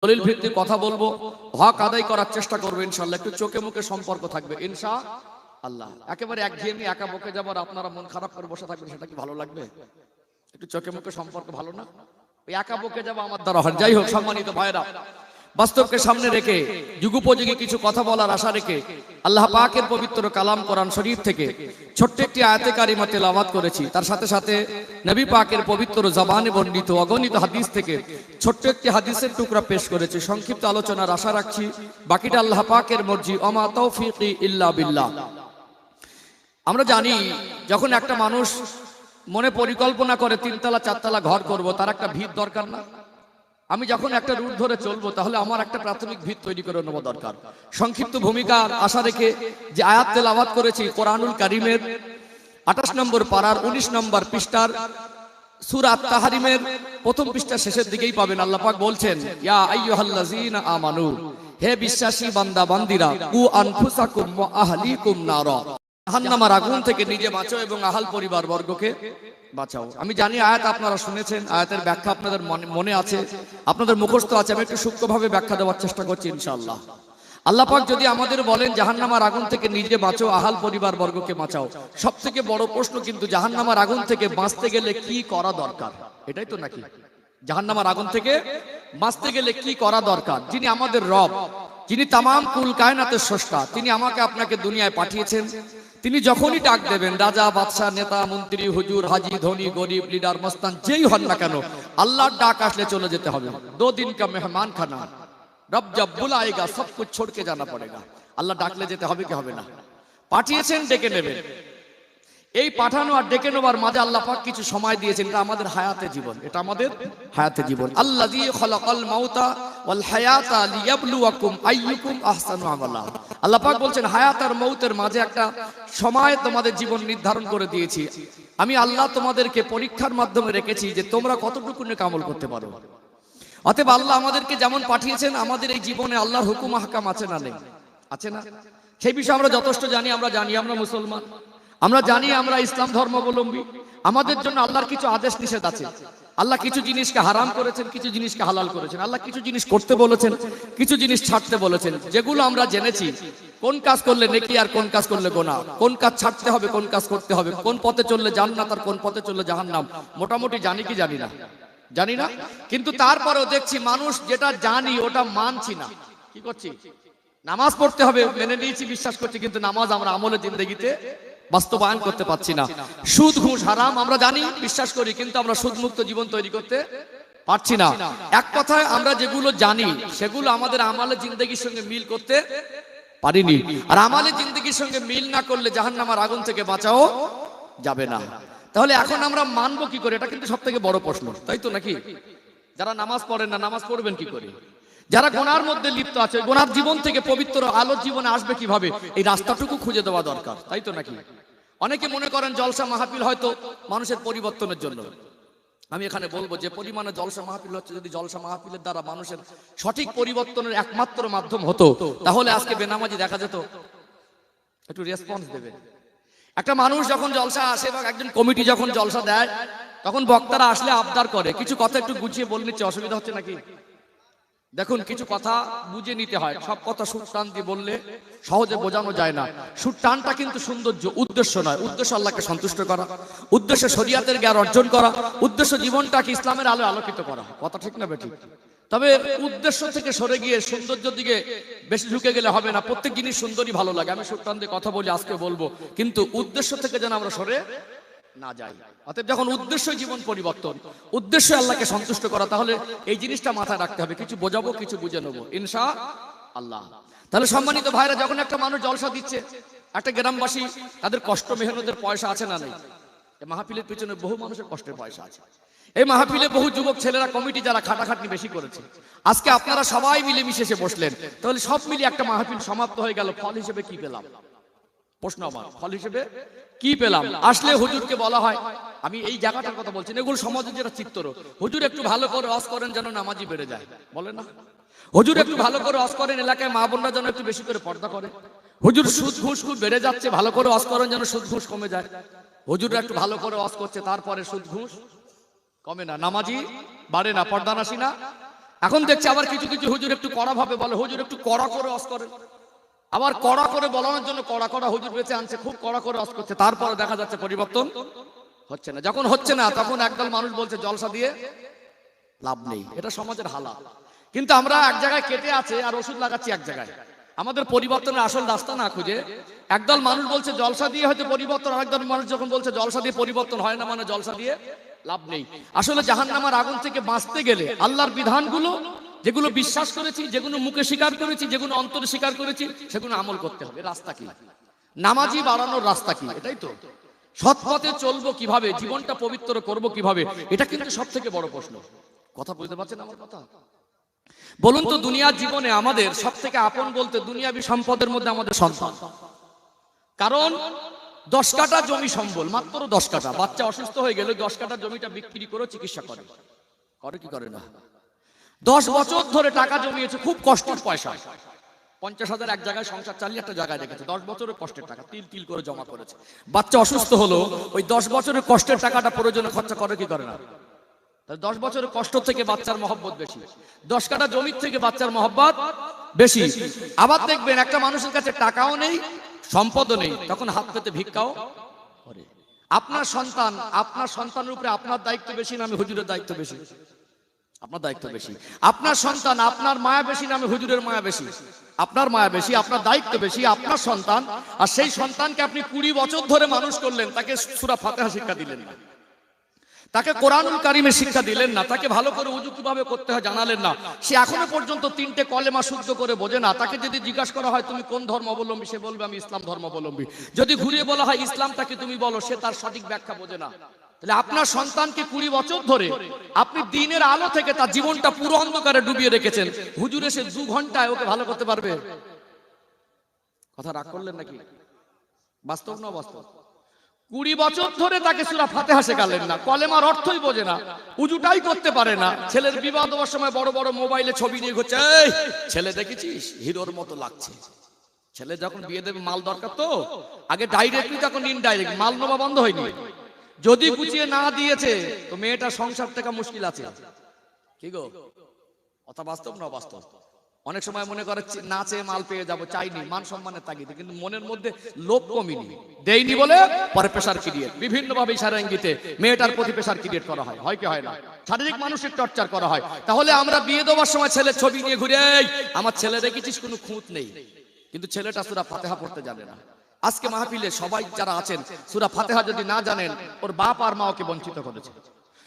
দলিল ভিত্তিক কথা বলবো, হক আদায় করার চেষ্টা করবো ইনশাআল্লাহ। একটু চোখে মুখে সম্পর্ক থাকবে ইনশাআল্লাহ। একেবারে একঘেয়েমি একা বকে যাবার আপনারা মন খারাপ করে বসে থাকবেন, সেটা কি ভালো লাগবে? একটু চোখে মুখে সম্পর্ক ভালো না? ওই একা বকে যাবো আমার দ্বারা হয়। যাই হোক, সম্মানিত ভাইরা, বাস্তবকে সামনে রেখে যুগোপযোগী কিছু কথা বলার আশা রেখে আল্লাহ পাকের পবিত্র কালাম কোরআন শরীফ থেকে ছোট্ট একটি আয়াতে কারিমা তেলাওয়াত করেছি। তার সাথে সাথে নবী পাকের পবিত্র জবানে বর্ণিত অগণিত হাদিস থেকে ছোট্ট একটি হাদিসের টুকরা পেশ করেছি। সংক্ষিপ্ত আলোচনার আশা রাখছি, বাকিটা আল্লাহ পাকের মর্জি, ওমা তৌফিকি ইল্লা বিল্লাহ। আমরা জানি, যখন একটা মানুষ মনে পরিকল্পনা করে তিনতলা চারতলা ঘর করব, তার একটা ভিত দরকার না? আমি যখন একটা রুট ধরে চলবো, তাহলে আমার একটা প্রাথমিক ভিত তৈরি করে নেওয়া দরকার। সংক্ষিপ্ত ভূমিকার আশা রেখে যে আয়াত তেলাওয়াত করেছি কোরআনুল কারীমের 28 নম্বর পারার 19 নম্বর পৃষ্ঠার সূরা আত-তাহরিমের প্রথম পৃষ্ঠার শেষের দিকেই পাবেন। আল্লাহ পাক বলছেন, ইয়া আইয়ুহাল্লাযীনা আমানু, হে বিশ্বাসী বান্দা বান্দিরা, কু আনফুসাকুম ওয়া আহলিকুম নারা, জাহান্নামের আগুন থেকে নিজে বাঁচাও এবং আহল পরিবার বর্গকে বাঁচাও। আমি জানি আয়াত আপনারা শুনেছেন, আয়াতের ব্যাখ্যা আপনাদের মনে আছে, আপনাদের মুখস্থ আছে। আমি একটু সূক্ষ্মভাবে ব্যাখ্যা দেওয়ার চেষ্টা করছি ইনশাআল্লাহ। আল্লাহ পাক যদি আমাদের বলেন জাহান্নামের আগুন থেকে নিজে বাঁচাও, আহল পরিবার বর্গকে বাঁচাও, সবথেকে বড় প্রশ্ন কিন্তু জাহান্নামের আগুন থেকে বাঁচতে গেলে কি করা দরকার, এটাই তো নাকি? জাহান্নামের আগুন থেকে বাঁচতে গেলে কি করা দরকার? যিনি আমাদের রব, যিনি তামাম কুল কায়নাতের স্রষ্টা, তিনি আমাকে আপনাকে দুনিয়ায় পাঠিয়েছেন। তিনি যখনই ডাক দেবেন, রাজা বাদশাহ নেতা মন্ত্রী হুজুর হাজি ধনী গরিব লিডার মস্তান যেই হন না কেন, আল্লাহর ডাক আসলে চলে যেতে হবে। 2 दिन का मेहमान खाना, रब जब बुलाएगा सब कुछ छोड़ के जाना पड़ेगा। আল্লাহ ডাকলে যেতে হবে কি হবে না? পাঠিয়েছেন, ডেকে নেবেন। এই পাঠানো আর ডেকে নেওয়ার মাঝে আল্লাহ পাক কিছু সময় দিয়েছেন। এটা আমাদের হায়াতে জীবন, এটা আমাদের হায়াতে জীবন। আল্লাযী খালাকাল মাউতা ওয়াল হায়াতা লিয়াবলুয়াকুম আইয়ুকুম আহসানু আমালা। আল্লাহ পাক বলছেন, হায়াত আর মউতের মাঝে একটা সময় তোমাদের জীবন নির্ধারণ করে দিয়েছি। আমি আল্লাহ তোমাদেরকে পরীক্ষার মাধ্যমে রেখেছি যে তোমরা কতটুকু নেক আমল করতে পারো। অতএব আল্লাহ আমাদেরকে যেমন পাঠিয়েছেন, আমাদের এই জীবনে আল্লাহর হুকুম আহকাম আছে না নেই? আছে না? সেই বিষয়ে আমরা যথেষ্ট জানি। আমরা জানি আমরা মুসলমান, আমরা জানি আমরা ইসলাম ধর্মাবলম্বী। আমাদের জন্য আল্লাহর কিছু আদেশ নিষেধ আছে। আল্লাহ কিছু জিনিসকে হারাম করেছেন, কিছু জিনিসকে হালাল করেছেন। আল্লাহ কিছু জিনিস করতে বলেছেন, কিছু জিনিস ছাড়তে বলেছেন। যেগুলো আমরা জেনেছি, কোন কাজ করলে নেকি আর কোন কাজ করলে গোনা, কোন কাজ ছাড়তে হবে কোন কাজ করতে হবে, কোন পথে চললে জান্নাত আর কোন পথে চললে জাহান্নাম, মোটামুটি জানি কি জানি না? জানি না। কিন্তু তারপরেও দেখছি মানুষ যেটা জানি ওটা মানছি না। কি করছি? নামাজ পড়তে হবে মেনে নিয়েছি, বিশ্বাস করছি, কিন্তু নামাজ আমরা আমলের জিন্দেগিতে বাস্তবায়ন করতে পারছি না। সুদ ঘুষ হারাম আমরা জানি, বিশ্বাস করি, কিন্তু আমরা সুদমুক্ত জীবন তৈরি করতে পারছি না। এক কথায় আমরা যেগুলো জানি সেগুলো আমাদের আমলের জিন্দেগির সঙ্গে মিল করতে পারিনি। আর আমলের জিন্দেগির সঙ্গে মিল না করলে জাহান্নামের আগুন থেকে বাঁচাও যাবে না। তাহলে এখন আমরা মানবো কি করে? এটা কিন্তু সবথেকে বড় প্রশ্ন, তাই তো নাকি? যারা নামাজ পড়েন না, নামাজ পড়বেন কি করে? যারা গোনার মধ্যে লিপ্ত আছে, গোনার জীবন থেকে পবিত্র আলোর জীবনে আসবে কিভাবে, এই রাস্তাটুকু খুঁজে দেওয়া দরকার, তাই তো নাকি? অনেকে মনে করেন জলসা মাহফিল হয়তো মানুষের পরিবর্তনের জন্য। আমি এখানে বলবো যে পরিমাণে জলসা মাহফিল হচ্ছে, যদি জলসা মাহফিলের দ্বারা মানুষের সঠিক পরিবর্তনের একমাত্র মাধ্যম হতো, তাহলে আজকে বেনামাজি দেখা যেত। একটু রেসপন্স দেবে। একটা মানুষ যখন জলসা আসে বা একজন কমিটি যখন জলসা দেয়, তখন বক্তারা আসলে আবদার করে কিছু কথা একটু গুছিয়ে বলে নিচ্ছে, অসুবিধা হচ্ছে নাকি? দেখুন, কিছু কথা বুঝে নিতে হয়। সব কথা সুর টান দিয়ে বললে সহজে বোঝানো যায় না। সুর টানটা কিন্তু সৌন্দর্য, উদ্দেশ্য নয়। উদ্দেশ্য আল্লাহকে সন্তুষ্ট করা, উদ্দেশ্য শরীয়তের জ্ঞান অর্জন করা, উদ্দেশ্য জীবনটাকে ইসলামের আলো আলোকিত করা। কথা ঠিক না বেঠিক? তবে উদ্দেশ্য থেকে সরে গিয়ে সৌন্দর্যের দিকে বেশি ঝুঁকে গেলে হবে না। প্রত্যেক জিনিস সুন্দরই ভালো লাগে, আমি সুর টান দিয়ে কথা বলি, আজকে বলবো, কিন্তু উদ্দেশ্য থেকে যেন আমরা সরে না যাই। অতএব যখন উদ্দেশ্য জীবন পরিবর্তন, উদ্দেশ্য আল্লাহকে সন্তুষ্ট করা, তাহলে এই জিনিসটা মাথায় রাখতে হবে। কিছু বোঝাবো, কিছু বুঝে নেবো ইনশাআল্লাহ। তাহলে সম্মানিত ভাইরা, যখন একটা মানুষ জলসা দিচ্ছে, একটা গ্রামবাসী, তাদের কষ্ট মেহনতের পয়সা আছে না নেই? এই মাহফিলের পিছনে বহু মানুষের কষ্টের পয়সা আছে। এই মাহফিলে বহু যুবক ছেলেরা, কমিটি যারা খাটাখাটনি বেশি করেছে, আজকে আপনারা সবাই মিলে মিশে এসে বসলেন, তাহলে সব মিলে একটা মাহফিল সমাপ্ত হয়ে গেল। ফল হিসেবে কি পেলাম? প্রশ্ন আমার, ফল হিসেবে কি পেলাম? আসলে হুজুরকে বলা হয়, আমি এই জায়গাটার কথা বলছি, এগুলো সমাজের যেটা চিত্র, হুজুর একটু ভালো করে ওয়াজ করেন যেন নামাজি বেড়ে যায়, বলে না? হুজুর একটু ভালো করে ওয়াজ করেন, এলাকায় মা বোনরা যেন একটু বেশি করে পর্দা করে। হুজুর সুদ ঘুষ খুব বেড়ে যাচ্ছে, ভালো করে ওয়াজ করেন যেন সুদ ঘুষ কমে যায়। হুজুর একটু ভালো করে ওয়াজ করছে, তারপরে সুদ ঘুষ কমে না, নামাজি বাড়ে না, পর্দানাসী না এখন দেখছি আবার কিছু কিছু হুজুর একটু কড়া ভাবে বলে, হুজুর একটু কড়া করে ওয়াজ করেন। আবার কড়া করে বলানোর জন্য কড়া কড়া হুজুর বেঁচে আনছে, খুব কড়া করে ওয়াজ করছে, তারপরে দেখা যাচ্ছে পরিবর্তন হচ্ছে না। যখন হচ্ছে না তখন একদল মানুষ বলছে জলসা দিয়ে লাভ নেই, এটা সমাজের হালাত। কিন্তু আমরা এক জায়গায় কেটে আছে আর ওষুধ লাগাচ্ছি এক জায়গায়, আমাদের পরিবর্তনের আসল রাস্তা না খুঁজে। একদল মানুষ বলছে জলসা দিয়ে হয়তো পরিবর্তন, আরেকদল মানুষ যখন বলছে জলসা দিয়ে পরিবর্তন হয় না, মানে জলসা দিয়ে লাভ নেই। আসলে জাহান্নামের আগুন থেকে বাঁচতে গেলে আল্লাহর বিধানগুলো যেগুলো বিশ্বাস করেছি, যেগুলো মুখে স্বীকার করেছি, যেগুলো অন্তরে স্বীকার করেছি, সেগুলো আমল করতে হবে। রাস্তা কি? নামাজি বাড়ানোর রাস্তা কি? এটাই তো। সৎ পথে চলবো কিভাবে, জীবনটা পবিত্র করব কিভাবে, এটা কিন্তু সব থেকে বড় প্রশ্ন। কথা বুঝতে পারছেন আমার কথা? বলুন তো, দুনিয়ার জীবনে আমাদের সব থেকে আপন বলতে দুনিয়াবী সম্পদের মধ্যে আমাদের সন্তান। কারণ 10 কাঠা জমি সম্বল, মাত্র 10 কাঠা। বাচ্চা অসুস্থ হয়ে গেলে 10 কাঠা জমিটা বিক্রি করে চিকিৎসা করে, করে কি করে না? 10 বছর ধরে টাকা জমিয়েছে, খুব কষ্টের পয়সা। 50,000 এক জায়গায় সংসার চালিয়ে একটা জায়গায় রেখেছে, 10 বছরের কষ্টের টাকা তিল তিল করে জমা করেছে। বাচ্চা অসুস্থ হলো, ওই 10 বছরের কষ্টের টাকাটা প্রয়োজনে খরচা করে কি করে না? 10 বছরের কষ্ট থেকে বাচ্চার মহব্বত বেশি, 10 কাঠা জমির থেকে বাচ্চার মহব্বত বেশি। আবার দেখবেন একটা মানুষের কাছে টাকাও নেই, সম্পদও নেই, তখন হাত পেতে ভিক্ষাও করে। আপনার সন্তানের উপরে আপনার দায়িত্ব বেশি না আমি হুজুরের দায়িত্ব বেশি? আপনার দায়িত্ব বেশি। আপনার সন্তান, আপনার মায়া বেশি না আমি হুজুরের মায়া বেশি? আপনার মায়া বেশি, আপনার দায়িত্ব বেশি। আপনার সন্তান, আর সেই সন্তানকে আপনি 20 বছর ধরে মানুষ করলেন, তাকে সূরা ফাতিহা শিক্ষা দিলেন না, তাকে কোরআনুল কারীমের শিক্ষা দিলেন না, তাকে ভালো করে ওযু কিভাবে করতে হয় জানালেন না, সে এখনো পর্যন্ত 3টে কলেমা শুদ্ধ করে বোঝে না। তাকে যদি জিজ্ঞাসা করা হয় তুমি কোন ধর্মাবলম্বী, সে বলবে আমি ইসলাম ধর্মাবলম্বী। যদি ঘুরিয়ে বলা হয় ইসলামটাকে তুমি বলো, সে তার সঠিক ব্যাখ্যা বোঝে না। তাহলে আপনার সন্তানকে 20 বছর ধরে আপনি দিনের আলো থেকে তার জীবনটা পুরো অন্ধকারে ডুবিয়ে রেখেছেন, হুজুর এসে 2 ঘন্টায় ওকে ভালো করতে পারবে? কথা রাগ করলেন নাকি? বাস্তব না বাস্তব? 20 বছর ধরে তাকে সূরা ফাতিহা শেখালেন না, কলেমার অর্থই বোঝে না, উজুটাই করতে পারে না। ছেলের বিবাহ দেওয়ার সময় বড় বড় মোবাইলে ছবি নিয়ে ঘুরছে, এই ছেলে দেখেছিস হিরোর মতো লাগছে। ছেলে যখন বিয়ে দেবে মাল দরকার তো, আগে ডাইরেক্টলি, তখন ইনডাইরেক্ট মাল নেওয়া বন্ধ হয়নি। যদি গুছিয়ে না দিয়েছে তো মেয়েটা সংসার থেকে মুশকিল আছে। কি গো, কথা বাস্তব না বাস্তব? অনেক সময় মনে করে না চেয়ে মাল পেয়ে যাবো, চাইনি, মান সম্মানের তাগিদে, কিন্তু মনের মধ্যে লোভ কমিনি, দেইনি বলে পরে প্রেসার ক্রিয়েট, বিভিন্ন ভাবে ইশারা ইঙ্গিতে মেয়েটার প্রতি প্রেসার ক্রিয়েট করা হয়। হয় কি হয় না? শারীরিক মানসিক টর্চার করা হয়। তাহলে আমরা বিয়ে দেওয়ার সময় ছেলের ছবি নিয়ে ঘুরে, আমার ছেলে দেখেছিস, কোনো খুঁত নেই, কিন্তু ছেলেটা সূরা ফাতিহা পড়তে জানে না। আজকে মাহফিলে সবাই যারা আছেন সূরা ফাতিহা যদি না জানেন, ওর বাপ আর মা ওকে বঞ্চিত করেছে।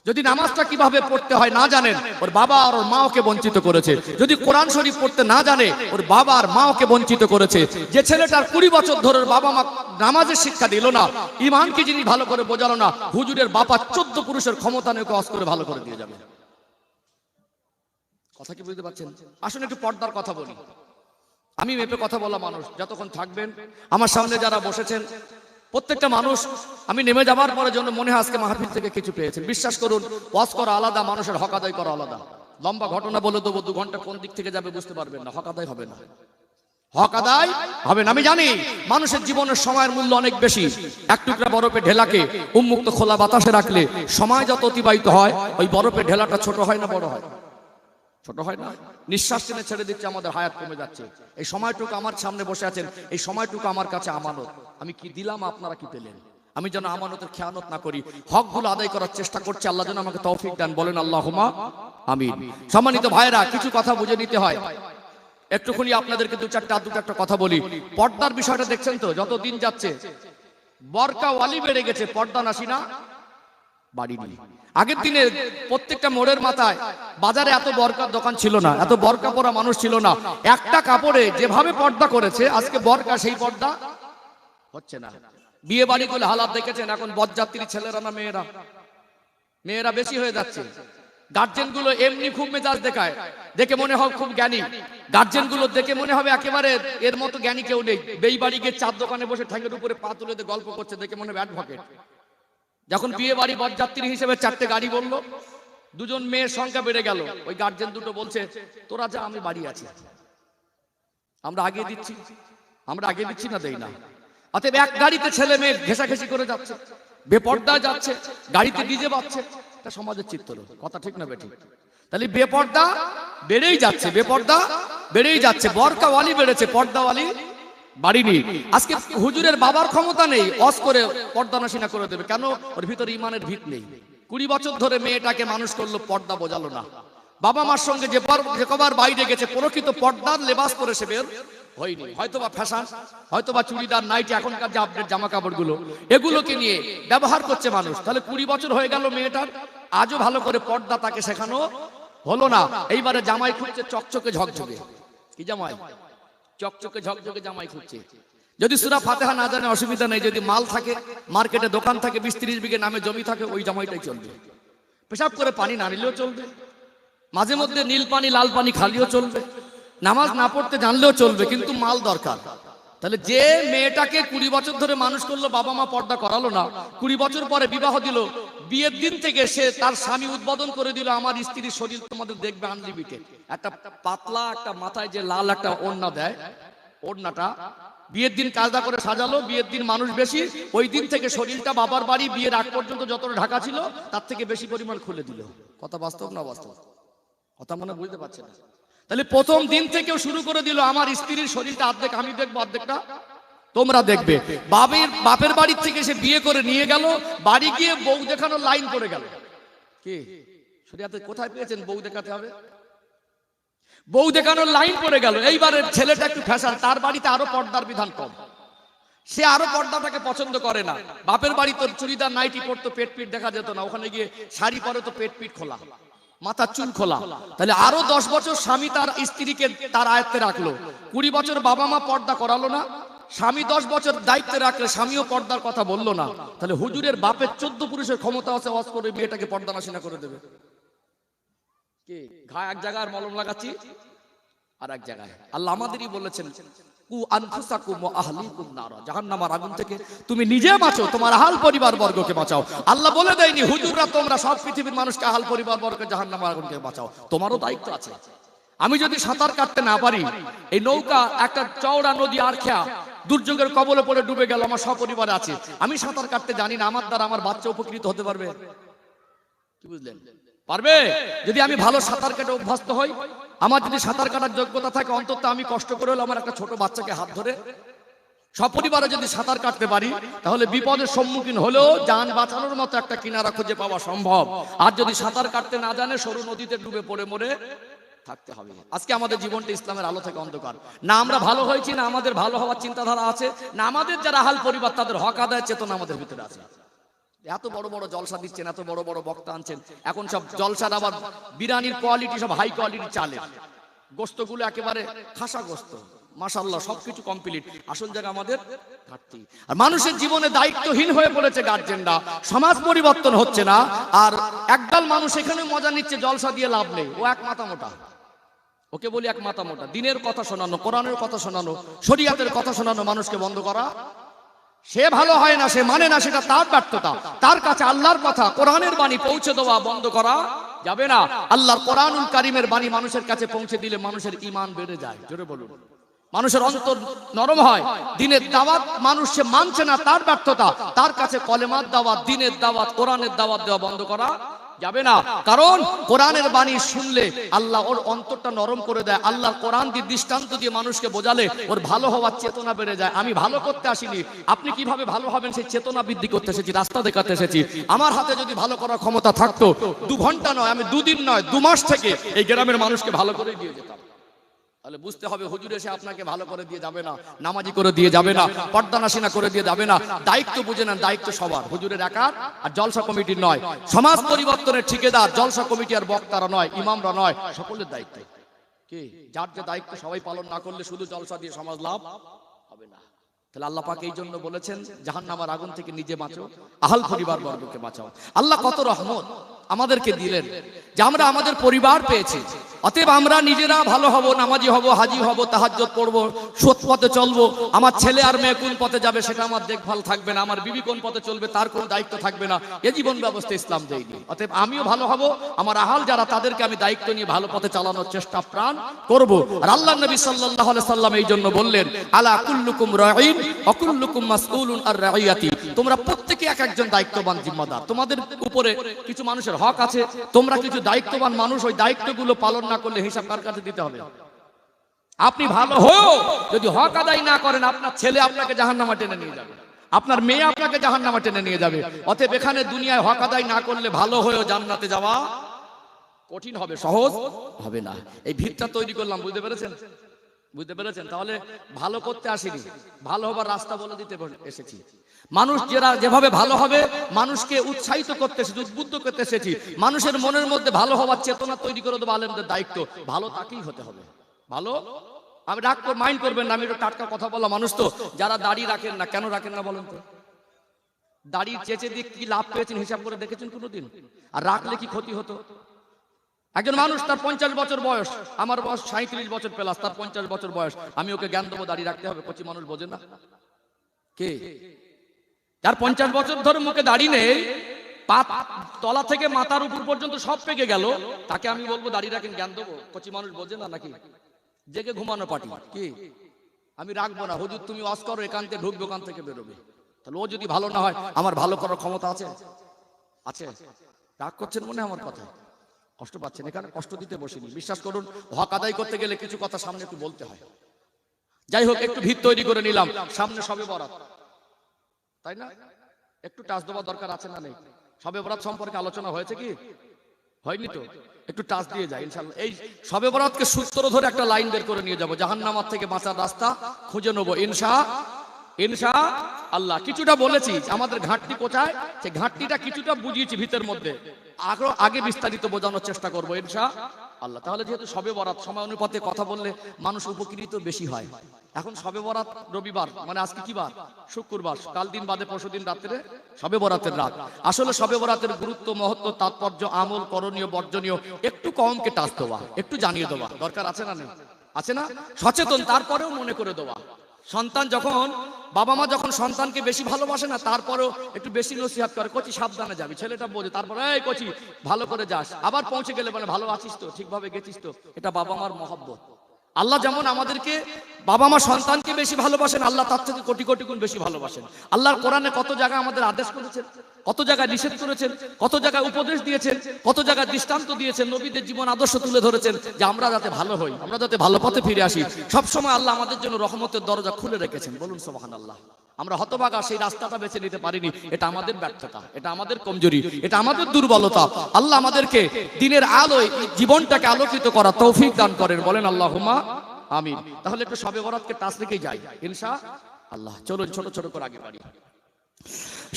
যদি নামাজটা কিভাবে পড়তে হয় না জানেন, ওর বাবা আর ওর মা ওকে বঞ্চিত করেছে। যদি কোরআন শরীফ পড়তে না জানে, ওর বাবা আর মা ওকে বঞ্চিত করেছে। যে ছেলেটার 20 বছর ধরে বাবা মা নামাজের শিক্ষা দিল না, ঈমানকে যিনি ভালো করে বোঝালো না, হুজুরের বাবা 14 পুরুষের ক্ষমতা নিয়ে ওকে ওয়াজ করে ভালো করে দিয়ে যাবে। কথা কি বুঝতে পারছেন? আসুন একটু পর্দার কথা বলি। আমি মেপে কথা বলা মানুষ, যতক্ষণ থাকবেন আমার সামনে যারা বসেছেন প্রত্যেকটা মানুষ, আমি নেমে যাবার পরে জন্য মনে হয় আজকে মাহফিল থেকে কিছু পেয়েছেন। বিশ্বাস করুন, ওয়াজ করা আলাদা, মানুষের হক আদায় করা আলাদা। লম্বা ঘটনা বলে দেবো, 2 ঘন্টা কোন দিক থেকে যাবে বুঝতে পারবেন না, হক আদায় হবে না, হক আদায় হবে না। আমি জানি মানুষের জীবনের সময়ের মূল্য অনেক বেশি। এক টুকরা বরফে ঢেলাকে উন্মুক্ত খোলা বাতাসে রাখলে সময় যত অতিবাহিত হয়, ওই বরফের ঢেলাটা ছোট হয় না বড় হয়? ছোট হয় না? নিঃশ্বাস টেনে ছেড়ে দিচ্ছে, আমাদের হায়াত কমে যাচ্ছে। এই সময়টুকু আমার সামনে বসে আছেন, এই সময়টুকু আমার কাছে আমানত। আমি কি দিলাম, আপনারা কি পেলেন? আমি যেন আমানতের খেয়ানত না করি, হকগুলো আদায় করার চেষ্টা করছি। আল্লাহ যেন আমাকে তৌফিক দেন, বলেন আল্লাহুম্মা আমিন। সম্মানিত ভাইরা, কিছু কথা বুঝে নিতে হয়। একটুখানি আপনাদেরকে দুটো একটা কথা বলি। পর্দার বিষয়টা দেখছেন তো, যত দিন যাচ্ছে বরকা ওয়ালি বেড়ে গেছে, পর্দা নাসি না বাড়িনি। আগের দিনে প্রত্যেকটা মোড়ের মাথায় বাজারে এত বরকার দোকান ছিল না, এত বরকা পরা মানুষ ছিল না। একটা কাপড়ে যেভাবে পর্দা করেছে আজকে বরকা, সেই পর্দা হচ্ছে না। বিয়ে বাড়ি গুলো হালাত দেখেছেন, এখন বরযাত্রী ছেলেরা না মেয়েরা বেশি হয়ে যাচ্ছে। গার্জেন গুলো এমনি খুব মেজাজ দেখায়, দেখে মনে হয় খুব জ্ঞানী। গার্জেন গুলো দেখে মনে হবে একেবারে এর মতো জ্ঞানী কেউ নেই। বেই বাড়ি গিয়ে চার দোকানে বসে ঠ্যাঙের উপরে পা তুলে গল্প করছে, দেখে মনে হবে অ্যাডভোকেট। যখন বিয়ে বাড়ি বরযাত্রী হিসেবে 4টে গাড়ি বললো, 2জন মেয়ের সংখ্যা বেড়ে গেল। ওই গার্জেন দুটো বলছে তোরা যা, আমি বাড়ি আছি, আমরা আগে দিচ্ছি না, দেই না। অতএব এক গাড়িতে ছেলে মেয়ে ঘেঁষাঘেঁষি করে যাচ্ছে, বেপর্দা যাচ্ছে, গাড়িতে ডিজে বাজছে। এটা সমাজের চিত্র, কথা ঠিক না বেঠিক? তাহলে বেপর্দা বেড়েই যাচ্ছে, বেপর্দা বেড়েই যাচ্ছে, বরকাওয়ালি বেড়েছে, পর্দাওয়ালি বাড়িনি। আজকে হুজুরের বাবার ক্ষমতা নেই অস করে পর্দা নসিনা করে দেবে, কেন? ওর ভিতরে ইমানের ভিত নেই। 20 বছর ধরে মেয়েটাকে মানুষ করলো, পর্দা বোঝালো না। বাবা মার সঙ্গে যে কবার বাইরে গেছে, প্রকৃত পর্দার লেবাস পরে সে বের হয়নি। হয়তোবা ফ্যাশন, হয়তোবা চুড়িদার, নাইটি, এখনকার যে আপডেট জামা কাপড় গুলো, এগুলোকে নিয়ে ব্যবহার করছে মানুষ। তাহলে 20 বছর হয়ে গেল মেয়েটার, আজও ভালো করে পর্দা তাকে শেখানো হলো না। এইবারে জামাই খুঁজছে চকচকে ঝকঝকে। কি জামাই? চকচকে ঝকঝকে জামাই খুঁজছে। যদি সূরা ফাতিহা না জানে অসুবিধা নেই, যদি মাল থাকে, মার্কেটে দোকান থাকে, 20-30 বিঘে নামে জমি থাকে, ওই জামাইটাই চলবে। পেশাব করে পানি না নিলেও চলবে, মাঝে মধ্যে নীল পানি লাল পানি খালিও চলবে, নামাজ না পড়তে জানলেও চলবে, কিন্তু মাল দরকার। তাহলে যে মেয়েটাকে 20 বছর ধরে মানুষ করলো, বাবা মা পর্দা করালো না, 20 বছর পরে বিবাহ দিল, বিয়ের দিন থেকে সে তার স্বামী উদ্বোধন করে দিল, আমার স্ত্রীর শরীর তোমাদের দেখবে আনলিমিটেড। একটা পাতলা একটা মাথায় যে লাল একটা ওড়না দেয়, ওড়নাটা বিয়ের দিন কায়দা করে সাজালো, বিয়ের দিন মানুষ বেশি, ওই দিন থেকে শরীরটা বাবার বাড়ি বিয়ের আগ পর্যন্ত যতটা ঢাকা ছিল তার থেকে বেশি পরিমাণ খুলে দিল। কথা বাস্তব না বাস্তব? কথা মনে বুঝতে পারছে না? তাহলে প্রথম দিন থেকেও শুরু করে দিল, আমার স্ত্রীর শরীরটা অর্ধেক আমি দেখবো, অর্ধেকটা তোমরা দেখবে। বাপের বাড়ির থেকে সে বিয়ে করে নিয়ে গেল, বাড়ি গিয়ে বউ দেখানোর লাইন পড়ে গেল। কি শরীয়তে কোথায় পেয়েছেন বউ দেখাতে হবে? বউ দেখানোর লাইন পড়ে গেল। এইবারে ছেলেটা একটু ফ্যাশন, তার বাড়িতে আরো পর্দার বিধান কম, সে আরো পর্দাটাকে পছন্দ করে না। বাপের বাড়ি তোর চুড়িদার নাইটি পরতো, পেট পিট দেখা যেত না, ওখানে গিয়ে শাড়ি পরে তো পেট পিট খোলা, মাথার চুল খোলা। তাহলে আরো 10 বছর স্বামী তার স্ত্রীকে তার আয়ত্তে রাখলো, 20 বছর বাবা মা পর্দা করালো না, স্বামী 10 বছর দায়িত্বে রাখলে স্বামীও পর্দার কথা বললো না। তাহলে হুজুরের বাপের 14 পুরুষের ক্ষমতা আছে ওয়াজ করে মেয়েটাকে পর্দা নাশিনা করে দেবে। কি ঘা এক জায়গায় মলম লাগাচ্ছি আর এক জায়গায়। আল্লাহ আমাদেরই বলেছেন, কু আনফুসাকুম ওয়া আহলিকুম নারা, জাহান্নামের আগুন থেকে তুমি নিজে বাঁচো, তোমার আহল পরিবার বর্গকে বাঁচাও। আল্লাহ বলে দেয়নি হুজুররা তোমরা সব পৃথিবীর মানুষকে আহল পরিবার বর্গকে জাহান্নামের আগুন থেকে বাঁচাও, তোমারও দায়িত্ব আছে। আমি যদি সাঁতার কাটতে না পারি, এই নৌকা একটা চওড়া নদী আর খেয়া দুর্যোগের কবলে পড়ে ডুবে গেল, আমার সপরিবার আছে, আমি সাঁতার কাটতে জানি না, আমার দ্বারা আমার বাচ্চা উপকৃত হতে পারবে? কি বুঝলেন? পারবে? যদি আমি ভালো সাঁতার কাটে অভ্যস্ত হই, আমার যদি সাঁতার কাটার যোগ্যতা থাকে, অন্তত আমি কষ্ট করে হলে আমার একটা ছোট বাচ্চাকে হাত ধরে সপরিবারে যদি সাঁতার কাটতে পারি, তাহলে বিপদের সম্মুখীন হলেও যান বাঁচানোর মতো একটা কিনারা খুঁজে পাওয়া সম্ভব। আর যদি সাঁতার কাটতে না জানে, সরু নদীতে ডুবে পড়ে মরে থাকতে হবে। আজকে আমাদের জীবনটা ইসলামের আলো থেকে অন্ধকার। না আমরা ভালো হয়েছি, না আমাদের ভালো হওয়ার চিন্তাধারা আছে, না আমাদের যারা আহাল পরিবার তাদের হক আদায়ের চেতনা আমাদের ভিতরে আছে। এত বড় বড় জলসা দিচ্ছেন, এত বড় বড় বক্তা আনছেন, এখন সব জলসার আবার বিরিয়ানির কোয়ালিটি সব হাই কোয়ালিটি চালে, গোস্তগুলো একেবারে খাসা গোস্ত, মাশাআল্লাহ সবকিছু কমপ্লিট। আসল জায়গা আমাদের ঘাটতি। আর মানুষের জীবনে দায়িত্বহীন হয়ে পড়েছে গার্জেনরা, সমাজ পরিবর্তন হচ্ছে না। আর একদল মানুষ এখানে মজা নিচ্ছে, জলসা দিয়ে লাভ নেই, ও এক মাথা মোটা, ওকে বলি এক মাথা মোটা। দিনের কথা শোনানো, কোরআনের কথা শোনানো, শরীয়তের কথা শোনানো মানুষকে বন্ধ করা, সে ভালো হয় না, সে মানে না, সেটা তার ব্যর্থতা। তার কাছে আল্লাহর কথা, কোরআনের বাণী পৌঁছে দেওয়া বন্ধ করা যাবে না। আল্লাহর কোরআনুল কারীমের বাণী মানুষের কাছে পৌঁছে দিলে মানুষের ঈমান বেড়ে যায়। জোরে বলুন। মানুষের অন্তর নরম হয়। দিনের দাওয়াত মানুষ সে মানছে না, তার ব্যর্থতা। তার কাছে কলেমার দাওয়াত, দিনের দাওয়াত, কোরআনের দাওয়াত দেওয়া বন্ধ করা যাবে না। কারণ কোরআনের বাণী শুনলে আল্লাহ ওর অন্তরটা নরম করে দেয়। আল্লাহর কোরআন দিয়ে দৃষ্টান্ত দিয়ে মানুষকে বোঝালে ওর ভালো হওয়ার চেতনা বেড়ে যায়। আমি ভালো করতে আসিনি, আপনি কিভাবে ভালো হবেন সেই চেতনা বৃদ্ধি করতে এসেছি, রাস্তা দেখাতে এসেছি। আমার হাতে যদি ভালো করার ক্ষমতা থাকতো, 2 ঘন্টা নয়, আমি 2 দিন নয়, 2 মাস থেকে এই গ্রামের মানুষকে ভালো করে দিয়ে যেতাম। তাহলে বুঝতে হবে, হুজুর এসে আপনাকে ভালো করে দিয়ে যাবে না, নামাজি করে দিয়ে যাবে না, পর্দা নাশিনা করে দিয়ে যাবে না। দায়িত্ব বুঝে নেন, দায়িত্ব সবার, হুজুরের একার আর জলসা কমিটির নয়। সমাজ পরিবর্তনের ঠিকাদার জলসা কমিটি আর বক্তারা নয়, ইমামরা নয়, সকলের দায়িত্ব। কি যার যে দায়িত্ব সবাই পালন না করলে শুধু জলসা দিয়ে সমাজ লাভ হবে না। তাহলে আল্লাহ পাক এই জন্য বলেছেন, জাহান্নামের আগুন থেকে নিজে বাঁচো, আহল পরিবার বর্গকে বাঁচাও। আল্লাহ কত রহমত আমাদেরকে দিলেন যে আমরা আমাদের পরিবার পেয়েছি। অতএব আমরা নিজেরা ভালো হব, নামাজি হব, হাজি হব, তাহাজ্জুদ পড়ব, সৎ পথে চলবো। আমার ছেলে আর মেয়ে কোন পথে যাবে সেটা আমার দেখভাল থাকবে না, আমার বিবি কোন পথে চলবে তার কোনো দায়িত্ব থাকবে না। এ জীবন ব্যবস্থা ইসলাম দেয়নি। অতএব আমিও ভালো হব, আমার আহাল যারা তাদেরকে আমি দায়িত্ব নিয়ে ভালো পথে চালানোর চেষ্টা প্রাণ করব। আর আল্লাহ নবী সাল্লাল্লাহু আলাইহি সাল্লাম এই জন্য বললেন, আলা কুল্লুকুম রাঈন ওয়া কুল্লুকুম মাসউলুন আর রাঈয়াতি, তোমরা প্রত্যেকে এক একজন দায়িত্ববান জিম্মাদার। তোমাদের উপরে কিছু মানুষের হক আছে, তোমরা কিছু দায়িত্ববান মানুষ, ওই দায়িত্বগুলো পালন না করলে হিসাব কার কাছে দিতে হবে? আপনি ভালো হয়েও যদি হক আদায় না করেন, আপনার ছেলে আপনাকে জাহান্নামে টেনে নিয়ে যাবে, আপনার মেয়ে আপনাকে জাহান্নামে টেনে নিয়ে যাবে। অতএব এখানে দুনিয়ায় হক আদায় না করলে ভালো হয়েও জান্নাতে যাওয়া কঠিন হবে, সহজ হবে না। এই ভিতটা তৈরি করলাম, বুঝতে পেরেছেন? বুঝতে পেরেছেন? তাহলে ভালো করতে আসিনি, ভালো হবার রাস্তা বলে দিতে এসেছি। মানুষ যেভাবে ভালো হবে, মানুষকে উৎসাহিত করতে এসেছি, উদ্বুদ্ধ করতে এসেছি। মানুষের মনের মধ্যে ভালো হওয়ার চেতনা তৈরি করে দেবো, আলেমদের দায়িত্ব। ভালো তাকেই হতে হবে, ভালো। আমি রাগ করে মাইন্ড করবেন না, আমি একটু টাটকা কথা বলা মানুষ তো। যারা দাড়ি রাখেন না, কেন রাখেন না বলেন তো? দাড়ি চেঁচে দিয়ে কি লাভ পেয়েছেন হিসাব করে দেখেছেন কোনোদিন? আর রাখলে কি ক্ষতি হতো? একজন মানুষ, তার 50 বছর বয়স, আমার বয়স 37 বছর প্লাস, তার 50 বছর বয়স, আমি ওকে জ্ঞান দেবো দাড়ি রাখতে হবে? কচি মানুষ বোঝে না কে? যার 50 বছর ধরে মুখে দাড়ি নেই, তলা থেকে মাথার উপর পর্যন্ত সব পেকে গেল, তাকে আমি বলবো দাড়ি রাখেন, জ্ঞান দেবো? কচি মানুষ বোঝে না নাকি? জেগে ঘুমানো পার্টি কি? আমি রাখবো না, হুজুর তুমি ওয়াজ করো, এখান থেকে ঢুকবে, ওখান থেকে বেরোবে। তাহলে ও যদি ভালো না হয়, আমার ভালো করার ক্ষমতা আছে? আছে? রাগ করছেন মনে আমার কথা? কষ্ট পাচ্ছেন? এখানে কষ্ট দিতে বসিনি, বিশ্বাস করুন। হক আদায় করতে গেলে কিছু কথা সামনে একটু বলতে হয়। যাই হোক, একটু ভিত তৈরি করে নিলাম, সামনে শবে বরাত, তাই না? একটু টাচ দেওয়ার দরকার আছে না নেই? শবে বরাত সম্পর্কে আলোচনা হয়েছে কি হয়নি? তো একটু টাচ দিয়ে যায় ইনশাআল্লাহ। এই শবে বরাতকে সূত্র ধরে একটা লাইন বের করে নিয়ে যাবো, জাহান্নাম থেকে বাঁচার রাস্তা খুঁজে নেবো ইনশাআল্লাহ। কিছুটা বলেছি, আমাদের ঘাটতি কোথায়, সেই ঘাটতিটা কিছুটা বুঝিয়েছি ভিতরের মধ্যে, আগে বিস্তারিত বোঝানোর চেষ্টা করবো ইনশাআল্লাহ। তাহলে যেহেতু শবে বরাত, সময় অনুপাতে কথা বললে মানুষ উপকৃত বেশি হয়। এখন শবে বরাত রবিবার, মানে আজকে কি বার? শুক্রবার। কাল দিন বাদে পরশুদিন রাত্রে শবে বরাতের রাত। আসলে শবে বরাতের গুরুত্ব, মহত্ব, তাৎপর্য, আমল, করণীয়, বর্জনীয় একটু কমকে টাচ দেওয়া, একটু জানিয়ে দেওয়া দরকার আছে না নেই? আছে না? সচেতন, তারপরেও মনে করে দেওয়া। সন্তান যখন, বাবা মা যখন সন্তানকে বেশি ভালোবাসে না, তারপরেও একটু বেশি নসিহত করে, কচি সাবধানে যাবি, ছেলেটা বোঝে, তারপরে এই কচি ভালো করে যাস, আবার পৌঁছে গেলে বলে ভালো আছিস তো, ঠিকভাবে গেছিস তো। এটা বাবা মার মহব্বত। আল্লাহ যেমন আমাদেরকে, বাবা মা সন্তানকে বেশি ভালোবাসেন, আল্লাহ তার থেকে কোটি কোটি গুণ বেশি ভালোবাসেন। আল্লাহর কোরআনে কত জায়গায় আমাদের আদেশ করেছেন, কত জায়গায় নিষেধ করেছেন, কত জায়গায় উপদেশ দিয়েছেন, কত জায়গায় দৃষ্টান্ত দিয়েছেন, নবীদের জীবন আদর্শ তুলে ধরেছেন, যে আমরা যাতে ভালো হই, আমরা যাতে ভালো পথে ফিরে আসি। সবসময় আল্লাহ আমাদের জন্য রহমতের দরজা খুলে রেখেছেন, বলুন সুবহানাল্লাহ। আমরা হতভাগা, সেই রাস্তাটা বেছে নিতে পারিনি, এটা আমাদের ব্যর্থতা, এটা আমাদের কমজোরি, এটা আমাদের দুর্বলতা। আল্লাহ আমাদেরকে দিনের আলোয় জীবনটাকে আলোকিত করা তৌফিক দান করেন, বলেন আল্লাহুম্মা আমিন। তাহলে একটু শবে বরাতকে টাচ রেখেই যাই ইনশাআল্লাহ। চলুন ছোট ছোট করে আগে বাড়ি।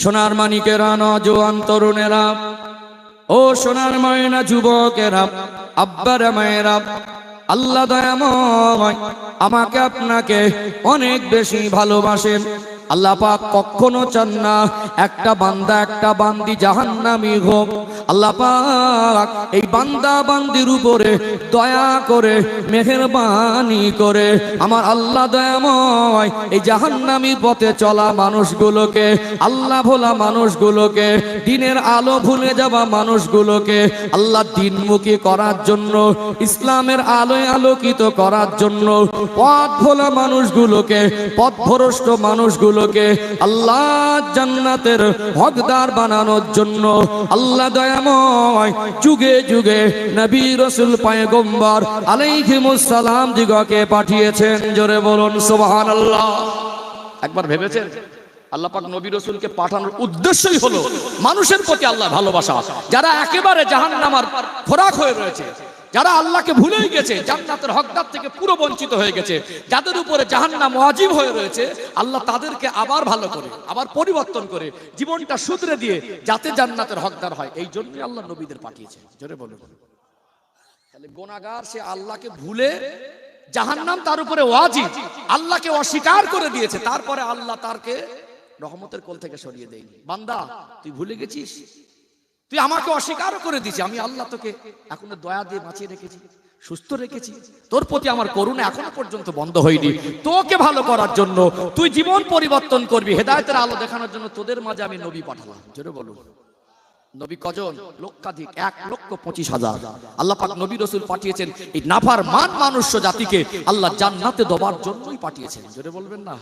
সোনার মানিকেরা, নওজোয়ান তরুণেরা, ও সোনার ময়না যুবকেরা, আব্বারা মায়েরা, আল্লাহ দয়াময় আমাকে আপনাকে অনেক বেশি ভালোবাসেন। আল্লাহ পাক কখনো চান না একটা বান্দা, একটা বান্দি জাহান্নামী হোক। আল্লাহ পাক এই বান্দা বান্দির উপরে দয়া করে, মেহেরবানি করে আমার আল্লাহ দয়াময় এই জাহান্নামীর পথে চলা মানুষগুলোকে, আল্লাহ ভোলা মানুষগুলোকে, দিনের আলো ভুলে যাওয়া মানুষগুলোকে আল্লাহ দিনমুখী করার জন্য, ইসলামের আলোয় আলোকিত করার জন্য, পথ ভোলা মানুষগুলোকে, পথভ্রষ্ট মানুষগুলোকে আল্লাহ জান্নাতের হকদার বানানোর জন্য আল্লাহ দয়াময় যুগে যুগে নবী রাসূল পয়গম্বর আলাইহিমুস সালাম দিগকে পাঠিয়েছেন। জোরে বলুন সুবহানাল্লাহ। একবার ভেবেছেন আল্লাহ পাক নবী রাসূলকে পাঠানোর উদ্দেশ্যই হলো মানুষের প্রতি আল্লাহ ভালোবাসা। যারা একেবারে জাহান্নামের খোরাক হয়ে রয়েছে, যারা আল্লাহকে ভুলেই গেছে, জান্নাতের হকদার থেকে পুরো বঞ্চিত হয়ে গেছে, যাদের উপরে জাহান্নাম ওয়াজিব হয়ে রয়েছে, আল্লাহ তাদেরকে আবার ভালো করে, আবার পরিবর্তন করে, জীবনটা শুধরে দিয়ে যাতে জান্নাতের হকদার হয়, এই জন্যই আল্লাহ নবীদের পাঠিয়েছে। জোরে বলুন। তাহলে গুনাহগার সে আল্লাহকে ভুলে, জাহান্নাম তার উপরে ওয়াজিব, আল্লাহকে অস্বীকার করে দিয়েছে, তারপরে আল্লাহ তারকে রহমতের কোল থেকে সরিয়ে দেয়নি। বান্দা তুই ভুলে গেছিস, তুই আমাকে অস্বীকার করে দিয়েছিস, আমি আল্লাহ তোকে এখনো দয়া দিয়ে বাঁচিয়ে রেখেছি, সুস্থ রেখেছি, তোর প্রতি আমার করুণা এখনো পর্যন্ত বন্ধ হয়নি। তোকে ভালো করার জন্য, তুই জীবন পরিবর্তন করবি, হেদায়েতের আলো দেখানোর জন্য তোদের মাঝে আমি নবী পাঠালাম। জোরে বলুন। নবী কজন? লক্ষাধিক, 1,25,000 আল্লাহ পাক নবী রাসূল পাঠিয়েছেন এই নাফরমান মানুষ জাতিকে আল্লাহ জান্নাতে দেওয়ার জন্যই পাঠিয়েছেন। জোরে বলবেন না।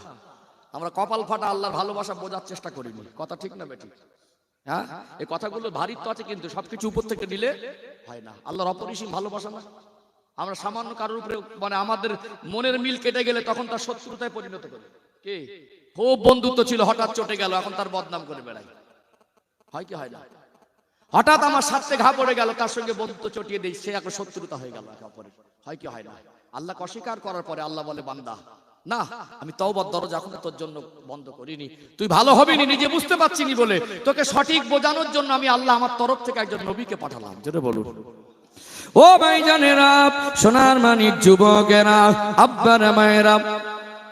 আমরা কপাল ফাটা আল্লাহর ভালোবাসা বোঝার চেষ্টা করিনি, কথা ঠিক না বেঠিক? হ্যাঁ, এই কথাগুলো ভারিত্ব আছে, কিন্তু সবকিছু উপর থেকে নিলে হয় না। আল্লাহর অপরিসীম ভালোবাসা না, আমরা সামান্য কারোর উপরে মানে আমাদের মনের মিল কেটে গেলে তখন তার শত্রুতায় পরিণত করে। কে খুব বন্ধুত্ব ছিল, হঠাৎ চটে গেল, এখন তার বদনাম করে বেড়াই, হয় কি হয় না? হঠাৎ আমার স্বার্থে ঘা পড়ে গেল, তার সঙ্গে বন্ধুত্ব চটিয়ে দেই, সে এখন শত্রুতা হয়ে গেল একে অপরের, হয় কি হয় না? আল্লাহকে অস্বীকার করার পরে আল্লাহ বলে, বান্দা না, আমি তওবার দরজা এখন তোর জন্য বন্ধ করিনি, তুই ভালো হবি নি, নিজে বুঝতে পারছিনি বলে তোকে সঠিক বোঝানোর জন্য আমি আল্লাহ আমার তরফ থেকে একজন নবীকে পাঠালাম। যেটা বলুন ও ভাইজানেরা, সোনার মানিক যুবকেরা, আব্বারা মায়েরা,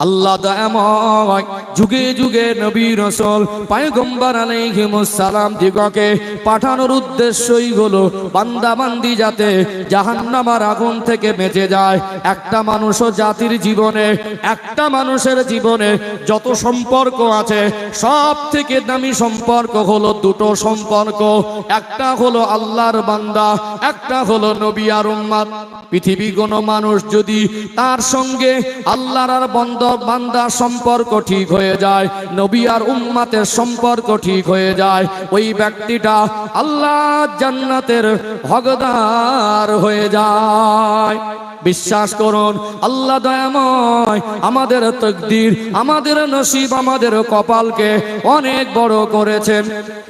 আল্লাহ দয়াময় যুগে যুগে নবী রাসূল পয়গম্বর আলাইহিমুস সালাম দিগকে পাঠানোর উদ্দেশ্যই হলো বান্দা বান্দি যাতে জাহান্নামের আগুন থেকে বেঁচে যায়। একটা মানুষ ও জাতির জীবনে, একটা মানুষের জীবনে যত সম্পর্ক আছে সব থেকে দামি সম্পর্ক হলো দুটো সম্পর্ক, একটা হলো আল্লাহর বান্দা, একটা হলো নবী আর উম্মত। পৃথিবী কোনো মানুষ যদি তার সঙ্গে আল্লাহর আর বান্দার সম্পর্ক ঠিক হয়ে যায়, নবী আর উম্মতের সম্পর্ক ঠিক হয়ে যায়, ওই ব্যক্তিটা আল্লাহ জান্নাতের হকদার হয়ে যায়। বিশ্বাস করুন, আল্লাহ দয়াময় আমাদের তাকদীর, আমাদের নসিব, আমাদের কপালকে অনেক বড় করেছেন।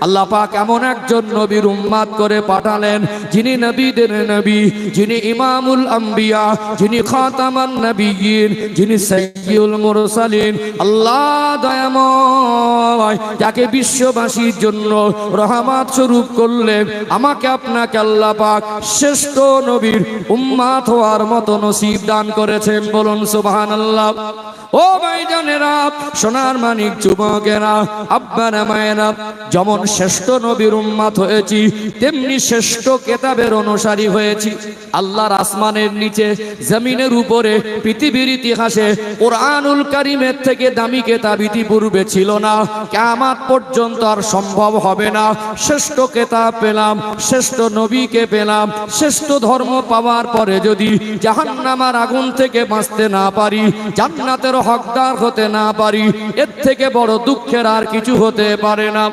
আল্লাহ পাক এমন একজন নবীর উম্মত করে পাঠালেন, যিনি নবীদের নবী, যিনি ইমামুল আম্বিয়া, যিনি খাতামান নবিয়্যিন, যিনি সাইয়্যিদুল মুরসালিন। আল্লাহ দয়াময় যাকে বিশ্ববাসীর জন্য রহমত স্বরূপ করলেন, আমাকে আপনাকে আল্লাহ পাক শ্রেষ্ঠ নবীর উম্মত হওয়ার মতো নসিব দান করেছেন। বলুন সুবহানাল্লাহ। ও ভাইজানেরা, সোনার মানিক যুবকেরা, আব্বারা মায়েরা, যেমন শ্রেষ্ঠ নবীর উম্মত হয়েছি, তেমনি শ্রেষ্ঠ কিতাবের অনুসারী হয়েছি। আল্লাহর আসমানের নিচে, জমিনের উপরে, পৃথিবীর ইতিহাসে কোরআনুল কারীমের থেকে দামি কিতাব ইতিপূর্বে ছিল না, কিয়ামত পর্যন্ত আর সম্ভব হবে না। শ্রেষ্ঠ কিতাব পেলাম, শ্রেষ্ঠ নবীকে পেলাম, শ্রেষ্ঠ ধর্ম পাওয়ার পরে যদি জাহান্নামের আগুন থেকে বাঁচতে না পারি, জান্নাতের হকদার হতে না পারি, এর থেকে বড় দুঃখের আর কিছু হতে পারে না।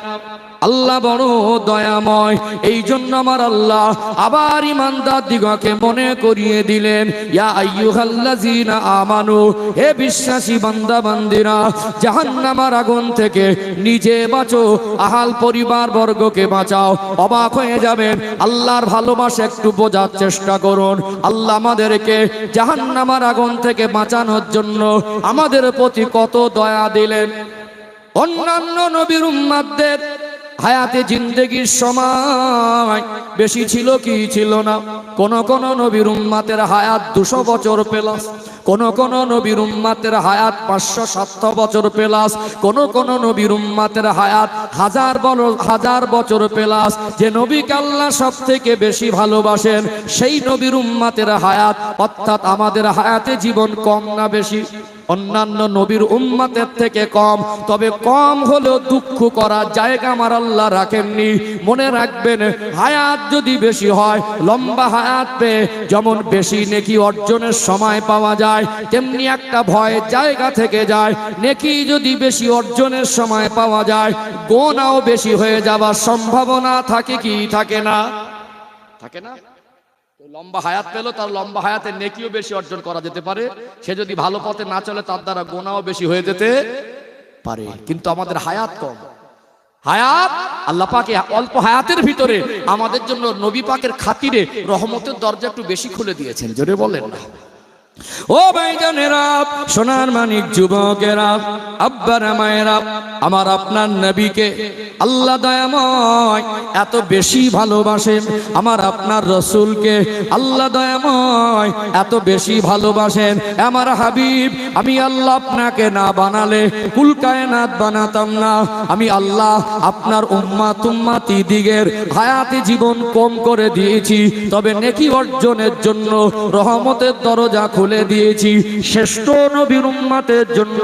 আল্লাহ বড় দয়াময়, এই জন্য আমার আল্লাহ আবার ইমানদার দিগকে মনে করিয়ে দিলেন, ইয়া আইয়ুহাল্লাযীনা আমানু, হে বিশ্বাসী বান্দা বান্দিরা, জাহান্নামের আগুন থেকে নিজে বাঁচো, আহাল পরিবার বর্গকে বাঁচাও। অবাক হয়ে যাবেন, আল্লাহর ভালোবাসা একটু বোঝার চেষ্টা করুন। আল্লাহ আমাদেরকে জাহান্নামের আগুন থেকে বাঁচানোর জন্য আমাদের প্রতি কত দয়া দিলেন। অন্যান্য নবীর উম্মতদের হায়াতে জিন্দেগির সময় বেশি ছিল কি ছিল না? কোন কোন নবীর উম্মতের হায়াত 200 বছর প্লাস, কোন কোন নবীর উম্মতের হায়াত 500-700 বছর প্লাস, কোন কোন নবীর উম্মতের হায়াত 1000 বছর প্লাস। যে নবীকে আল্লাহ সব থেকে বেশি ভালোবাসেন, সেই নবীর উম্মতের হায়াত, অর্থাৎ আমাদের হায়াতে জীবন কম না বেশি? অন্যান্য নবীর উম্মতের থেকে কম, তবে কম হলেও দুঃখ করার জায়গা আমার আল্লাহ রাখেননি। মনে রাখবেন, হায়াত যদি বেশি হয়, লম্বা হায়াত পেয়ে যেমন বেশি নেকি অর্জনের সময় পাওয়া যায়, তেমনি একটা ভয়ের জায়গা থেকে যায়। নেকি যদি বেশি অর্জনের সময় পাওয়া যায়, গুনাহও বেশি হয়ে যাবার সম্ভাবনা থাকে কি থাকে না? থাকে না? লম্বা হায়াত পেল, তার লম্বা হায়াতের নেকিও বেশি অর্জন করা যেতে পারে। সে যদি ভালো পথে না চলে, তার দ্বারা গুনাহও বেশি হয়ে যেতে পারে। কিন্তু আমাদের হায়াত কম। হায়াত আল্লাহ পাকে অল্প হায়াতের ভিতরে আমাদের জন্য নবী পাকের খাতিরে রহমতের দরজা একটু বেশি খুলে দিয়েছেন। জোরে বলেন না। ও ভাইজানেরা, সোনার মানিক যুবকেরা, আব্বারা মায়েরা, আমার আপনার নবীকে আল্লাহ দয়াময় এত বেশি ভালোবাসেন, আমার আপনার রসুলকে আল্লাহ দয়াময় এত বেশি ভালোবাসেন। আমার হাবিব, আমি আল্লাহ আপনাকে না বানালে কুল কায়নাত বানাতাম না। আমি আল্লাহ আপনার উম্মতি দিগের হায়াতে জীবন কম করে দিয়েছি, তবে নেকি অর্জনের জন্য রহমতের দরজা খুলে দিয়েছি। শ্রেষ্ঠ নবীর উম্মতের জন্য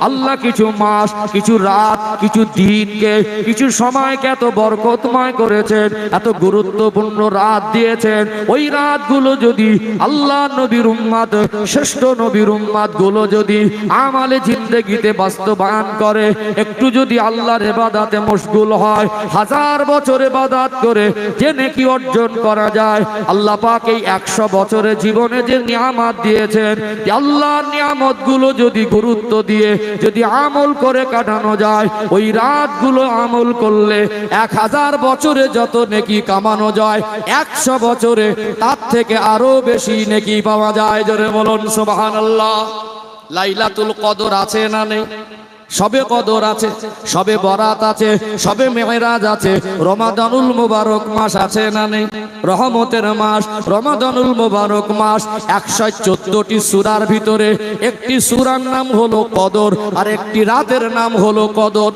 আল্লাহ কিছু মাস, কিছু রাত, কিছু দিনকে, কিছু সময়কে এত বরকতময় করেছেন, এত গুরুত্বপূর্ণ রাত দিয়েছেন। ওই রাতগুলো যদি আল্লাহ নবীর উম্মত, শ্রেষ্ঠ নবীর উম্মত গুলো যদি আমালে জিন্দেগিতে বাস্তবায়ন করে, একটু যদি আল্লাহর ইবাদতে মশগুল হয়, 1000 বছর ইবাদত করে যে নেকি অর্জন করা যায়, আল্লাহ পাক এই 100 বছরের জীবনে যে নিয়ামত দিয়েছেন, আল্লাহর নিয়ামত গুলো যদি গুরুত্ব দিয়ে যদি আমল করে কাটানো যায়, ওই রাতগুলো আমল করলে 1000 বছরে যত নেকি কামানো যায়, 100 বছরে তার থেকে আরো বেশি নেকি পাওয়া যায়। জোরে বলুন সুবহানাল্লাহ। লাইলাতুল কদর আছে না নেই? সবে কদর আছে, সবে বরাত আছে, সবে মেরাজ আছে, রমাদানুল মুবারক মাস আছে না নেই? রহমতের মাস রমাদানুল মুবারক মাস। 114টি সূরার ভিতরে একটি সূরার নাম হলো কদর, আর একটি রাতের নাম হলো কদর।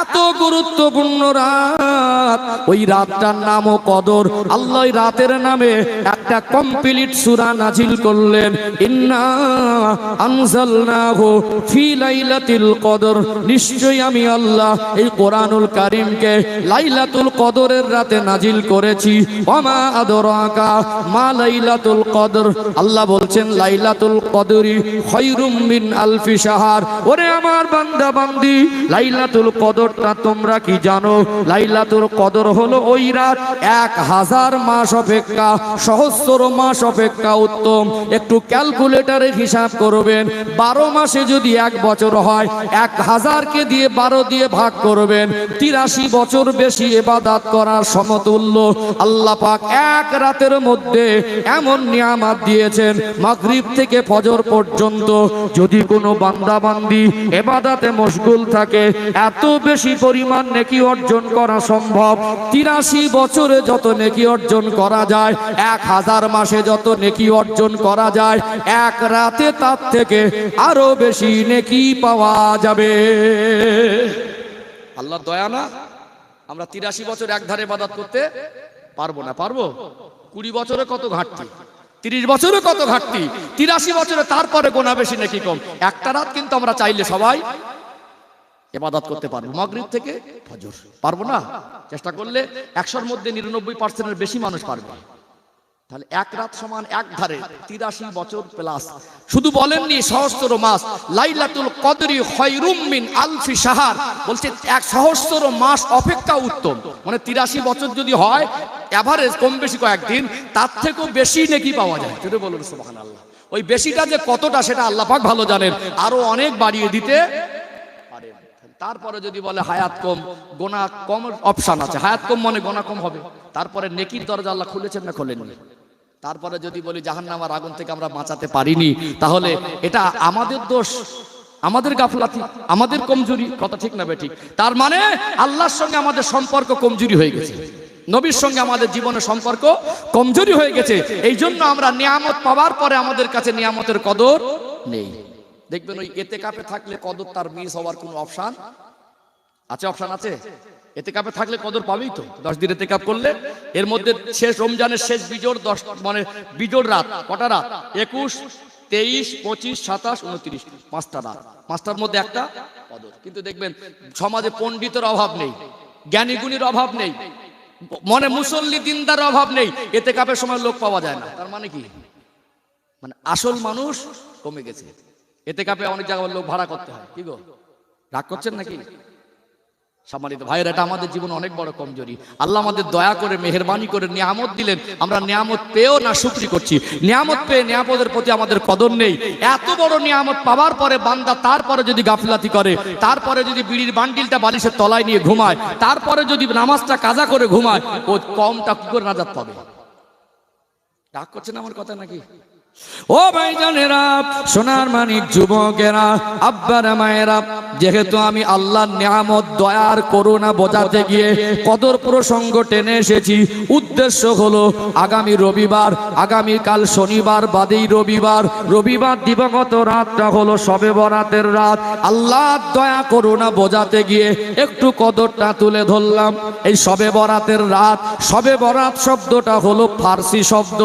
এত গুরুত্বপূর্ণ রাত, ওই রাতটার নামও কদর। আল্লাহ রাতের নামে একটা কমপ্লিট সূরা নাজিল করলেন, ইন্না আনজালনাহু ফি লাইলাতিল কদর। নিশ্চয়ই আমি আল্লাহ এই কোরআনুল কারীমকে লাইলাতুল কদরের রাতে নাজিল করেছি। ওমা আদরাকা মা লাইলাতুল কদর। আল্লাহ বলছেন লাইলাতুল কদরি খায়রুম মিন আলফি শাহর। ওরে আমার বান্দা বান্দি, লাইলাতুল কদরটা তোমরা কি জানো? লাইলাতুল কদর হলো ওই রাত 1000 মাস অপেক্ষা, সহস্র মাস অপেক্ষা উত্তম। একটু ক্যালকুলেটরে হিসাব করবেন, 12 মাসে যদি 1 বছর হয়, 1000কে দিয়ে 12 দিয়ে ভাগ করবেন, 83 বছর বেশি ইবাদত করার সমতুল্য। আল্লাহ পাক এক রাতের মধ্যে এমন নিয়ামত দিয়েছেন, মাগরিব থেকে ফজর পর্যন্ত যদি কোনো বান্দা বান্দি ইবাদতে মশগুল থাকে, এত বেশি পরিমাণ নেকি অর্জন করা সম্ভব। 83 বছরে যত নেকি অর্জন করা যায়, 1000 মাসে যত নেকি অর্জন করা যায়, এক রাতে তার থেকে আরো বেশি নেকি পাওয়া যাবে। আল্লাহর দয়া না? আমরা 83 বছর একধারে ইবাদত করতে পারবো না? পারবো? 20 বছরে কত ঘাটতি, 30 বছরে কত ঘাটতি, 83 বছরে তারপরে গোনা বেশি নাকি কম? একটা রাত কিন্তু আমরা চাইলে সবাই ইবাদত করতে পারবো, মাগরিব থেকে ফজর। পারবো না? চেষ্টা করলে 100-র মধ্যে 99%-এর বেশি মানুষ পারবে। তাহলে এক রাত সমান এক ধারে 83 বছর প্লাস। শুধু বলেননি সহস্র মাস, লাইলাতুল কদরি খায়রুম মিন আলফি শাহর, বলছে 1 সহস্র মাস অপেক্ষা উত্তম। মানে 83 বছর যদি হয়, এভারেজ কম বেশি কয়েকদিন, তার থেকেও বেশি নেকি পাওয়া যায়। যদি বলুন সুবহানাল্লাহ। ওই বেশিটা যে কতটা সেটা আল্লাহ পাক ভালো জানেন, আরো অনেক বাড়িয়ে দিতে পারেন। তারপরে যদি বলে হায়াত কম, গোনা কম, অপশন আছে। হায়াত কম মানে গোনা কম হবে। তারপরে নেকির দরজা আল্লাহ খুলেছেন না খোলেননি? তারপরে যদি বলি জাহান্নামের আগুন থেকে আমরা বাঁচাতে পারিনি, তাহলে এটা আমাদের দোষ, আমাদের গাফলাতি, আমাদের কমজোরি। কথা ঠিক না বেঠিক? তার মানে আল্লাহর সঙ্গে আমাদের সম্পর্ক কমজোরি হয়ে গেছে, নবীর সঙ্গে আমাদের জীবনের সম্পর্ক কমজোরি হয়ে গেছে। এই জন্য আমরা নিয়ামত পাওয়ার পরে আমাদের কাছে নিয়ামতের কদর নেই। দেখবেন ওই এতেকাফে থাকলে কদর তার মিস হওয়ার কোনো অপশন আছে? অপশন আছে? এতেকাফে থাকলে কদর পাবেই তো। 10 দিন এতেকাফ করলে, এর মধ্যে শেষ রমজানের শেষ বিজোড় 10, মানে বিজোড় রাত কটা রাত? 21, 23, 25, 27, 29, 5টা রাত। 5টার মধ্যে একটা কদর। কিন্তু দেখবেন সমাজে পণ্ডিতের অভাব নেই, জ্ঞানীগুণীর অভাব নেই, মনে মুসল্লি দিনদার অভাব নেই, এতেকাফের সময় লোক পাওয়া যায় না। তার মানে কি? মানে আসল মানুষ কমে গেছে। এতেকাফে অনেক জায়গায় লোক ভাড়া করতে হয়। কি গো, রাগ করছেন নাকি? সম্মানিত ভাইয়েরা, এটা আমাদের জীবনে অনেক বড় কমজোরি। আল্লাহ আমাদের দয়া করে মেহেরবানি করে নিয়ামত দিলেন, আমরা নিয়ামত পেয়েও না শুকরি করছি। নিয়ামত পেয়ে নিয়ামতের প্রতি আমাদের কদর নেই। এত বড় নিয়ামত পাওয়ার পরে বান্দা তারপরে যদি গাফিলাতি করে, তারপরে যদি বিড়ির বান্ডিলটা বালিশের তলায় নিয়ে ঘুমায়, তারপরে যদি নামাজটা কাজা করে ঘুমায়, ও কমটা কি করে নাজাত পাবে? রাগ করছেন আমার কথা নাকি? ও ভাইজানেরা, সোনার মানিক যুবকেরা, আব্বারা মায়েরা, যেহেতু আমি আল্লাহর নিয়ামত দয়ার করুণা বোঝাতে গিয়ে কদর প্রসঙ্গ টেনে এসেছি, উদ্দেশ্য হলো আগামী রবিবার, আগামীকাল শনিবার বাদেই রবিবার দিবাগত রাতটা হলো শবে বরাতের রাত। আল্লাহর দয়া করুণা বোঝাতে গিয়ে একটু কদরটা তুলে ধরলাম। এই শবে বরাতের রাত, শবে বরাত শব্দটা হলো ফার্সি শব্দ।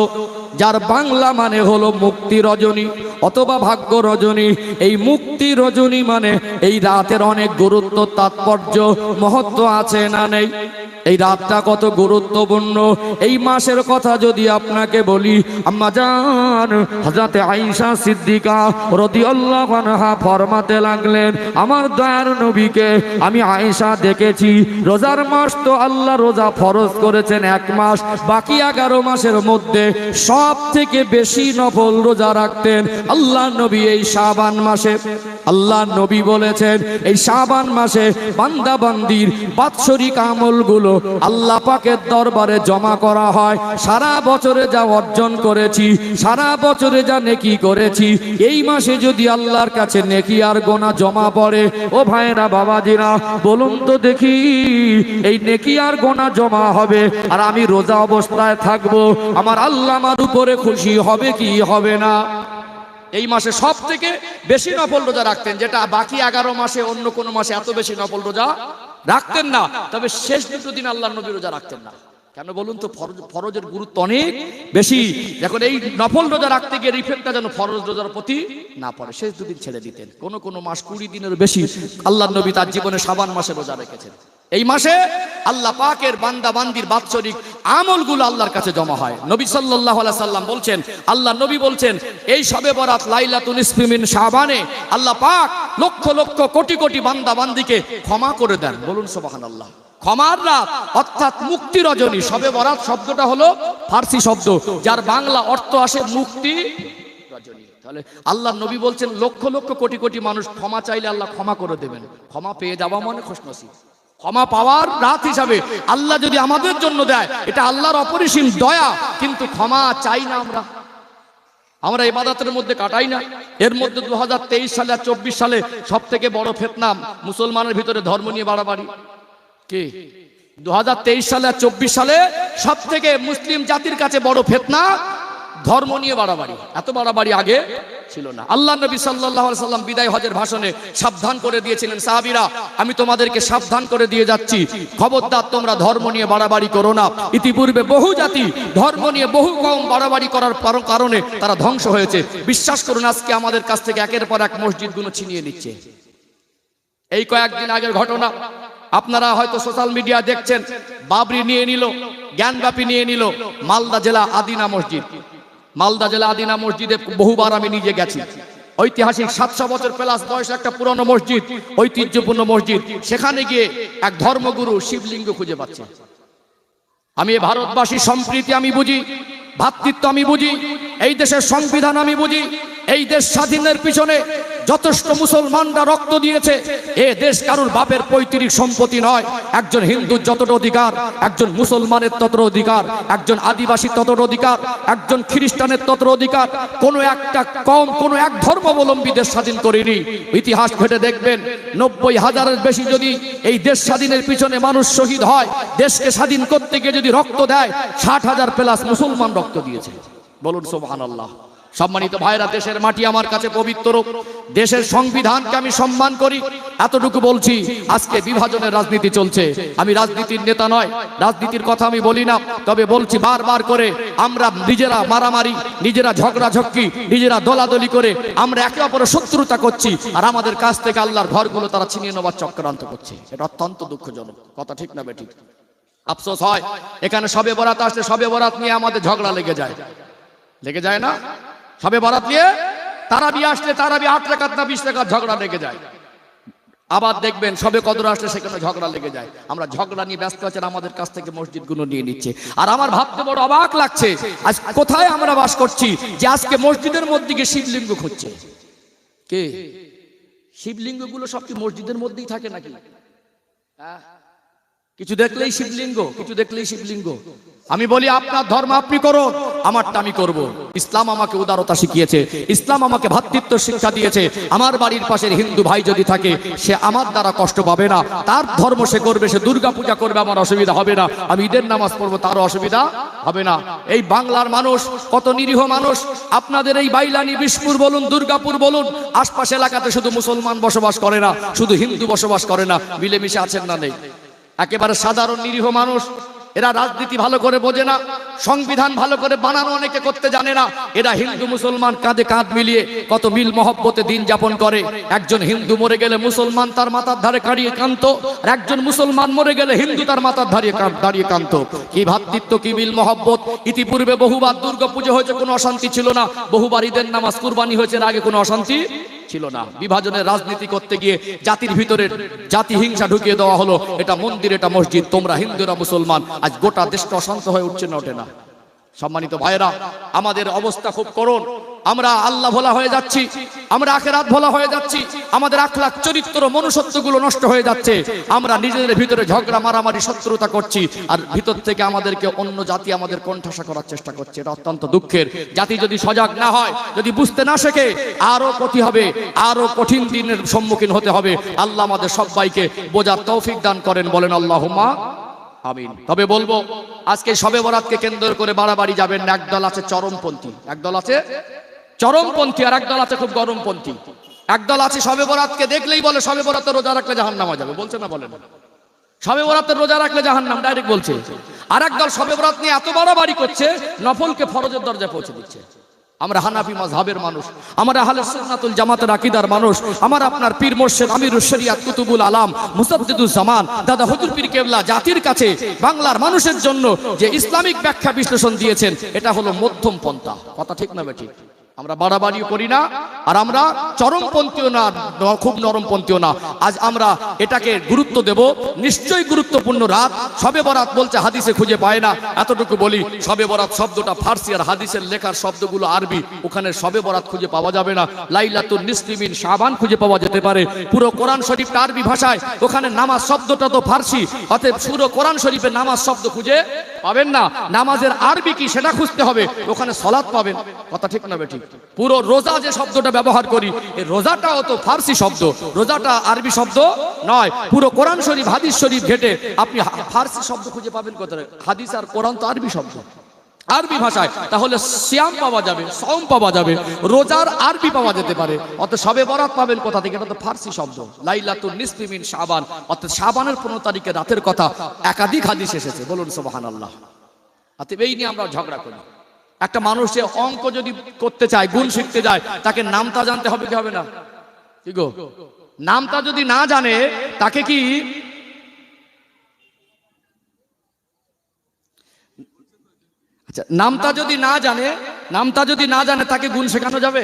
যার বাংলা মানে হলো মুক্তি রজনী অথবা ভাগ্য রজনী। এই মুক্তি রজনী মানে এই রাতের অনেক গুরুত্ব, তাৎপর্য, মহত্ব আছে না নেই? এই রাতটা কত গুরুত্বপূর্ণ। এই মাসের কথা যদি আপনাকে বলি, আম্মা জান হযরতে আয়েশা সিদ্দিকা রাদিয়াল্লাহু আনহা ফরমাতে লাগলেন, আমার দয়ার নবীকে আমি আয়েশা দেখেছি, রোজার মাস তো আল্লাহ রোজা ফরজ করেছেন 1 মাস, বাকি 11 মাসের মধ্যে সব থেকে বেশি নফল রোজা রাখতেন আল্লাহ নবী এই শাবান মাসে। আল্লাহ নবী বলেছেন এই শাবান মাসে বান্দা বান্দির বাৎসরিক আমলগুলো আল্লাহ পাকের দরবারে জমা করা হয়। সারা বছরে যা অর্জন করেছি, সারা বছরে যা নেকি করেছি, এই মাসে যদি আল্লাহর কাছে নেকি আর গোনা জমা পড়ে, ও ভাইরা বাবাজিরা বলুন তো দেখি, এই নেকি আর গোনা জমা হবে আর আমি রোজা অবস্থায় থাকবো, আমার আল্লাহ আমার উপরে খুশি হবে কি হবে না? এই মাসে সব থেকে বেশি নফল রোজা রাখতেন, যেটা বাকি 11 মাসে অন্য কোন মাসে এত বেশি নফল রোজা রাখতেন না। তবে শেষ 2 দিন আল্লাহ নবী রোজা রাখতেন না। কেন বলুন তো? ফরজের গুরুত্ব অনেক বেশি। এখন এই নফল রোজা রাখতে গিয়ে রিফেক্টটা যেন ফরজ রোজার প্রতি না পড়ে, শেষ 2 দিন ছেড়ে দিতেন। কোন মাস 20 দিনের বেশি আল্লাহ নবী তার জীবনে শাবান মাসে রোজা রেখেছেন। এই মাসে আল্লাহ পাকের বান্দা বান্দির বাৎসরিক আমলগুলো আল্লাহর কাছে জমা হয়। নবী সাল্লাল্লাহু আলাইহি সাল্লাম বলছেন, আল্লাহ নবী বলছেন, এই শবে বরাত লাইলাতুন নিসফি মিন শাবানে আল্লাহ পাক লক্ষ লক্ষ কোটি কোটি বান্দা বান্দিকে ক্ষমা করে দেন। বলুন সুবহানাল্লাহ। ক্ষমার রাত অর্থাৎ মুক্তি রজনী। শবে বরাত শব্দটা হলো ফার্সি শব্দ, যার বাংলা অর্থ আসে মুক্তি রজনী। তাহলে আল্লাহ নবী বলছেন লক্ষ লক্ষ কোটি কোটি মানুষ ক্ষমা চাইলে আল্লাহ ক্ষমা করে দেবেন। ক্ষমা পেয়ে যাওয়া মানে খুশনসিব। ক্ষমা পাওয়ার রাত হিসাবে আল্লাহ যদি আমাদের জন্য দেয়, এটা আল্লাহর অপরিসীম দয়া। কিন্তু ক্ষমা চাই না, আমরা ইবাদতের মধ্যে কাটাই না। এর মধ্যে 2023 সালে আর 24 সালে সব থেকে বড় ফিতনা মুসলমানের ভিতরে ধর্ম নিয়ে বাড়াবাড়ি। কি 2023 সালে আর 24 সালে সব থেকে মুসলিম জাতির কাছে বড় ফিতনা ধর্ম নিয়ে বাড়াবাড়ি। এত বাড়াবাড়ি আগে ছিল না। আল্লাহ নবী সাল্লাল্লাহু আলাইহি সাল্লাম বিদায় হজের ভাষণে সাবধান করে দিয়েছিলেন, সাহাবীরা আমি তোমাদেরকে সাবধান করে দিয়ে যাচ্ছি, খবরদার তোমরা ধর্ম নিয়ে বাড়াবাড়ি করো না। ইতিপূর্বে বহু জাতি ধর্ম নিয়ে বহু কওম বাড়াবাড়ি করার কারণে তারা ধ্বংস হয়েছে। বিশ্বাস করুন, আজকে আমাদের কাছ থেকে একের পর এক মসজিদগুলো ছিনিয়ে নিচ্ছে। এই কয়েকদিন আগের ঘটনা আপনারা হয়তো সোশ্যাল মিডিয়া দেখছেন, বাবরি নিয়ে নিল, জ্ঞানব্যাপী নিয়ে নিল মালদা জেলা আদিনা মসজিদ। মালদা জেলা আদিনা মসজিদে বহুবার আমি নিজে গেছি। ঐতিহাসিক 700 বছর প্লাস বয়স একটা পুরনো মসজিদ, ঐতিহ্যপূর্ণ মসজিদ। সেখানে গিয়ে এক ধর্মগুরু শিবলিঙ্গ খুঁজে পাচ্ছে। আমি ভারতবাসী সম্প্রীতি আমি বুঝি, ভ্রাতৃত্ব আমি বুঝি, এই দেশের সংবিধান আমি বুঝি। এই দেশ স্বাধীনের পিছনে যথেষ্ট মুসলমানরা রক্ত দিয়েছে। এ দেশ কারুর বাপের পৈতৃক সম্পত্তি নয়। একজন হিন্দুর যতটা অধিকার, একজন মুসলমানের ততটা অধিকার, একজন আদিবাসীর ততটা অধিকার, একজন খ্রিস্টানের ততটা অধিকার। কোনো একটা কম, কোনো এক ধর্মাবলম্বী দেশ স্বাধীন করেনি। ইতিহাস ঘেটে দেখবেন 90,000-এর বেশি যদি এই দেশ স্বাধীনের পিছনে মানুষ শহীদ হয়, দেশকে স্বাধীন করতে গিয়ে যদি রক্ত দেয়, 60,000 প্লাস মুসলমান রক্ত দিয়েছে। বলুন সুবহানাল্লাহ। সম্মানিত ভাইরা, দেশের মাটি আমার কাছে পবিত্র, দেশের সংবিধানকে আমি সম্মান করি। এতটুকু বলছি, আজকে বিভাজনের রাজনীতি চলছে। আমি রাজনীতির নেতা নয়, রাজনীতির কথা আমি বলি না, তবে বলছি বারবার করে, আমরা নিজেরা মারামারি, নিজেরা ঝগড়াঝক্কি, নিজেরা দলাদলি করে আমরা একে অপরের শত্রুতা করছি, আর আমাদের কাছ থেকে আল্লাহর ঘরগুলো তারা ছিনিয়ে নেওয়ার চক্রান্ত করছে। এটা অত্যন্ত দুঃখজনক কথা, ঠিক না বেঠিক? আফসোস হয়, এখানে শবে বরাত আসলে শবে বরাত নিয়ে আমাদের ঝগড়া লেগে যায় না? শবে বরাত নিয়ে তারাবি আসলে তারাবি 8 রাকাত না 20 রাকাত ঝগড়া লেগে যায়। আবার দেখবেন শবে কদর আসলে সেখানে ঝগড়া লেগে যায়। আমরা ঝগড়া নিয়ে ব্যস্ত আছি, আমাদের কাছ থেকে মসজিদগুলো নিয়ে নিচ্ছে। আর আমার ভাবতে বড় অবাক লাগছে, আজ কোথায় আমরা বাস করছি যে আজকে মসজিদের মধ্যে গিয়ে শিবলিঙ্গ খুঁজছে। কে? শিবলিঙ্গগুলো সব কি মসজিদের মধ্যেই থাকে নাকি? কিছু দেখলেই শিবলিঙ্গ, কিছু দেখলেই শিবলিঙ্গ। আমি বলি, আপনার ধর্ম আপনি করুন, আমারটা আমি করব। ইসলাম আমাকে উদারতা শিখিয়েছে, ইসলাম আমাকে ভ্রাতৃত্ব শিক্ষা দিয়েছে। আমার বাড়ির পাশের হিন্দু ভাই যদি থাকে, সে আমার দ্বারা কষ্ট পাবে না। তার ধর্ম সে করবে, সে দুর্গা পূজা করবে, আমার অসুবিধা হবে না। আমি ঈদের নামাজ পড়বো, তারও অসুবিধা হবে না। এই বাংলার মানুষ কত নিরীহ মানুষ। আপনাদের এই বাইলানি, বিষ্ণুপুর বলুন, দুর্গাপুর বলুন, আশপাশ এলাকাতে শুধু মুসলমান বসবাস করে না, শুধু হিন্দু বসবাস করে না, মিলেমিশে আছেন না নেই? একেবারে সাধারণ নিরীহ মানুষ, এরা রাজনীতি ভালো করে বোঝে না, সংবিধান ভালো করে বানানো অনেকে করতে জানে না। এরা হিন্দু মুসলমান কাঁধে কাঁধ মিলিয়ে কত মিল মহব্বতে দিন যাপন করে। একজন হিন্দু মরে গেলে মুসলমান তার মাথার ধারে দাঁড়িয়ে কাঁদতো, আর একজন মুসলমান মরে গেলে হিন্দু তার মাথার দাঁড়িয়ে কাঁদতো। কি ভ্রাতৃত্ব, কি মিল মহব্বত। ইতিপূর্বে বহুবার দুর্গা পুজো হয়েছে, কোনো অশান্তি ছিল না। বহুবার ঈদের নামাজ কুরবানি হয়েছে, এর আগে কোনো অশান্তি ছিল না। বিভাজনের রাজনীতি করতে গিয়ে জাতির ভিতরে জাতি হিংসা ঢুকিয়ে দেওয়া হলো। এটা মন্দির, এটা মসজিদ, তোমরা হিন্দুরা মুসলমান। আজ গোটা দেশটা অশান্ত হয়ে উঠছে না, ওঠে না? সম্মানিত ভাইরা, আমাদের অবস্থা খুব করুণ। আমরা আল্লাহ ভোলা হয়ে যাচ্ছি, আমরা আখিরাত ভোলা হয়ে যাচ্ছি। আমাদের আখলাক, চরিত্র, মনুষ্যত্বগুলো নষ্ট হয়ে যাচ্ছে। আমরা নিজেদের ভিতরে ঝগড়া, মারামারি, শত্রুতা করছি, আর ভিতর থেকে আমাদেরকে অন্য জাতি আমাদের কোণঠাসা করার চেষ্টা করছে। এটা অত্যন্ত দুঃখের। জাতি যদি সজাগ না হয়, যদি বুঝতে না শেখে, আরো ক্ষতি হবে, আরো কঠিন দিনের সম্মুখীন হতে হবে। আল্লাহ আমাদের সবাইকে বোঝার তৌফিক দান করেন, বলেন আল্লাহুম্মা আমিন। তবে বলবো, আজকে শবে বরাতকে কেন্দ্র করে বাড়াবাড়ি যাবেন না। একদল আছে চরমপন্থী, একদল আছে চরমপন্থী, আর একদল আছে খুব গরমপন্থী। একদল আছে শবে বরাতকে দেখলেই বলে শবে বরাতের রোজা রাখলে জাহান্নামে যাবে, বলছে না? বলেন শবে বরাতের রোজা রাখলে জাহান্নাম, ডাইরেক্ট বলছে। আর একদল শবে বরাত নিয়ে এত বাড়াবাড়ি করছে, নফলকে ফরজের দরজায় পৌঁছে দিচ্ছে। আমরা হানাফি মাযহাবের মানুষ, আমরা আহলে সুন্নাতুল জামাতের আকীদার মানুষ। আমার আপনার পীর মুর্শিদ আমিরুশ শরিয়াত কুতুবুল আলাম মুসাদ্দিদুজ জামান দাদা হুজুর পীর কেবলা জাতির কাছে, বাংলার মানুষের জন্য যে ইসলামিক ব্যাখ্যা বিশ্লেষণ দিয়েছেন, এটা হলো মধ্যম পন্থা। কথা ঠিক না বেঠিক? আমরা বাড়াবাড়িও করি না, আর আমরা চরমপন্থীও না, খুব নরমপন্থীও না। আজ আমরা এটাকে গুরুত্ব দেব। নিশ্চয়ই গুরুত্বপূর্ণ রাত। শবে বরাত বলছে, হাদিসে খুঁজে পায় না। এতটুকু বলি, শবে বরাত শব্দটা ফার্সি, আর হাদিসের লেখার শব্দগুলো আরবি। ওখানে শবে বরাত খুঁজে পাওয়া যাবে না। লাইলাতুন নিসফি মিন শাবান খুঁজে পাওয়া যেতে পারে। পুরো কোরআন শরীফটা আরবি ভাষায়, ওখানে নামাজ শব্দটা তো ফার্সি। অতএব পুরো কোরআন শরীফে নামাজ শব্দ খুঁজে পাবেন না। নামাজের আরবি কি সেটা খুঁজতে হবে, ওখানে সালাত পাবেন। কথা ঠিক না বেঠিক? পুরো রোজা যে শব্দটা ব্যবহার করি, এই রোজাটাও তো ফার্সি শব্দ, রোজাটা আরবি শব্দ নয়। পুরো কোরআন শরীফ, হাদিস শরীফ ঘেটে আপনি ফার্সি শব্দ খুঁজে পাবেন কোথায়? হাদিস আর কোরআন তো আরবি শব্দ, আরবি ভাষায়। তাহলে সিয়াম পাওয়া যাবে, সওম পাওয়া যাবে, রোজার আরবি পাওয়া যেতে পারে। অত শবে বরাত পাবেন কোথা থেকে? এটা তো ফার্সি শব্দ। লাইলাতুন নিসফি মিন শাবান, অর্থাৎ শাবানের 15 তারিখে রাতের কথা একাধিক হাদিস এসেছে। বলুন সুবহানাল্লাহ। অতএব এই নিয়ে আমরা ঝগড়া করি। একটা মানুষ যে অঙ্ক যদি করতে চায়, গুণ শিখতে যায়, তাকে নামতা জানতে হবে কি হবে না? কি গো, নামতা যদি না জানে, তাকে কি আচ্ছা, নামতা যদি না জানে তাকে গুণ শেখানো যাবে?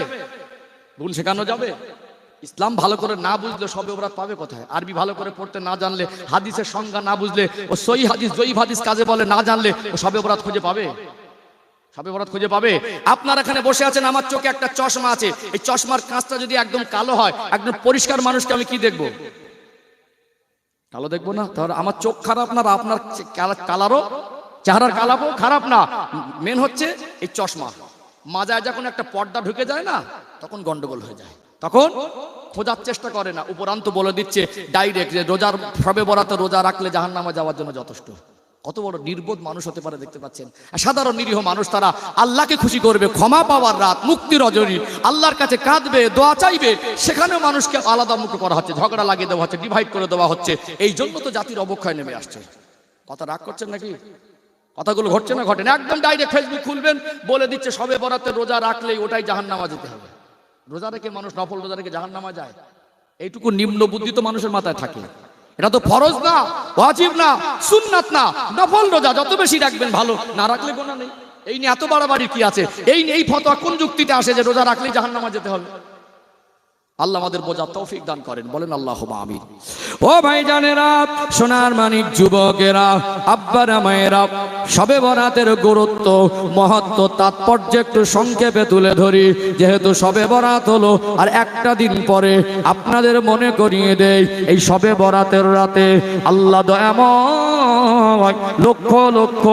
গুণ শেখানো যাবে? ইসলাম ভালো করে না বুঝলে শবে বরাত পাবে কোথায়? আরবি ভালো করে পড়তে না জানলে, হাদিসের সংজ্ঞা না বুঝলে, ও সহি হাদিস জয়ীফ হাদিস কাজে বলে না জানলে, ও শবে বরাত খুঁজে পাবে? শবে বরাত খুঁজে পাবে? আপনার এখানে বসে আছেন, আমার চোখে একটা চশমা আছে। এই চশমার কাঁচটা যদি একদম কালো হয়, একদম পরিষ্কার মানুষকে আমি কি দেখবো? কালো দেখবো না? তাহলে আমার চোখ খারাপ না, আপনার কালারও, চেহারার কালারও খারাপ না। মেন হচ্ছে এই চশমা। মাজায় যখন একটা পর্দা ঢুকে যায় না, তখন গন্ডগোল হয়ে যায়। তখন খোঁজার চেষ্টা করে না, উপরান্ত বলে দিচ্ছে ডাইরেক্ট যে রোজার শবে বরাতে রোজা রাখলে জাহান্নামে যাওয়ার জন্য যথেষ্ট। কত বড় নির্বোধ মানুষ হতে পারে দেখতে পাচ্ছেন। সাধারণ নিরীহ মানুষ, তারা আল্লাহকে খুশি করবে, ক্ষমা পাওয়ার রাত, মুক্তি রজনী, আল্লাহর কাছে কাঁদবে, দোয়া চাইবে, সেখানেও মানুষকে আলাদা মুখ করা হচ্ছে, ঝগড়া লাগিয়ে দেওয়া হচ্ছে, ডিভাইড করে দেওয়া হচ্ছে। এই জন্য তো জাতির অবক্ষয় নেমে আসছে। কথা রাগ করছেন নাকি? কথাগুলো ঘটছে না? ঘটে না? একদম ডাইরেক্ট ফেসবুক খুলবেন, বলে দিচ্ছে শবে বরাতে রোজা রাখলেই ওটাই জাহান্নামে যেতে হবে। রোজা রেখে মানুষ, নফল রোজা রেখে জাহান্নামে যায়? এইটুকু নিম্ন বুদ্ধি তো মানুষের মাথায় থাকে। এটা তো ফরজ না, ওয়াজিব না, সুন্নাত না, নফল রোজা। যত বেশি রাখবেন ভালো, না রাখলে গোনা নেই। এই নিয়ে এত বাড়াবাড়ি কি আছে? এই ফতোয়া কোন যুক্তিতে আসে যে রোজা রাখলেই জাহান্নামে যেতে হবে? আল্লাহ আমাদের বোঝার তৌফিক দান করেন, বলেন আল্লাহুম্মা আমিন। ও ভাই জানেরা, সোনার মানিক যুবকেরা, আব্বারা মায়েরা, শবে বরাতের গুরুত্ব, মহত্ব, তাৎপর্য একটু সংক্ষেপে তুলে ধরি। যেহেতু শবে বরাত হলো আর একটা দিন পরে, আপনাদের মনে করিয়ে দেই, এই শবে বরাতের রাতে আল্লাহ দয়াময় লক্ষ লক্ষ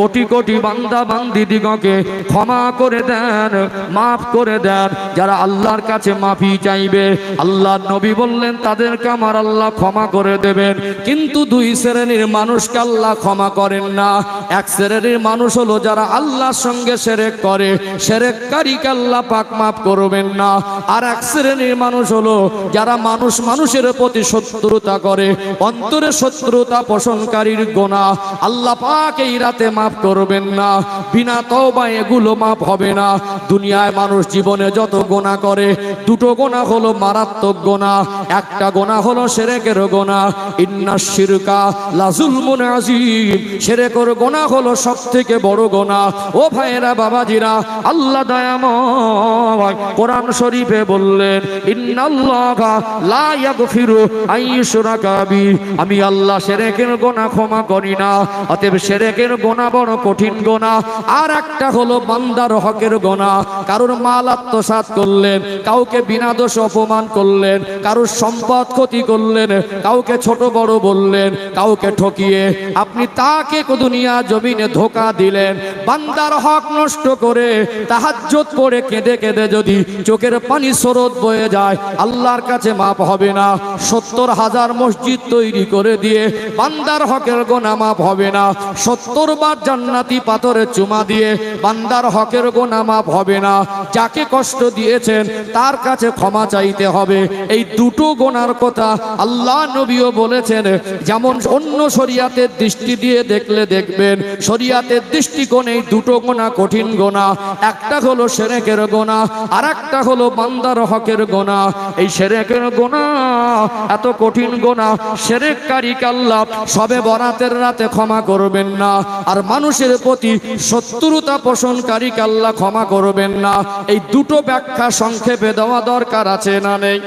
কোটি কোটি বান্দা বান্দি দিগকে ক্ষমা করে দেন, মাফ করে দেন। যারা আল্লাহর কাছে মাফি চাই, চাইবে, আল্লাহ নবী বললেন তাদেরকে আমার আল্লাহ ক্ষমা করে দেবেন। কিন্তু দুই শ্রেণীর মানুষকে আল্লাহ ক্ষমা করেন না। এক শ্রেণীর মানুষ হলো যারা আল্লাহর সঙ্গে শিরক করে, শিরককারীকে আল্লাহ পাক মাফ করবেন না। আর এক শ্রেণীর মানুষ হলো যারা মানুষের প্রতি শত্রুতা করে, অন্তরে শত্রুতা পোষণকারীর গুনাহ আল্লাহ পাক এই রাতে মাফ করবেন না। বিনা তওবা এগুলো মাফ হবে না। দুনিয়ায় মানুষ জীবনে যত গুনাহ করে, দুটো গুনাহ হলো মারাত্মক গুনাহ। একটা গুনাহ হলো শিরকের গুনাহ, ইন্নাশ শিরকা লাযুলমুন আযীম। শিরকের গুনাহ হলো সবথেকে বড় গুনাহ। ও ভাইরা বাবাজিরা, আল্লাহ দয়াময় কোরআন শরীফে বললেন, ইন্নাল্লাহা লা ইয়াগফিরু আন ইউশরাকা বিহি। আমি আল্লাহ শিরকের গুনাহ ক্ষমা করি না। অতএব শিরকের গুনাহ বড় কঠিন গুনাহ। আর একটা হলো বান্দার হকের গুনাহ। কারোর মাল আত্মসাৎ করলেন, কাউকে বিনা দোষে অপমান করলেন, কারোর সম্পদ ক্ষতি করলেন, কাউকে ছোট বড় বললেন, কাউকে ঠকিয়ে আপনি তাকে দুনিয়া জমিনে ধোঁকা দিলেন। বান্দার হক নষ্ট করে তাহাজ্জুদ পড়ে কেঁদে কেঁদে যদি চোখের পানি স্রোত বয়ে যায়, আল্লাহর কাছে মাপ হবে না। 70,000 মসজিদ তৈরি করে দিয়ে বান্দার হকের গুনাহ মাপ হবে না। 70 বার জান্নাতি পাথরে চুমা দিয়ে বান্দার হকের গুনাহ মাপ হবে না। যাকে কষ্ট দিয়েছেন তার কাছে ক্ষমা চাইতে হবে। এই দুটো গুনার কথা আল্লাহ নবীও বলেছেন। যেমন অন্য শরিয়াতের দৃষ্টি দিয়ে দেখলে দেখবেন, শরিয়াতের দৃষ্টিকোণে এই দুটো গুনাহ কঠিন গুনাহ। একটা হলো শিরকের গুনাহ, আর একটা হলো বান্দার হকের গুনাহ। এই শিরকের গুনাহ এত কঠিন গুনাহ, শিরককারীকে আল্লাহ সবে বরাতের রাতে ক্ষমা করবেন না। আর মানুষের প্রতি শত্রুতা পোষণকারীকে আল্লাহ ক্ষমা করবেন না। এই দুটো ব্যাখ্যা সংক্ষেপে দেওয়া দরকার আছে না নেই?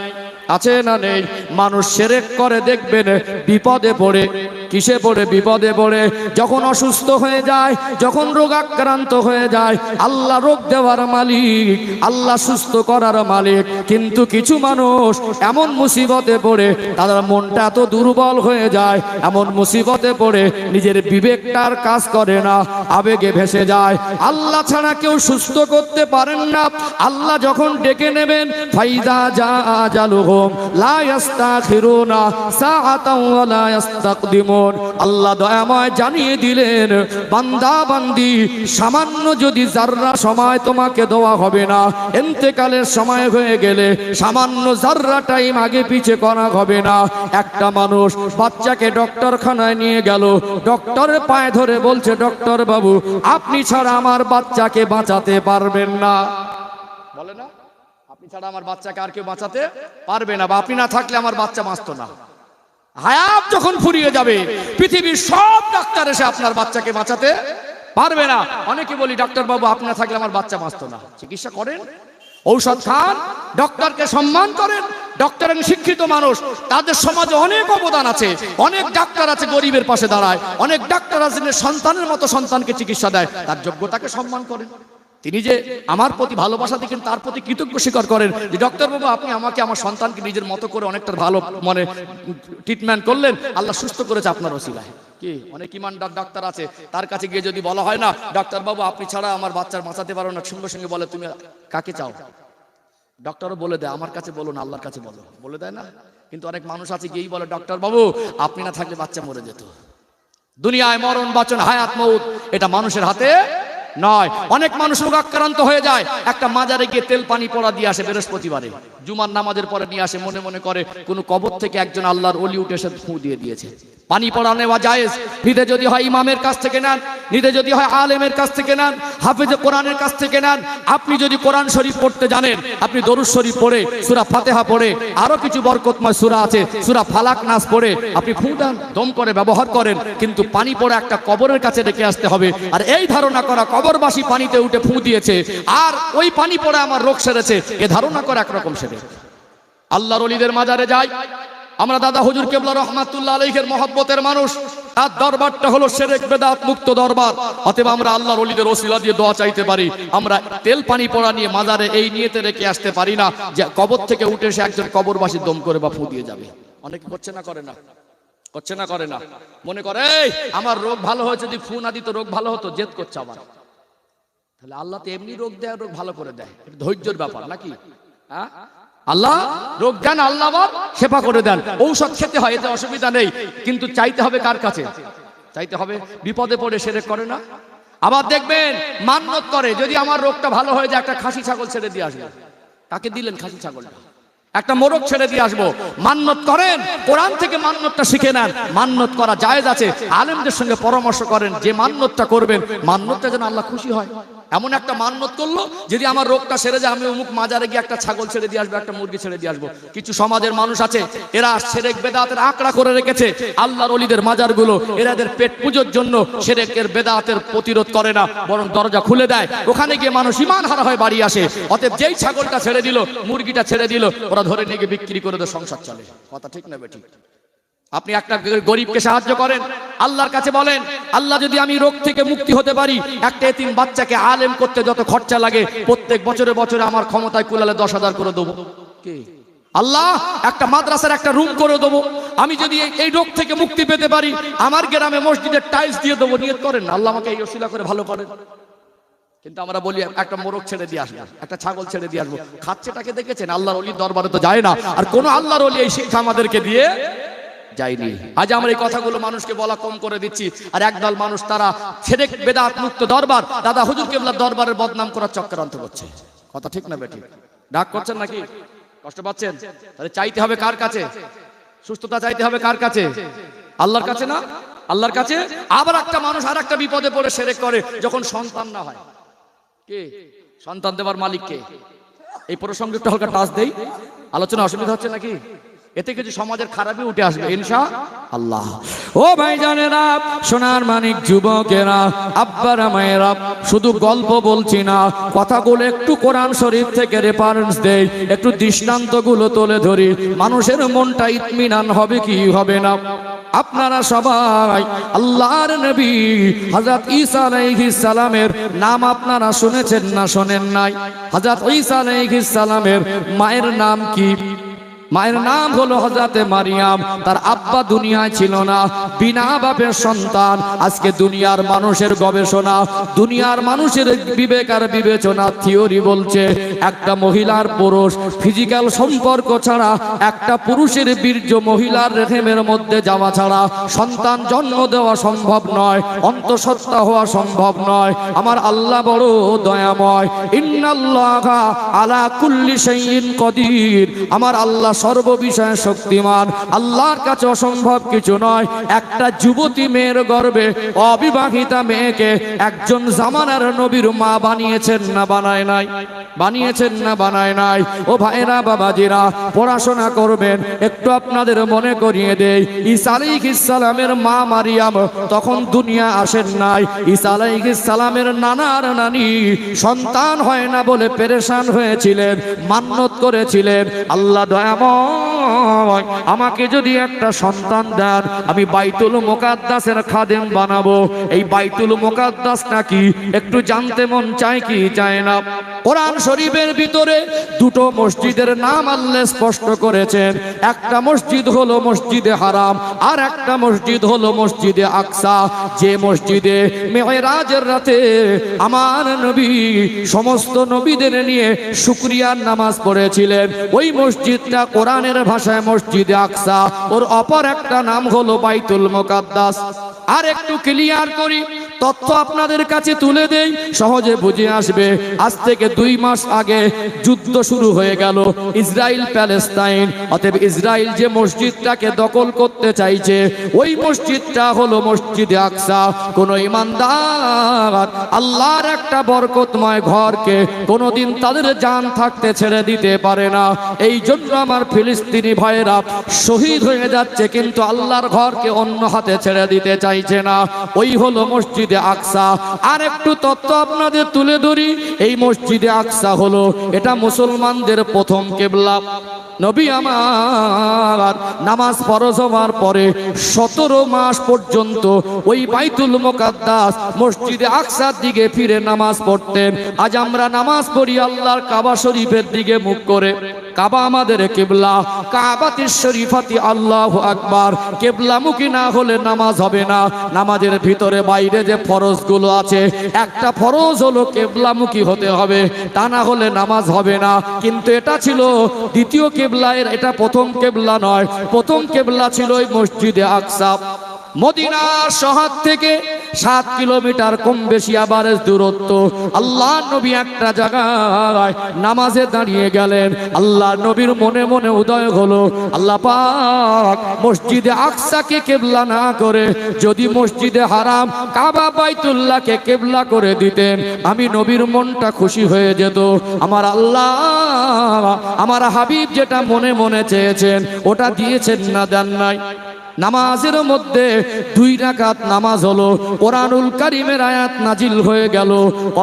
আছে না নেই? মানুষ শিরক করে দেখবেন বিপদে পড়ে। কিসে পড়ে? বিপদে পড়ে। যখন অসুস্থ হয়ে যায়, যখন রোগাক্রান্ত হয়ে যায়, আল্লাহ রোগ দেওয়ার মালিক, আল্লাহ সুস্থ করার মালিক। কিন্তু কিছু মানুষ এমন মুসিবতে পড়ে, তাদের মনটা এত দুর্বল হয়ে যায়, এমন মুসিবতে পড়ে নিজের বিবেকটার কাজ করে না, আবেগে ভেসে যায়। আল্লাহ ছাড়া কেউ সুস্থ করতে পারেন না। আল্লাহ যখন ডেকে নেবেন, ফাইদা জা আজালুহুম লা ইস্তাখিরুনা সাআতাও ওয়া লা ইস্তাকদিমুন। আল্লাহ দয়াময় জানিয়ে দিলেন, বান্দা বান্দি, সামান্য যদি যাররা সময় তোমাকে দেওয়া হবে না, ইন্তেকালের সময় হয়ে গেলে সামান্য যাররা টাইম আগে পিছে করা হবে না। একটা মানুষ বাচ্চাকে ডক্টরখানায় নিয়ে গেল, ডক্টরের পায়ে ধরে বলছে, ডক্টর বাবু, আপনি ছাড়া আমার বাচ্চাকে বাঁচাতে পারবেন না। বলে না, আপনি ছাড়া আমার বাচ্চাকে আর কেউ বাঁচাতে পারবে না, বা আপনি না থাকলে আমার বাচ্চা বাঁচতো না। হায়াত যখন ফুরিয়ে যাবে, পৃথিবীর সব ডাক্তার এসে আপনার বাচ্চাকে বাঁচাতে পারবে না। অনেকে বলি, ডাক্তার বাবু আপনি না থাকলে আমার বাচ্চা বাঁচতো না। চিকিৎসা করেন, ঔষধ খান, ডক্টরকে সম্মান করেন। ডক্টর শিক্ষিত মানুষ, তাদের সমাজে অনেক অবদান আছে। অনেক ডাক্তার আছে গরিবের পাশে দাঁড়ায়, অনেক ডাক্তার আছে সন্তানের মতো সন্তানকে চিকিৎসা দেয়। তার যোগ্যতাকে সম্মান করেন। তিনি যে আমার প্রতি ভালোবাসা দেখেন, তার প্রতি কৃতজ্ঞ স্বীকার করেন যে ডক্টর বাবু আপনি আমাকে, আমার সন্তানকে নিজের মতো করে অনেকটা ভালো মানে ট্রিটমেন্ট করলেন, আল্লাহ সুস্থ করেছে আপনার ওসিলায়। কি অনেক ইমানদার ডাক্তার আছে, তার কাছে গিয়ে যদি বলা হয় না, ডাক্তার বাবু আপনি ছাড়া আমার বাচ্চার বাঁচাতে পারো না, সঙ্গে সঙ্গে বলে তুমি কাকে চাও? ডক্টরও বলে দেয়, আমার কাছে বলো না, আল্লাহর কাছে বলো, বলে দেয় না? কিন্তু অনেক মানুষ আছে গিয়েই বলে, ডক্টর বাবু আপনি না থাকলে বাচ্চা মরে যেত। দুনিয়ায় মরণ বাঁচন, হায়াত মউত এটা মানুষের হাতে নয়। অনেক মানুষ রোগাক্রান্ত হয়ে যায়, একটা মাজারে গিয়ে তেল পানি পড়া দিয়ে আসে বৃহস্পতিবারে, জুমার নামাজের পরে নিয়ে আসে, মনে মনে করে কোনো কবর থেকে একজন আল্লাহর ওলি উঠে এসে ফু দিয়ে দিয়েছে। পানি পড়া নেওয়া জায়েজ, নিতে যদি হয় ইমামের কাছ থেকে নেন, নিতে যদি হয় আলেমের কাছ থেকে নেন, হাফেজে কোরআনের কাছ থেকে নেন। আপনি যদি কোরআন শরীফ পড়তে জানেন, আপনি দরুদ শরীফ পড়ে, সূরা ফাতিহা পড়ে, আরো কিছু বরকতময় সূরা আছে, সূরা ফালাক নাস পড়ে আপনি ফু দেন, দম করে ব্যবহার করেন। কিন্তু পানি পড়া একটা কবরের কাছে রেখে আসতে হবে। আর এই ধারণা করা কবরবাসী পানিতে উঠে ফু দিয়েছে আর ওই পানি পড়ে আমার রোগ সেরেছে, এ ধারণা করা একরকম সেরে। আল্লাহর ওলিদের মাজারে যাই আমরা, দাদা হুজুর কেবলা রহমাতুল্লাহ আলাইহির মহব্বতের মানুষ, তার দরবারটা হলো শিরক বেদাত মুক্ত দরবার। অতএব আমরা আল্লাহর ওলিদের ওসিলা দিয়ে দোয়া চাইতে পারি। আমরা তেল পানি পড়া নিয়ে মাজারে এই নিয়তে রেখে আসতে পারি না যে কবর থেকে উঠে এসে একজন কবরবাসী দম করে বা ফু দিয়ে যাবে। অনেকে করছে না, করে না, করছে না, করে না, মনে করে আমার রোগ ভালো হয়েছে, যদি ফু না দিত রোগ ভালো হতো, জেদ করছে আবার। তাহলে আল্লাহ তো এমনি রোগ দেয়, রোগ ভালো করে দেয়, ধৈর্যের ব্যাপার নাকি? হ্যাঁ, আল্লাহ রোগ দেন, আল্লাহ আবার সেবা করে দেন। ঔষধ খেতে হয়, এতে অসুবিধা নেই, কিন্তু চাইতে হবে কার কাছে? চাইতে হবে, বিপদে পড়ে শিরক করে না। আবার দেখবেন মান্যত করে, যদি আমার রোগটা ভালো হয়ে যায় একটা খাসি ছাগল ছেড়ে দিয়ে আসবে। কাকে দিলেন খাসি ছাগলটা? একটা মোরগ ছেড়ে দিয়ে আসবো। মান্যত করেন, কোরআন থেকে মান্যতটা শিখে নেন। মান্যত করা জায়েজ আছে, আলেমদের সঙ্গে পরামর্শ করেন যে মান্যতটা করবেন, মান্যতটা যেন আল্লাহ খুশি হয়। এমন একটা মান্যত করলো, যদি আমার রোগটা সেরে যায় আমি অমুক মাজারে গিয়ে একটা ছাগল ছেড়ে দিয়ে আসবো, একটা মুরগি ছেড়ে দিয়ে আসবো। কিছু সমাজের মানুষ আছে, এরা শিরক বেদাতের আঁকড়া করে রেখেছে আল্লাহর ওলিদের মাজারগুলো। এরাদের পেট পুজোর জন্য শিরকের বেদাতের প্রতিরোধ করে না, বরং দরজা খুলে দেয়। ওখানে গিয়ে মানুষ ঈমান হারা হয়ে বাড়ি আসে। অতএব যেই ছাগলটা ছেড়ে দিল, মুরগিটা ছেড়ে দিল, ওরা ধরে নিয়ে গিয়ে বিক্রি করে দেয়, সংসার চলে। কথা ঠিক না বেঠিক? আপনি একটা গরিবকে সাহায্য করেন, আল্লাহর কাছে বলেন, আল্লাহ যদি আমি রোগ থেকে মুক্তি হতে পারি, একটা এতিম বাচ্চাকে আলেম করতে যত খরচা লাগে প্রত্যেক বছরে বছরে আমার ক্ষমতায় কুলালে 10,000 করে দেবো। কে? আল্লাহ একটা মাদ্রাসার একটা রুম করে দেবো। আমি যদি এই রোগ থেকে মুক্তি পেতে পারি, আমার গ্রামে মসজিদের টাইলস দিয়ে দেবো। নিয়ত করেন, আল্লাহ আমাকে এই ওসিলা করে ভালো করেন। কিন্তু আমরা বলি একটা মোরগ ছেড়ে দিয়ে আসবো, একটা ছাগল ছেড়ে দিয়ে আসবো। খাচ্ছেটাকে দেখেছেন? আল্লাহর ওলির দরবারে তো যায় না, আর কোন আল্লাহর ওলি এই শিক্ষা আমাদেরকে দিয়ে যায়নি। আজ আমরা এই কথাগুলো মানুষকে বলা কম করে দিচ্ছি, আর একদল মানুষ তারা শিরক বেদাত মুক্ত দরবার, দাদা হুজুর কেবলার দরবারের বদনাম করার চক্রান্ত করছে। কথা ঠিক না বেঠিক? ডাক করছেন নাকি? কষ্ট পাচ্ছেন? তাহলে চাইতে হবে কার কাছে? সুস্থতা চাইতে হবে কার কাছে? আল্লাহর কাছে না? আল্লাহর কাছে। আবার একটা মানুষ আর একটা বিপদে পড়ে শিরক করে, যখন সন্তান না হয়। কে সন্তান দেবার মালিক কে? এই প্রসঙ্গে একটু হালকা টাচ দেই, আলোচনা অসুবিধা হচ্ছে নাকি? এতে কিছু সমাজের খারাপই উঠে আসবে ইনশাআল্লাহ। ও ভাই জানেরা, সোনার মানিক যুবকেরা, আব্বারা মায়েরা, শুধু গল্প বলছি না, কথাগুলো একটু কোরআন শরীফ থেকে রেফারেন্স দেই, একটু দৃষ্টান্তগুলো তুলে ধরি। মানুষের মনটা ইতমিনান হবে কি হবে না? আপনারা সবাই আল্লাহর নবী হযরত ঈসা আলাইহিস সালামের নাম আপনারা শুনেছেন না শোনেন নাই? হযরত ঈসা আলাইহিস সালামের মায়ের নাম কি? মায়ের নাম হলো হযরতে মারিয়াম। তার আব্বা দুনিয়ায় ছিল না, বিনা বাপের সন্তান। আজকে দুনিয়ার মানুষের গবেষণা, দুনিয়ার মানুষের বিবেক আর বিবেচনা, থিওরি বলছে একটা মহিলার পুরুষ ফিজিক্যাল সম্পর্ক ছাড়া, একটা পুরুষের বীর্য মহিলার রেহেমের মধ্যে যাওয়া ছাড়া সন্তান জন্ম দেওয়া সম্ভব নয়, অন্তঃসত্ত্বা হওয়া সম্ভব নয়। আমার আল্লাহ বড় দয়াময়। ইন্নাল্লাহা আলা কুল্লি শাইইন কদির। আমার আল্লাহ সর্ববিষয়ে শক্তিমান। আল্লাহর কাছে অসম্ভব কিছু নয়। একটা যুবতী মেয়ের গর্ভে অবিবাহিতা মেয়েকে একজন জামানার নবীর মা বানিয়েছেন না বানায় নাই? বানিয়েছেন না বানায় নাই? ও ভাইরা বাবাজিরা, পড়াশোনা করবেন, একটু আপনাদের মনে করিয়ে দেই, ঈসা আলাইহিস সালামের মা মারিয়াম তখন দুনিয়া আসেন নাই। ঈসা আলাইহিস সালামের নানার নানি সন্তান হয় না বলে পেরেশান হয়েছিলেন, মান্যত করেছিলেন, আল্লাহ দয়াময় আমাকে যদি একটা সন্তান দেন, আমি বাইতুল মুকাদ্দাসের খাদেম বানাবো। এই বাইতুল মুকাদ্দাস নাকি একটু জানতে মন চায় কি চায় না? কোরআন শরীফের ভিতরে দুটো মসজিদের নাম আল্লাহ স্পষ্ট করেছেন। একটা মসজিদ হলো মসজিদে হারাম, আর একটা মসজিদ হলো মসজিদে আকসা। যে মসজিদে মেরাজের রাতে আমার নবী সমস্ত নবীদের নিয়ে শুকরিয়ার নামাজ পড়েছিলেন, ওই মসজিদটা কোরআনের ভাষায় মসজিদে আকসা। ওর অপর একটা নাম হলো বাইতুল মুকাদ্দাস। আর একটু ক্লিয়ার করি, তথ্য আপনাদের কাছে তুলে দেই, সহজে বুঝে আসবে। আজ থেকে 2 মাস আগে যুদ্ধ শুরু হয়ে গেল ইসরায়েল প্যালেস্তাইন। অতএব ইসরায়েল যে মসজিদটাকে দখল করতে চাইছে, ওই মসজিদটা হলো মসজিদে আকসা। কোন ইমানদার আল্লাহর একটা বরকতময় ঘরকে কোনোদিন তাদের জান থাকতে ছেড়ে দিতে পারে না। এই জন্য আমার ফিলিস্তিনি ভাইয়েরা শহীদ হয়ে যাচ্ছে, কিন্তু আল্লাহর ঘরকে অন্য হাতে ছেড়ে দিতে চাইছে না। ওই হলো মসজিদে আকসা। আর একটু তথ্য আপনাদের তুলে ধরি, এই মসজিদে আকসা হলো এটা মুসলমানদের প্রথম কিবলা। নবী আমার নামাজ ফরজ হওয়ার পরে 17 মাস পর্যন্ত ওই বাইতুল মুকাদ্দাস মসজিদে আকসার দিকে ফিরে নামাজ পড়তেন। আজ আমরা নামাজ পড়ি আল্লাহর কাবা শরীফের দিকে মুখ করে। কাবা আমাদের কিবলা, কাবাতিশ শরীফাতি আল্লাহু আকবার। কিবলামুখী না হলে নামাজ হবে না। নামাজের ভিতরে বাইরে যে ফরজগুলো আছে, একটা ফরজ হলো কিবলামুখী হতে হবে, তা না হলে নামাজ হবে না। কিন্তু এটা ছিল দ্বিতীয় কিবলা, এটা প্রথম কিবলা নয়। প্রথম কিবলা ছিল ওই মসজিদে আকসা। মদিনা শহর থেকে 7 কিলোমিটার কম বেশি আবারেজ দূরত্ব। আল্লাহ নবী একটা জায়গায় নামাজে দাঁড়িয়ে গেলেন। আল্লাহ নবীর মনে মনে উদয় হলো, আল্লাহ পাক মসজিদে আকসাকে কিবলা না করে যদি মসজিদে হারাম কাবা বাইতুল্লাহকে কিবলা করে দিতেন, আমি নবীর মনটা খুশি হয়ে যেত। আমার আল্লাহ আমার হাবিব যেটা মনে মনে চেয়েছেন ওটা দিয়েছেন না দেন নাই। নামাজের মধ্যে 2 রাকাত নামাজ হলো, কোরআনুল কারীমের আয়াত নাজিল হয়ে গেল,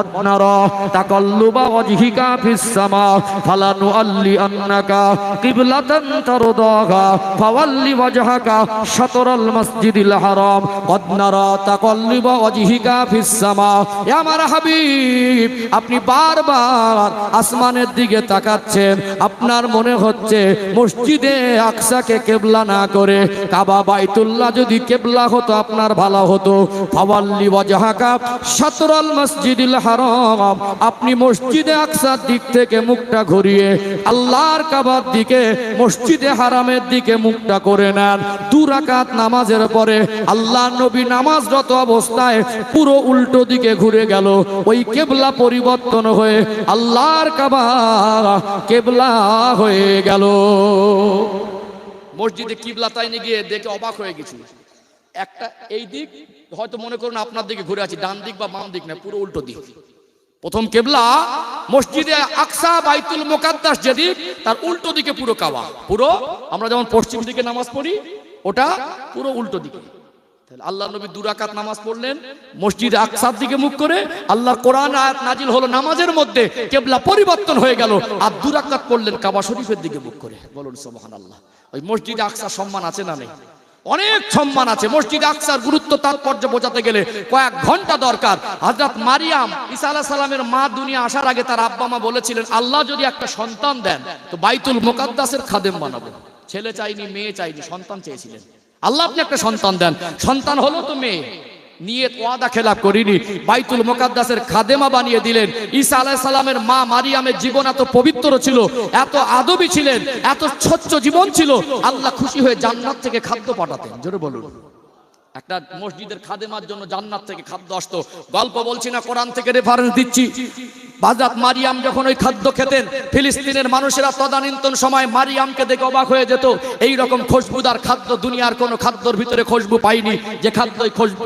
অদনারা তাকাল্লুবা ওয়াজহিকা ফিস সামা ফালানুআল্লি আন্নাকা কিবলাতান তারদাহা ফাওয়াল্লি ওয়াজহাকা শাতরাল মসজিদিল হারাম অদনারা তাকাল্লুবা ওয়াজহিকা ফিস সামা। এ আমার হাবিব, আপনি বারবার আসমানের দিকে তাকাচ্ছেন, আপনার মনে হচ্ছে মসজিদে আকসাকে কিবলা না করে কাবা বাইতুল্লাহ যদি কিবলা হতো আপনার ভালো হতো। ফাওয়াল্লি ওয়াজহাকা শাতরাল মসজিদিল হারাম, আপনি মসজিদে আকসার দিক থেকে মুখটা ঘুরিয়ে আল্লাহর কাবার দিকে মসজিদে হারামের দিকে মুখটা করে নেন। 2 রাকাত নামাজের পরে আল্লাহ নবী নামাজরত অবস্থায় পুরো উল্টো দিকে ঘুরে গেল। ওই কিবলা পরিবর্তন হয়ে আল্লাহর কাবা কিবলা হয়ে গেল। মসজিদে কিবলা তাইনে গিয়ে দেখে অবাক হয়ে গেছি। একটা এই দিক হয়তো মনে করুন আপনার দিকে ঘুরে আছি, ডান দিক বা বাম দিক না, পুরো উল্টো দিক। প্রথম কিবলা মসজিদে আকসা বাইতুল মুকাদ্দাস যেদিক, তার উল্টো দিকে পুরো কাবা। পুরো আমরা যেমন পশ্চিম দিকে নামাজ পড়ি, ওটা পুরো উল্টো দিকে। আল্লাহ নবী 2 রাকাত নামাজ পড়লেন মসজিদে আকসার দিকে মুখ করে। আল্লাহ কোরআন আয়াত নাজিল হলো, নামাজের মধ্যে কিবলা পরিবর্তন হয়ে গেল, আর 2 রাকাত পড়লেন কাবা শরীফের দিকে মুখ করে। বলুন সুবহানাল্লাহ। ওই মসজিদে আকসার সম্মান আছে না নেই? অনেক সম্মান আছে। মসজিদে আকসার গুরুত্ব তাৎপর্য বোঝাতে গেলে কয়েক ঘন্টা দরকার। হযরত মারিয়াম ঈসা আলাইহিস সালামের মা দুনিয়া আসার আগে তার আব্বা মা বলেছিলেন, আল্লাহ যদি একটা সন্তান দেন তো বাইতুল মুকাদ্দাসের খাদেম বানাবো। ছেলে চাইনি, মেয়ে চাইনি, সন্তান চেয়েছিলেন। আল্লাহ আপনি একটা সন্তান দেন, সন্তান হলো তো মেয়ে। নিয়ত ওয়াদা খেলাফ করিনি, বাইতুল মুকাদ্দাসের খাদেমা বানিয়ে দিলেন। ঈসা আলাইহিস সালামের মা মারিয়ামের জীবন এত পবিত্র ছিল, এত আদবী ছিলেন, এত স্বচ্ছ জীবন ছিল, আল্লাহ খুশি হয়ে জান্নাত থেকে খাদ্য পাঠাতেন। জোরে বলুন। একটা মসজিদের খাদেমার জন্য জান্নাত থেকে খাদ্য আসতো। গল্প বলছি না, কোরআন থেকে রেফারেন্স দিচ্ছি। হযরত মারিয়াম যখন ওই খাদ্য খেতেন, ফিলিস্তিনের মানুষেরা তদানীন্তন সময় মারিয়ামকে দেখে অবাক হয়ে যেত। এই রকম খুশবুদার খাদ্য দুনিয়ার কোনো খাদ্যের ভিতরে খুশবু পাইনি,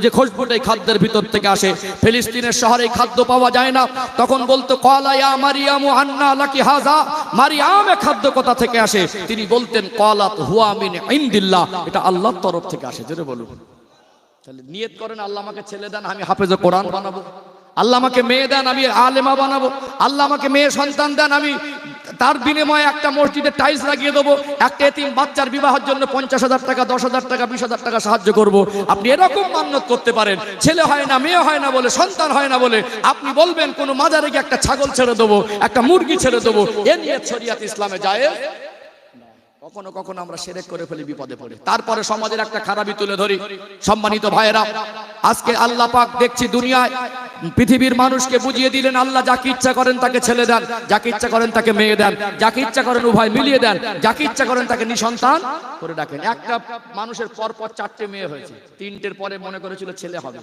যে খুশবুটাই খাদ্যের ভিতর থেকে আসে। ফিলিস্তিনের শহরে খাদ্য পাওয়া যায় না, তখন বলতো ক্বালা ইয়া মারিয়ামু আন্না লাকি হাযা, মারিয়াম এ খাদ্য কোথা থেকে আসে? তিনি বলতেন ক্বালাত হুয়া মিন ইনদিল্লাহ, এটা আল্লাহর তরফ থেকে আসে। জোরে বলুন। তাহলে নিয়ত করেন, আল্লাহ আমাকে ছেলে দেন, আমি হাফেজে কোরআন বানাবো। আল্লাহ আমাকে মেয়ে দেন, আমি আলেমা বানাবো। আল্লাহ আমাকে মেয়ে সন্তান দেন, আমি তার বিনিময়ে একটা মসজিদে টাইলস লাগিয়ে দেবো। একটা এতিম বাচ্চার বিবাহের জন্য 50,000 টাকা, 10,000 টাকা, 20,000 টাকা সাহায্য করব। আপনি এরকম মান্যত করতে পারেন। ছেলে হয় না, মেয়ে হয় না বলে, সন্তান হয় না বলে আপনি বলবেন কোন মাজারে গিয়ে একটা ছাগল ছেড়ে দেবো, একটা মুরগি ছেড়ে দেবো। এ নিয়ত শরিয়াত ইসলামে জায়েজ। কখনো কখনো আমরা শিরক করে ফেলি, বিপদে পড়ে। তারপরে সমাজের একটা খারাপই তুলে ধরি। সম্মানিত ভাইয়েরা, আজকে আল্লাহ পাক দেখছি দুনিয়ায় পৃথিবীর মানুষকে বুঝিয়ে দিলেন, আল্লাহ যাকে ইচ্ছা করেন তাকে ছেলে দেন, যাকে ইচ্ছা করেন তাকে মেয়ে দেন, যাকে ইচ্ছা করেন উভয় মিলিয়ে দেন, যাকে ইচ্ছা করেন তাকে নিঃসন্তান করে ডাকেন। একটা মানুষের পরপর 4টে মেয়ে হয়েছে, 3টের পরে মনে করেছিল ছেলে হবে।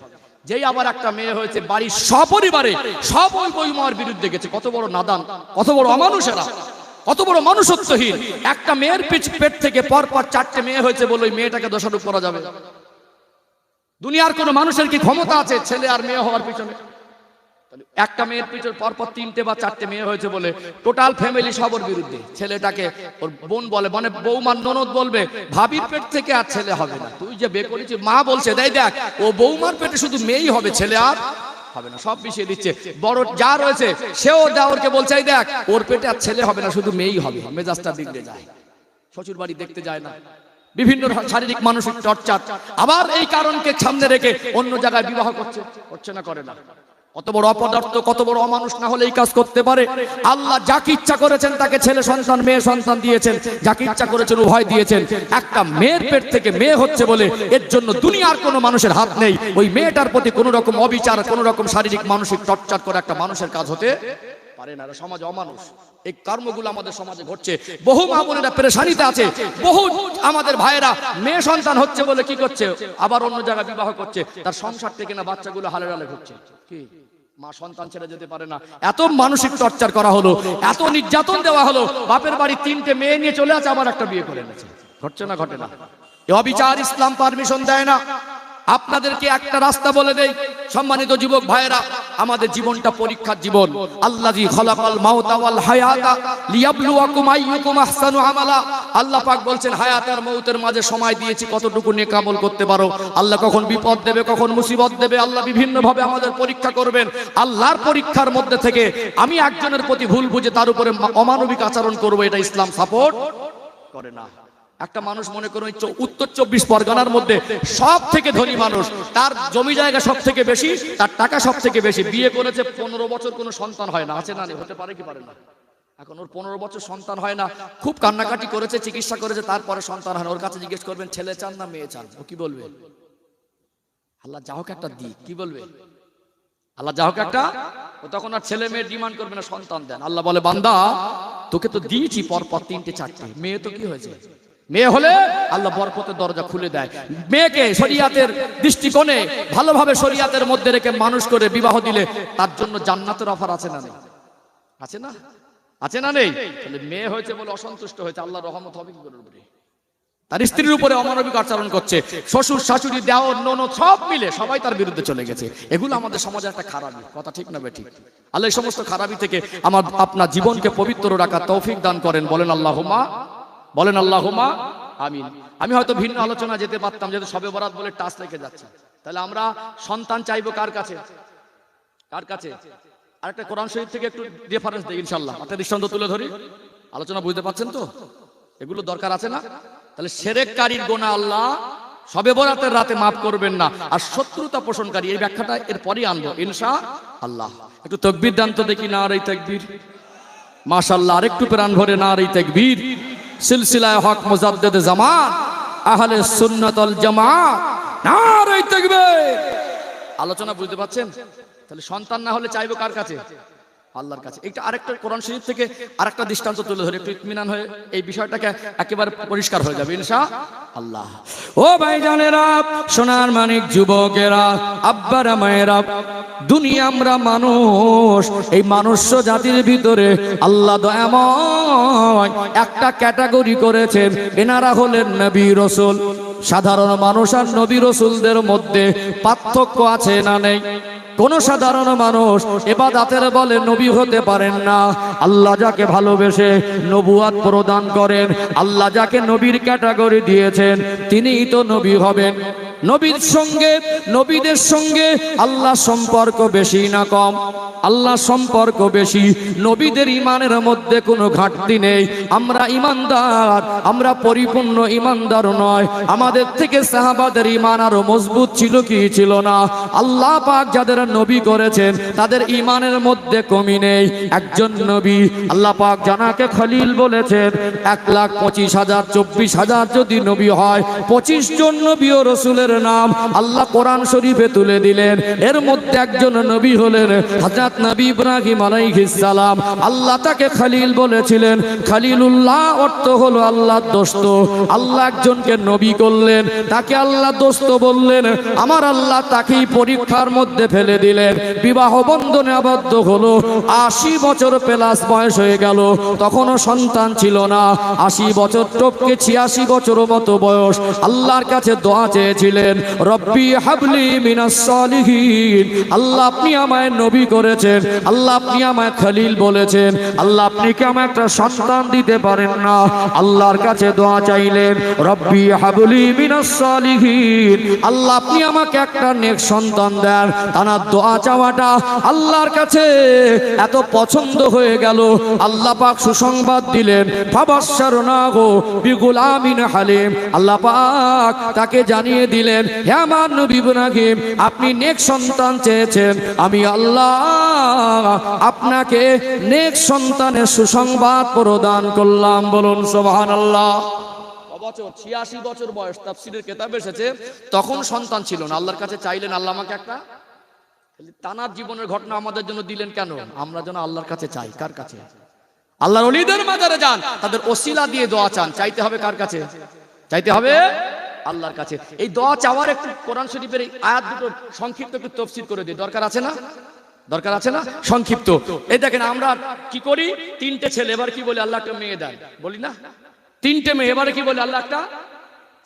যেই আবার একটা মেয়ে হয়েছে, বাড়ির সপরিবারে সব ওই বইমার বিরুদ্ধে গেছে। কত বড় নাদান, কত বড় অমানুষেরা, কত বড় মানুষত্বহীন। একটা মেয়ের পেট থেকে পরপর 4টে মেয়ে হয়েছে বলে ওই মেয়েটাকে দোষারোপ করা যাবে? দুনিয়ার কোন মানুষের কি ক্ষমতা আছে ছেলে আর মেয়ে হওয়ার পিছনে? একটা মেয়ের পিছনে পরপর 3টে বা 4টে মেয়ে হয়েছে বলে টোটাল ফ্যামিলি সবার বিরুদ্ধে। ছেলেটাকে ওর বোন বলে, মানে বৌমার ননদ বলবে, ভাবির পেট থেকে আর ছেলে হবে না, তুই যে বিয়ে করেছিস। মা বলছে, দেখ ও বৌমার পেটে শুধু মেয়েই হবে, ছেলে আর হবে না। সব বিষয় দিচ্ছে। বড় যা রয়েছে সেও দেওরকে বলছে, দেখ ওর পেটে আর ছেলে হবে না, শুধু মেয়েই হবে। মেজাজটা বিগড়ে যায়, শ্বশুর বাড়ি দেখতে যায় না, বিভিন্ন শারীরিক মানসিক চর্চা। আবার এই কারণকে সামনে রেখে অন্য জায়গায় বিবাহ করছে না, করে না। কত বড় অপদার্থ, কত বড় অমানুষ না হলে এই কাজ করতে পারে? আল্লাহ যাকে ইচ্ছা করেছেন তাকে ছেলে সন্তান মেয়ে সন্তান দিয়েছেন, যাকে ইচ্ছা করেছেন উভয় দিয়েছেন। একটা মেয়ের পেট থেকে মেয়ে হচ্ছে বলে এর জন্য দুনিয়ার কোনো মানুষের হাত নেই। ওই মেয়েটার প্রতি কোনো রকম অবিচার, কোনো রকম শারীরিক মানসিক টর্চার করে একটা মানুষের কাজ হতে পারে না। সমাজ অমানুষ, এই কর্মগুলো আমাদের সমাজে ঘটছে। বহু মা বোনেরা পেরেশানিতে আছে, বহু আমাদের ভাইয়েরা মেয়ে সন্তান হচ্ছে বলে কি করছে, আবার অন্য জায়গায় বিবাহ করছে, তার সংসার থেকে না বাচ্চাগুলো হালে হালে ঘুরছে। কি মা সন্তান ছেড়ে যেতে পারে না? এত মানসিক টর্চার করা হলো, এত নির্যাতন দেওয়া হলো, বাপের বাড়ি 3টে মেয়ে নিয়ে চলে আছে, আবার একটা বিয়ে করে এনেছে। ঘটছে না? ঘটে না? এ অবিচার ইসলাম পারমিশন দেয় না। আপনাদেরকে একটা রাস্তা বলে দেই, সম্মানিত যুবক ভাইয়েরা, আমাদের জীবনটা পরীক্ষার জীবন। আল্লাযী খালাকাল মাউতা ওয়াল হায়াতা লিয়াবলুয়াকুম আইয়ুকুম আহসানু আমালা। আল্লাহ পাক বলছেন হায়াত আর মউতের মাঝে সময় দিয়েছি, কতটুকু নেক আমল করতে পারো। আল্লাহ কখন বিপদ দেবে, কখন মুসিবত দেবে, আল্লাহ বিভিন্ন ভাবে আমাদের পরীক্ষা করবেন। আল্লাহর পরীক্ষার মধ্যে থেকে আমি একজনের প্রতি ভুল বুঝে তার উপরে অমানবিক আচরণ করব, এটা ইসলাম সাপোর্ট করে না। একটা মানুষ মনে করুন উত্তর 24 পরগনার মধ্যে সব থেকে ধনী মানুষ, তার জমি জায়গা সব থেকে বেশি, তার টাকা সব থেকে বেশি, বিয়ে করেছে 15 বছর, কোনো সন্তান হয় না। আছে না? হতে পারে কি পারে না? এখন ওর 15 বছর সন্তান হয় না, খুব কান্নাকাটি করেছে, চিকিৎসা করেছে, তারপরে সন্তান হয় না। ওর কাছে জিজ্ঞেস করবেন ছেলে চান না মেয়ে চান, ও কি বলবে? আল্লাহ যা হোক একটা দিক, কি বলবে? আল্লাহ যা হোক একটা, ও তখন আর ছেলে মেয়ে ডিমান্ড করবে না, সন্তান দেন। আল্লাহ বলে বান্দা তোকে তো দিয়েছি পরপর 3টে 4টে মেয়ে, তো কি হয়েছে? মেয়ে হলে আল্লাহ বরকতের দরজা খুলে দেয়। মেয়েকে শরিয়াতের দৃষ্টিকোণে ভালোভাবে শরিয়াতের মধ্যে রেখে মানুষ করে বিবাহ দিলে তার জন্য জান্নাতের অফার আছে না নেই? আছে না? আছে না নেই? তাহলে মেয়ে হয়েছে বলে অসন্তুষ্ট হয়েছে, আল্লাহর রহমত হবে কি করে? তার স্ত্রীর উপরে অমানবিক আচরণ করছে, শ্বশুর শাশুড়ি দেওর ননদ সব মিলে সবাই তার বিরুদ্ধে চলে গেছে। এগুলো আমাদের সমাজে একটা খারাপি, কথা ঠিক না বেঠিক? আল্লাহ এই সমস্ত খারাপি থেকে আমার আপনার জীবনকে পবিত্র রাখার তৌফিক দান করেন। বলেন আল্লাহুম্মা, বলেন আল্লাহুম্মা আমিন। আমি হয়তো ভিন্ন আলোচনা যেতে পারতাম, যেহেতু শবে বরাত বলে টাচ রেখে যাচ্ছে। তাহলে আমরা সন্তান চাইবো কার কাছে? কার কাছে? আরেকটা কোরআন শরীফ থেকে একটু রেফারেন্স দেই ইনশাআল্লাহ, একটা দৃষ্টান্ত তুলে ধরি। আলোচনা বুঝতে পারছেন তো? এগুলো দরকার আছে না? তাহলে শিরককারীর গুনাহ আল্লাহ শবে বরাতের রাতে মাফ করবেন না, আর শত্রুতা পোষণকারী, এই ব্যাখ্যাটা এরপরই আনবো ইনশাআল্লাহ। একটু তাকবীর দান তো দেখি, নারে তাকবীর, মাশাআল্লাহ। আরেকটু প্রাণ ভরে নারে তাকবীর। সিলসিলায়ে হক মুজাদ্দিদে জামান আহলে সুন্নাত ওয়াল জামাত, নারে তাকবীর। আলোচনা বুঝতে পারছেন? তাহলে সন্তান না হলে চাইবো কার কাছে? আল্লাহর কাছে। এটা আরেকটা কোরআন শরীফ থেকে আরেকটা দৃষ্টান্ত তুলে ধরে একটু ইতমিনান হয়ে এই বিষয়টাকে একেবারে পরিষ্কার হয়ে যাবে ইনশাআল্লাহ। ও ভাইজানেরা, সোনার মানিক যুবকেরা, আব্বারা মায়েরা, দুনিয়া আমরা মানুষ, এই মনুষ্য জাতির ভিতরে আল্লাহ দয়াময় একটা ক্যাটাগরি করেছেন, এনারা হলেন নবী রাসূল। সাধারণ মানুষ আর নবী রাসূলদের মধ্যে পার্থক্য আছে না নেই? কোন সাধারণ মানুষ ইবাদতের বলে নবী হতে পারেন না। আল্লাহ যাকে ভালোবেসে নবুয়াত প্রদান করেন, আল্লাহ যাকে নবীর ক্যাটাগরি দিয়েছেন, তিনিই তো নবী হবেন। নবীর সঙ্গে, নবীদের সঙ্গে আল্লাহ সম্পর্ক বেশি না কম? আল্লাহ সম্পর্ক বেশি। নবীদের ইমানের মধ্যে কোনো ঘাটতি নেই। আমরা ইমানদার, আমরা পরিপূর্ণ ইমানদার নয়। আমাদের থেকে সাহাবাদের ইমান আরো মজবুত ছিল কি ছিল না? আল্লাহ পাক যাদের নবী করেছেন তাদের ইমানের মধ্যে কমি নেই। একজন নবী আল্লাহ পাক জানাকে খলিল বলেছেন। 1,25,000 24,000 যদি নবী হয়, 25 জন নবী ও রাসূলের নাম আল্লাহ কোরআন শরীফে তুলে দিলেন। এর মধ্যে একজন নবী হলেন হযরত নবী ইব্রাহিম আলাইহিস সালাম। আল্লাহ তাকে খলিল বলেছিলেন। খলিলুল্লাহ অর্থ হলো আল্লাহর দোস্ত। আল্লাহ একজনকে নবী করলেন, তাকে আল্লাহ দোস্ত বললেন। আমার আল্লাহ তাকেই পরীক্ষার মধ্যে ফেলে দিলেন। বিবাহ বন্ধনে আবদ্ধ হলো। 80 বছর প্লাস বয়স হয়ে গেল, তখনও সন্তান ছিল না। 80 বছর টপকে 86 বছর মতো বয়স আল্লাহর কাছে দোয়া চেয়েছিলেন, রব্বি হাবলি মিনাস সালিহিন। আল্লাহ আপনি আমায় নবী করেছেন, আল্লাহ আপনি আমায় খলিল বলেছেন, আল্লাহ আপনি কি আমায় একটা সন্তান দিতে পারেন না? আল্লাহর কাছে দোয়া চাইলেন, রব্বি হাবলি মিনাস সালিহিন। আল্লাহ আপনি আমাকে একটা নেক সন্তান দেন। তার দোয়া চাওয়াটা আল্লাহর কাছে এত পছন্দ হয়ে গেল, আল্লাহ পাক সুসংবাদ দিলেন, ফাবাশশারনাহু বিগুলামিন হালিম। আল্লাহ পাক তাকে জানিয়ে দিলেন দিলেন, হে আমার নবী ইব্রাহিম, আপনি নেক সন্তান চেয়েছেন, আমি আল্লাহ আপনাকে নেক সন্তানের সুসংবাদ প্রদান করলাম। বলুন সুবহানাল্লাহ। বছর 86 বছর বয়স, তাফসীরের কিতাবে এসেছে তখন সন্তান ছিল না, আল্লাহর কাছে চাইলেন আল্লাহ আমাকে একটা। তানার জীবনের ঘটনা আমাদের জন্য দিলেন কেন? আমরা যেন আল্লাহর কাছে চাই। কার কাছে? আল্লাহর ওলিদের মাজারে যান, তাদের ওসিলা দিয়ে দোয়া চান। চাইতে হবে কার কাছে? চাইতে হবে আল্লাহর কাছে। এই দোয়া চাওয়ার একটু কোরআন শরীফের এই আয়াত দুটো সংক্ষিপ্ত একটু তাফসীর করে দিই, দরকার আছে না? দরকার আছে না? সংক্ষিপ্ত। এই দেখেন আমরা কি করি, তিনটে ছেলে, এবার কি বলি? আল্লাহ একটা মেয়ে দেন, বলি না? তিনটে মেয়ে, এবারে কি বলে? আল্লাহ একটা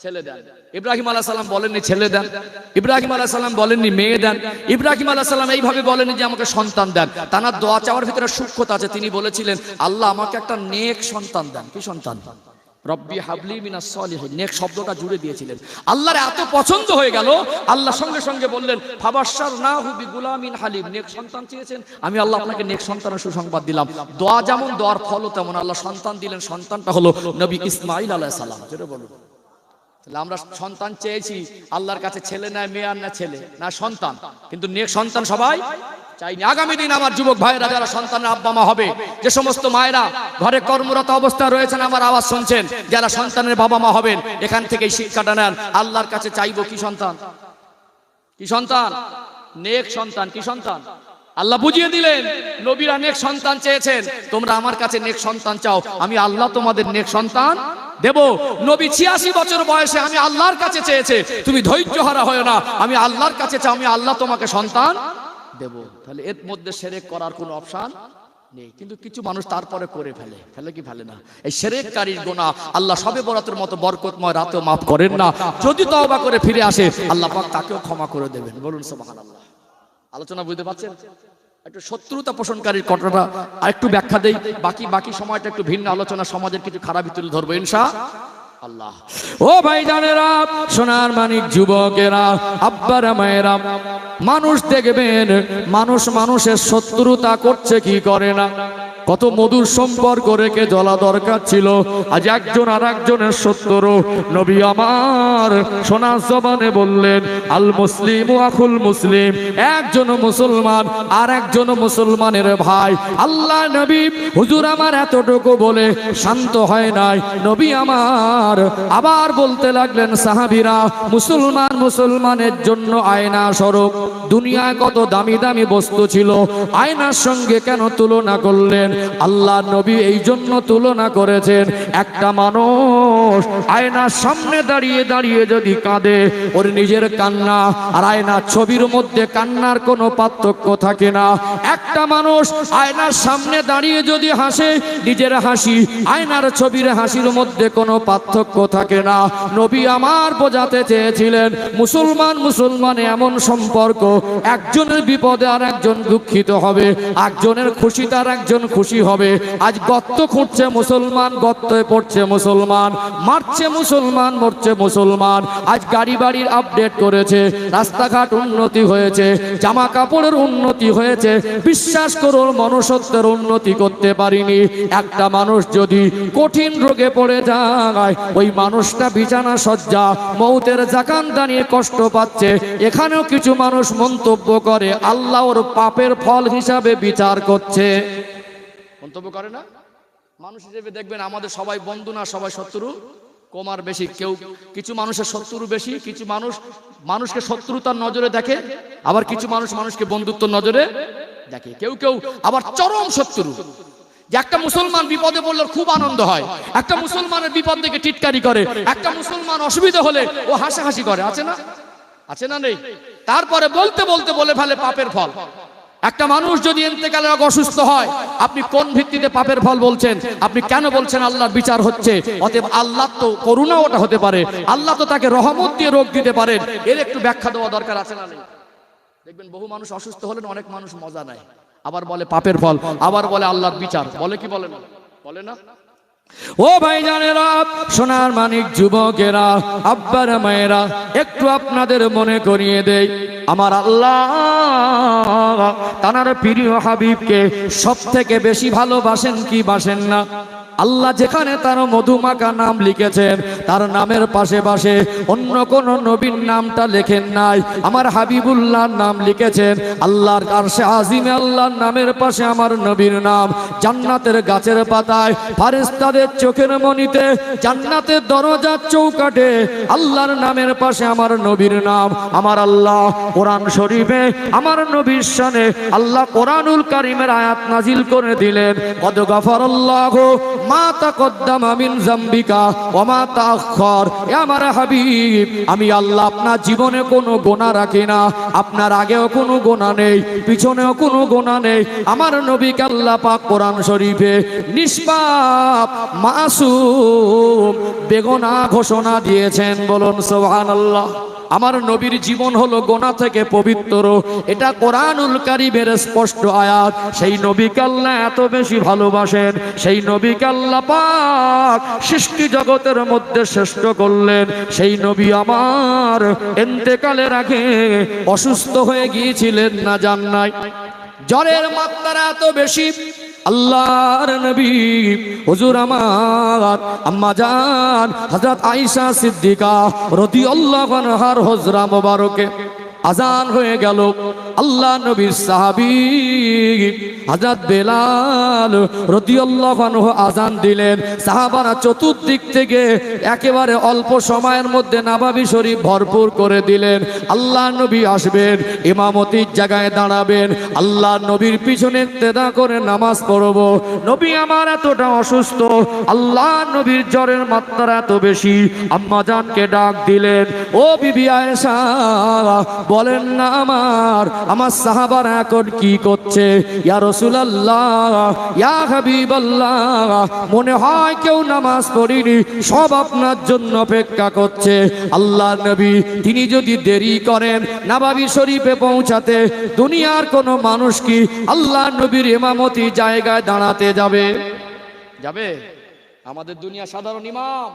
ছেলে দেন। ইব্রাহিম আলাইহিস সালাম বলেননি ছেলে দেন, ইব্রাহিম আলাইহিস সালাম বলেননি মেয়ে দেন, ইব্রাহিম আলাইহিস সালাম এইভাবে বলেননি যে আমাকে সন্তান দেন। তার দোয়া চাওয়ার ভিতরে সূক্ষ্মতা আছে। তিনি বলেছিলেন আল্লাহ আমাকে একটা নেক সন্তান দেন। কি সন্তান? রব্বি হাবলি মিনাস সলিহিন। নেক শব্দটা জুড়ে দিয়েছিলেন। আল্লাহর এত পছন্দ হয়ে গেল, আল্লাহ সঙ্গে সঙ্গে বললেন ফাবাশশারনাহু বিগুলামিন হালিম। নেক সন্তান চেয়েছেন, আমি আল্লাহ আপনাকে নেক সন্তানের সুসংবাদ দিলাম। দোয়া যেমন, দোয়ার ফলও তেমন। আল্লাহ সন্তান দিলেন, সন্তানটা হলো নবী ইসমাঈল আলাইহিস সালাম। যেটা বলুন, তাহলে আমরা সন্তান চেয়েছি আল্লাহর কাছে, ছেলে না মেয়ে আর না ছেলে না সন্তান, কিন্তু নেক সন্তান সবাই চাইনি। আগামী দিন আমার যুবক ভাইরা যারা সন্তানের আব্বা মা হবে, যে সমস্ত মায়েরা ঘরে কর্মরত অবস্থা রয়েছেন, আমার আওয়াজ শুনছেন, যারা সন্তানের বাবা মা হবেন, এখান থেকে শিক্ষাটা নেন। আল্লাহর কাছে চাইবো কি সন্তান? কি সন্তান? নেক সন্তান। কি সন্তান? আল্লাহ বুঝিয়ে দিলেন, নবীরা নেক সন্তান চেয়েছেন, তোমরা আমার কাছে নেক সন্তান চাও, আমি আল্লাহ তোমাদের নেক সন্তান দেব। নবী 86 বছর বয়সে আমি আল্লাহর কাছে চেয়েছে, তুমি ধৈর্য হারা হয় না, আমি আল্লাহর কাছে চাও, আমি আল্লাহ তোমাকে সন্তান দেব। তাহলে এর মধ্যে শিরক করার কোনো অপশন নেই। কিন্তু কিছু মানুষ তারপরে করে ফেলে, ফেলে কি ফেলে না? এই শিরককারীর গুনাহ আল্লাহ শবে বরাতের মতো বরকতময় রাতেও মাফ করেন না। যদি তওবা করে ফিরে আসে, আল্লাহ পাক তাকেও ক্ষমা করে দেবেন। বলুন সুবহানাল্লাহ। আলোচনা বুঝতে পারছেন? একটু শত্রুতা পোষণকারীর কথাটা আরেকটু ব্যাখ্যা দেই, বাকি সময়টা একটু ভিন্ন আলোচনা, সমাজের কিছু খারাপই তুলে ধরবো ইনশাআল্লাহ। ও ভাইজানেরা, সোনার মানিক যুবকেরা, আব্বারা মায়েরা, মানুষ দেখবেন মানুষ মানুষের শত্রুতা করছে কি করে না। কত মধুর সম্পর্ক রেখে চলা দরকার ছিল, আজ একজন আর একজনের শত্রু। নবী আমার সোনার জবানে বললেন আল মুসলিম আখুল মুসলিম, একজন মুসলমান আর একজন মুসলমানের ভাই। আল্লাহ নবী হুজুর আমার এতটুকু বলে শান্ত হয় নাই। নবী আমার আবার বলতে লাগলেন, সাহাবীরা, মুসলমান মুসলমানের জন্য আয়না স্বরূপ। দুনিয়ায় কত দামি দামি বস্তু ছিল, আয়নার সঙ্গে কেন তুলনা করলেন? আল্লাহ নবী এই জন্য তুলনা করেছেন, একটা মানুষ আয়নার সামনে দাঁড়িয়ে দাঁড়িয়ে যদি কাঁদে, ওর নিজের কান্না আর আয়নার ছবির মধ্যে কান্নার কোনো পার্থক্য থাকে না। একটা মানুষ আয়নার সামনে দাঁড়িয়ে যদি হাসে, নিজের হাসি আয়নার ছবির হাসির মধ্যে কোনো পার্থক্য থাকে না। নবী আমার বোঝাতে চেয়েছিলেন, মুসলমান মুসলমানে এমন সম্পর্ক, একজনের বিপদে আর একজন দুঃখিত হবে, একজনের খুশিতে আর একজন খুশি হবে। আজ গর্ত খুঁড়ছে মুসলমান, গর্তে পড়ছে মুসলমান, মারছে মুসলমান, মরছে মুসলমান। আজ গাড়ি বাড়ির আপডেট করেছে, রাস্তাঘাট উন্নতি হয়েছে, জামা কাপড়ের উন্নতি হয়েছে, বিশ্বাস করুন মনুষ্যত্বের উন্নতি করতে পারিনি। একটা মানুষ যদি কঠিন রোগে পড়ে যায়, ওই মানুষটা বিছানা সজ্জা মৌতের জাকান দাঁড়িয়ে কষ্ট পাচ্ছে। এখানেও কিছু মানুষ মন্তব্য করে আল্লাহ ওর পাপের ফল হিসাবে বিচার করছে। মন্তব্য করে না? মানুষ হিসেবে দেখবেন আমাদের সবাই বন্ধু না, সবাই শত্রু কম আর বেশি। কেউ কিছু মানুষের শত্রু বেশি, কিছু মানুষ মানুষকে শত্রুতার নজরে দেখে, আবার কিছু মানুষ মানুষকে বন্ধুত্ব নজরে দেখে। কেউ কেউ আবার চরম শত্রু, যে একটা মুসলমান বিপদে পড়লে খুব আনন্দ হয়, একটা মুসলমানের বিপদ দেখে টিটকারি করে, একটা মুসলমান অসুবিধা হলে ও হাসাহাসি করে। আছে না? আছে না? নেই? তারপরে বলতে বলতে বলে ফেলে পাপের ফল। একটা মানুষ যদি ইন্তেকালের আগে অসুস্থ হয়, আপনি কোন ভিত্তিতে পাপের ফল বলছেন? আপনি কেন বলছেন আল্লাহর বিচার হচ্ছে? অতএব আল্লাহ তো করুণা ওটা হতে পারে, আল্লাহ তো তাকে রহমত দিয়ে রোগ দিতে পারেন। এর একটু ব্যাখ্যা দেওয়া দরকার আছে না? নেই? দেখবেন বহু মানুষ অসুস্থ হলেন, অনেক মানুষ মজা নেয়, আবার বলে পাপের ফল, আবার বলে আল্লাহর বিচার। বলে কি বলে না? বলে না? ও ভাইজানেরা, সোনার মানিক যুবকেরা, আব্বারা মায়েরা, একটু আপনাদের মনে করিয়ে দেই, আমার আল্লাহ তার প্রিয় হাবিবকে সব থেকে বেশি ভালোবাসেন কি বাসেন না? আল্লাহ যেখানে তার মধুমাখা নাম লিখেছেন, তার নামের পাশে পাশে অন্য কোন নবীর নামটা লেখেন নাই। আমার হাবিবুল্লাহর নাম লিখেছেন। আল্লাহর আরশে আজিমে আল্লাহর নামের পাশে আমার নবীর নাম। জান্নাতের গাছের পাতায়, ফারেশতাদের চোখের মণিতে, জান্নাতের দরজার চৌকাঠে আল্লাহর নামের পাশে আমার নবীর নাম। আমার আল্লাহ কোরআন শরীফে আমার নবীর শানে আল্লাহ কোরআনুল কারীমের আয়াত নাজিল করে দিলেন, কদ গফারাল্লাহু মা তাকদ্দামা মিন যামবিকা ওয়া মা তাআখার। এ আমার হাবিব, আমি আল্লাহ আপনার জীবনে কোনো গুনাহ রাখি না। আপনার আগেও কোনো গুনাহ নেই, পিছনেও কোনো গুনাহ নেই। আমার নবীকে আল্লাহ পাক কোরআন শরীফে নিষ্পাপ, মাসুম, বেগুনাহ ঘোষণা দিয়েছেন। বলুন সুবহানাল্লাহ। আমার নবীর জীবন হলো গুনাহ থেকে পবিত্র, এটা কোরআনুল কারীমের স্পষ্ট আয়াত। সেই নবীকে আল্লাহ এত বেশি ভালোবাসেন, সেই নবীকে আল্লাহ পাক সৃষ্টি জগতের মধ্যে শ্রেষ্ঠ করলেন। সেই নবী আমার ইন্তেকালের আগে অসুস্থ হয়ে গিয়েছিলেন না জান নাই? জ্বরের মাত্রা এত বেশি, আল্লাহর নবী হুজুর আমার আম্মা জান হযরত আয়েশা সিদ্দিকা রাদিয়াল্লাহু আনহার হুজরা মোবারকে আজান হয়ে গেল। আল্লাহ নবীর সাহাবী হযরত বেলাল রাদিয়াল্লাহু আনহু আজান দিলেন। সাহাবারা চতুর্দিক থেকে একেবারে অল্প সময়ের মধ্যে নববী শরীফ ভরপুর করে দিলেন। আল্লাহ নবী আসবেন, ইমামতির জায়গায় দাঁড়াবেন, আল্লাহ নবীর পিছনে ইক্তেদা করে নামাজ পড়ব। নবী আমার এতটা অসুস্থ, আল্লাহ নবীর জ্বরের মাত্রা এত বেশি। আম্মা জানকে ডাক দিলেন, ও বিবি আয়েশা, বলেন না আমার সাহাবারা এখন কি করছে? ইয়া রাসূলুল্লাহ, ইয়া হাবিবাল্লাহ, মনে হয় কেউ নামাজ পড়েনি, সব আপনার জন্য অপেক্ষা করছে। আল্লাহ নবী তিনি যদি দেরি করেন নববী শরীফে পৌঁছাতে, দুনিয়ার কোন মানুষ কি আল্লাহ নবীর ইমামতি জায়গায় দাঁড়াতে যাবে? যাবে? আমাদের দুনিয়া সাধারণ ইমাম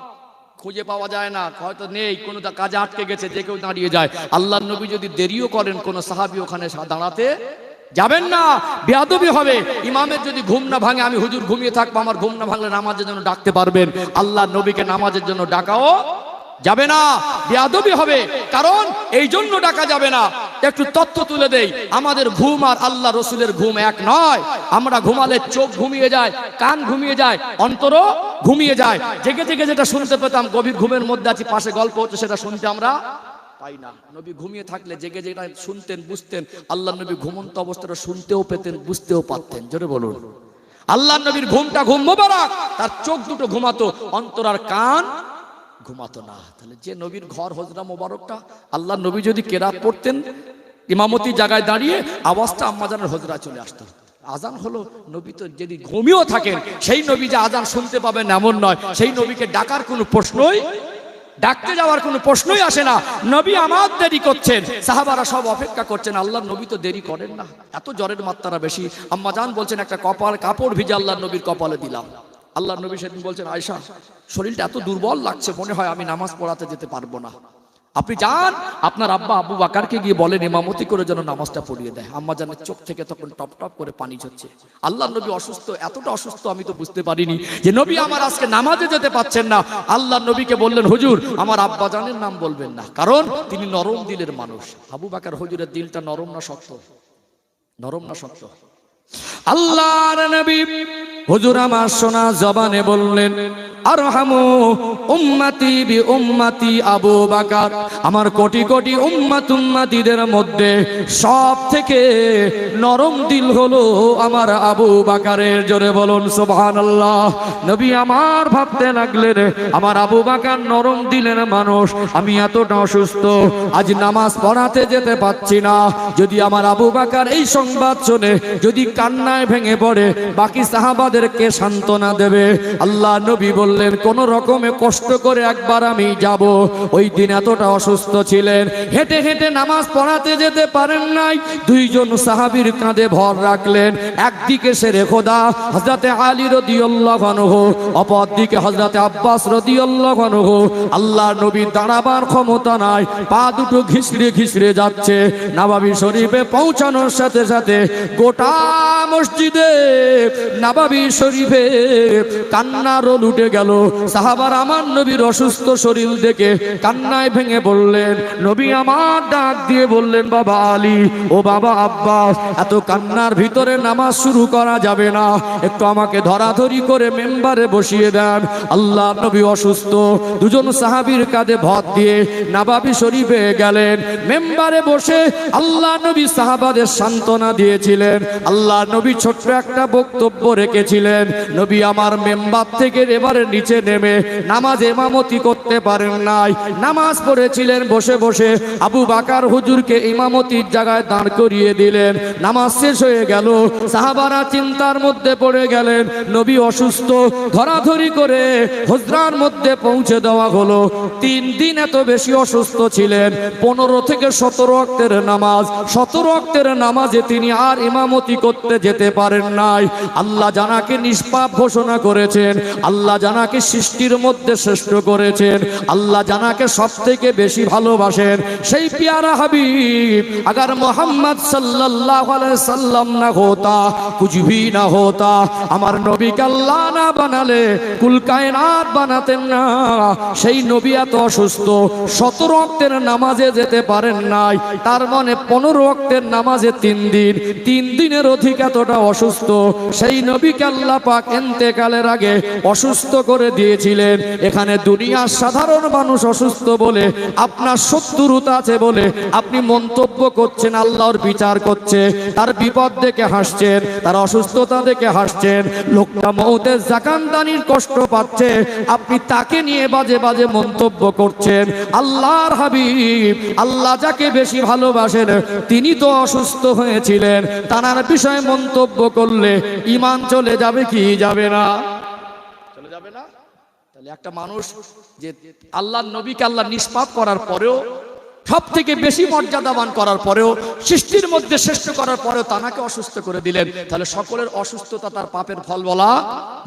খুঁজে পাওয়া যায় না, হয়তো নেই, কোনো কাজে আটকে গেছে, যে কেউ দাঁড়িয়ে যায়। আল্লাহর নবী যদি দেরিও করেন, কোন সাহাবী ওখানে দাঁড়াতে যাবেন না, বেয়াদবি হবে। ইমামের যদি ঘুম না ভাঙে, আমি হুজুর ঘুমিয়ে থাকবো, আমার ঘুম না ভাঙলে নামাজের জন্য ডাকতে পারবেন, আল্লাহর নবীকে নামাজের জন্য ডাকাও যাবে না, বেয়াদবি হবে। কারণ এই জন্য ডাকা যাবে না, একটু তথ্য তুলে দেই, আমাদের ঘুম আর আল্লাহ রসুলের ঘুম এক নয়। আমরা ঘুমালে চোখ ঘুমিয়ে যায়, কান ঘুমিয়ে যায়, অন্তরও ঘুমিয়ে যায়। জেগে জেগে যেটা শুনতে পেতাম, গভীর ঘুমের মধ্যে আছি, পাশে গল্প হচ্ছে, সেটা শুনতে আমরা পাই না। নবী ঘুমিয়ে থাকলে জেগে যেটা শুনতেন, বুঝতেন, আল্লাহ নবী ঘুমন্ত অবস্থাটা শুনতেও পেতেন, বুঝতেও পারতেন। জোরে বলুন। আল্লাহ নবীর ঘুমটা ঘুম মোবারক, তার চোখ দুটো ঘুমাতো, অন্তর আর কান ঘুমাতো না। তাহলে যে নবীর ঘর হজরা মোবারকটা, আল্লাহ নবী যদি কেরাত পড়তেন ইমামতি জায়গায় দাঁড়িয়ে, আওয়াজটা আম্মাজানের হজরা চলে আসতো। আজান হলো, নবী তো যদি ঘুমিয়েও থাকেন, সেই নবী যে আজান শুনতে পাবেন এমন নয়। সেই নবীকে ডাকার কোনো প্রশ্নই, ডাকতে যাওয়ার কোনো প্রশ্নই আসে না। নবী আমার দেরি করছেন, সাহাবারা সব অপেক্ষা করছেন, আল্লাহ নবী তো দেরি করেন না। এত জ্বরের মাত্রা বেশি। আম্মা জান বলছেন, একটা কাপড় ভিজে আল্লাহ নবীর কপালে দিলাম। আল্লাহ নবী সেদিন বলছেন, আয়েশা শরীরটা এত দুর্বল লাগছে, মনে হয় আমি নামাজ পড়াতে যেতে পারবো না। আপনি যান, আপনার আব্বা আবু বাকারকে গিয়ে বলেন ইমামতি করে যেন নামাজটা পড়িয়ে দেয়। আম্মা জানের চোখ থেকে তখন টপ টপ করে পানি ঝরছে। আল্লাহ নবী অসুস্থ, এতটা অসুস্থ আমি তো বুঝতে পারিনি যে নবী আমার আজকে নামাজে যেতে পারছেন না। আল্লাহ নবীকে বললেন, হুজুর আমার আব্বা জানের নাম বলবেন না, কারণ তিনি নরম দিলের মানুষ। আবু বাকার হুজুরের দিলটা নরম না শক্ত? নরম না শক্ত? আল্লাহর নবী হুজুর আমার সোনা জবানে বললেন, আরহামু উম্মতি বি উম্মতি আবু বকর, আমার কোটি কোটি উম্মত উম্মতিদের মধ্যে সব থেকে নরম দিল হলো আমার আবু বকরের। জোরে বলুন সুবহানাল্লাহ। নবী আমার ভাবতে লাগলেন, আমার আবু বকর নরম দিলের মানুষ, আমি এতটা অসুস্থ, আজ নামাজ পড়াতে যেতে পাচ্ছি না। যদি আমার আবু বকর এই সংবাদ শুনে যদি কান্নায় ভেঙে পড়ে, বাকি সাহাবাদেরকে সান্ত্বনা দেবে। আল্লাহ নবী বললেন, বললেন কোন রকমে কষ্ট করে একবার আমি যাব। ওই দিন এতটা অসুস্থ ছিলেন, হেঁটে হেঁটে নামাজ পড়াতে যেতে পারেন নাই। দুইজন সাহাবীর কাঁধে ভর রাখলেন, একদিকে শেরে খোদা হযরতে আলী রাদিয়াল্লাহু আনহু, অপরদিকে হযরতে আব্বাস রাদিয়াল্লাহু আনহু। আল্লাহর নবী দাঁড়াবার ক্ষমতা নাই, পা দুটো ঘিসড়ে ঘিসড়ে যাচ্ছে। নববী শরীফে পৌঁছানোর সাথে সাথে গোটা মসজিদে নববী শরীফে কান্নার রোল উঠে গেল। সাহাবারা আমার নবীর অসুস্থ শরীর দেখে কান্নায় ভেঙে বললেন, নবী আমার ডাক দিয়ে বললেন, বাবা আলী, ও বাবা আব্বাস, এত কান্নার ভিতরে নামাজ শুরু করা যাবে না, একটু আমাকে ধরাধরি করে মেম্বারে বসিয়ে দেন। আল্লাহ নবী অসুস্থ, দুজন সাহাবীর কাঁধে ভর দিয়ে নববী শরীফে গেলেন। মেম্বারে বসে আল্লাহ নবী সাহাবাদের সান্ত্বনা দিয়েছিলেন। আল্লাহ নবী ছোট্ট একটা বক্তব্য রেখেছিলেন, নবী আমার মেম্বার থেকে এবারে নিচে নেমে নামাজ ইমামতি করতে পারেন নাই, নামাজ পড়েছিলেন বসে বসে। আবু বকর হুজুরকে ইমামতির জায়গায় দাঁড় করিয়ে দিলেন। নামাজ শেষ হয়ে গেল, সাহাবারা চিন্তার মধ্যে পড়ে গেলেন, নবী অসুস্থ, ধরাধরি করে হুজরার মধ্যে পৌঁছে দেওয়া হলো। 3 দিন এত বেশি অসুস্থ ছিলেন, 15 থেকে 17 ওয়াক্তের নামাজ, 17 ওয়াক্তের নামাজে তিনি আর ইমামতি করতে যেতে পারেন নাই। আল্লাহ জানাকে নিষ্পাপ ঘোষণা করেছেন, আল্লাহ জানাকে সৃষ্টির মধ্যে শ্রেষ্ঠ করেছেন, আল্লাহ জানাকে সব থেকে বেশি ভালোবাসেন। সেই প্যারা হাবিব अगर मोहम्मद सल्लल्लाहु अलैहि वसल्लम ना होता कुछ भी ना होता, আমার নবীকে আল্লাহ না বানালে কুল কায়নাত বানাতেন না। সেই নবী এত অসুস্থ, 17 ওয়াক্তের নামাজে যেতে পারেন নাই, তার মানে 15 ওয়াক্তের নামাজে 3 দিন, 3 দিনের অধিক এতটা অসুস্থ। সেই নবীকে আল্লাহ পাক ইন্তেকালের আগে অসুস্থ করে দিয়েছিলেন। এখানে দুনিয়ার সাধারণ মানুষ অসুস্থ বলে, আপনার শত্রুতা আছে বলে আপনি মন্তব্য করছেন, আল্লাহর বিচার করছে, তার বিপদ দেখে হাসছেন, তার অসুস্থতা দেখে হাসছেন। লোকটা মওতের জাকানদানির কষ্ট পাচ্ছে, আপনি তাকে নিয়ে বাজে বাজে মন্তব্য করছেন। আল্লাহর হাবিব, আল্লাহ যাকে বেশি ভালোবাসেন, তিনি তো অসুস্থ হয়েছিলেন, তার বিষয়ে মন্তব্য করলে ঈমান চলে যাবে কি যাবে না? চলে যাবে না? তাহলে একটা মানুষ যে আল্লাহর নবীকে আল্লাহ নিষ্পাপ করার পরেও, সব থেকে বেশি মর্যাদাবান করার পরেও, সৃষ্টির মধ্যে শ্রেষ্ঠ করার পরেও তাকে অসুস্থ করে দিলেন, তাহলে সকলের অসুস্থতা তার পাপের ফল বলা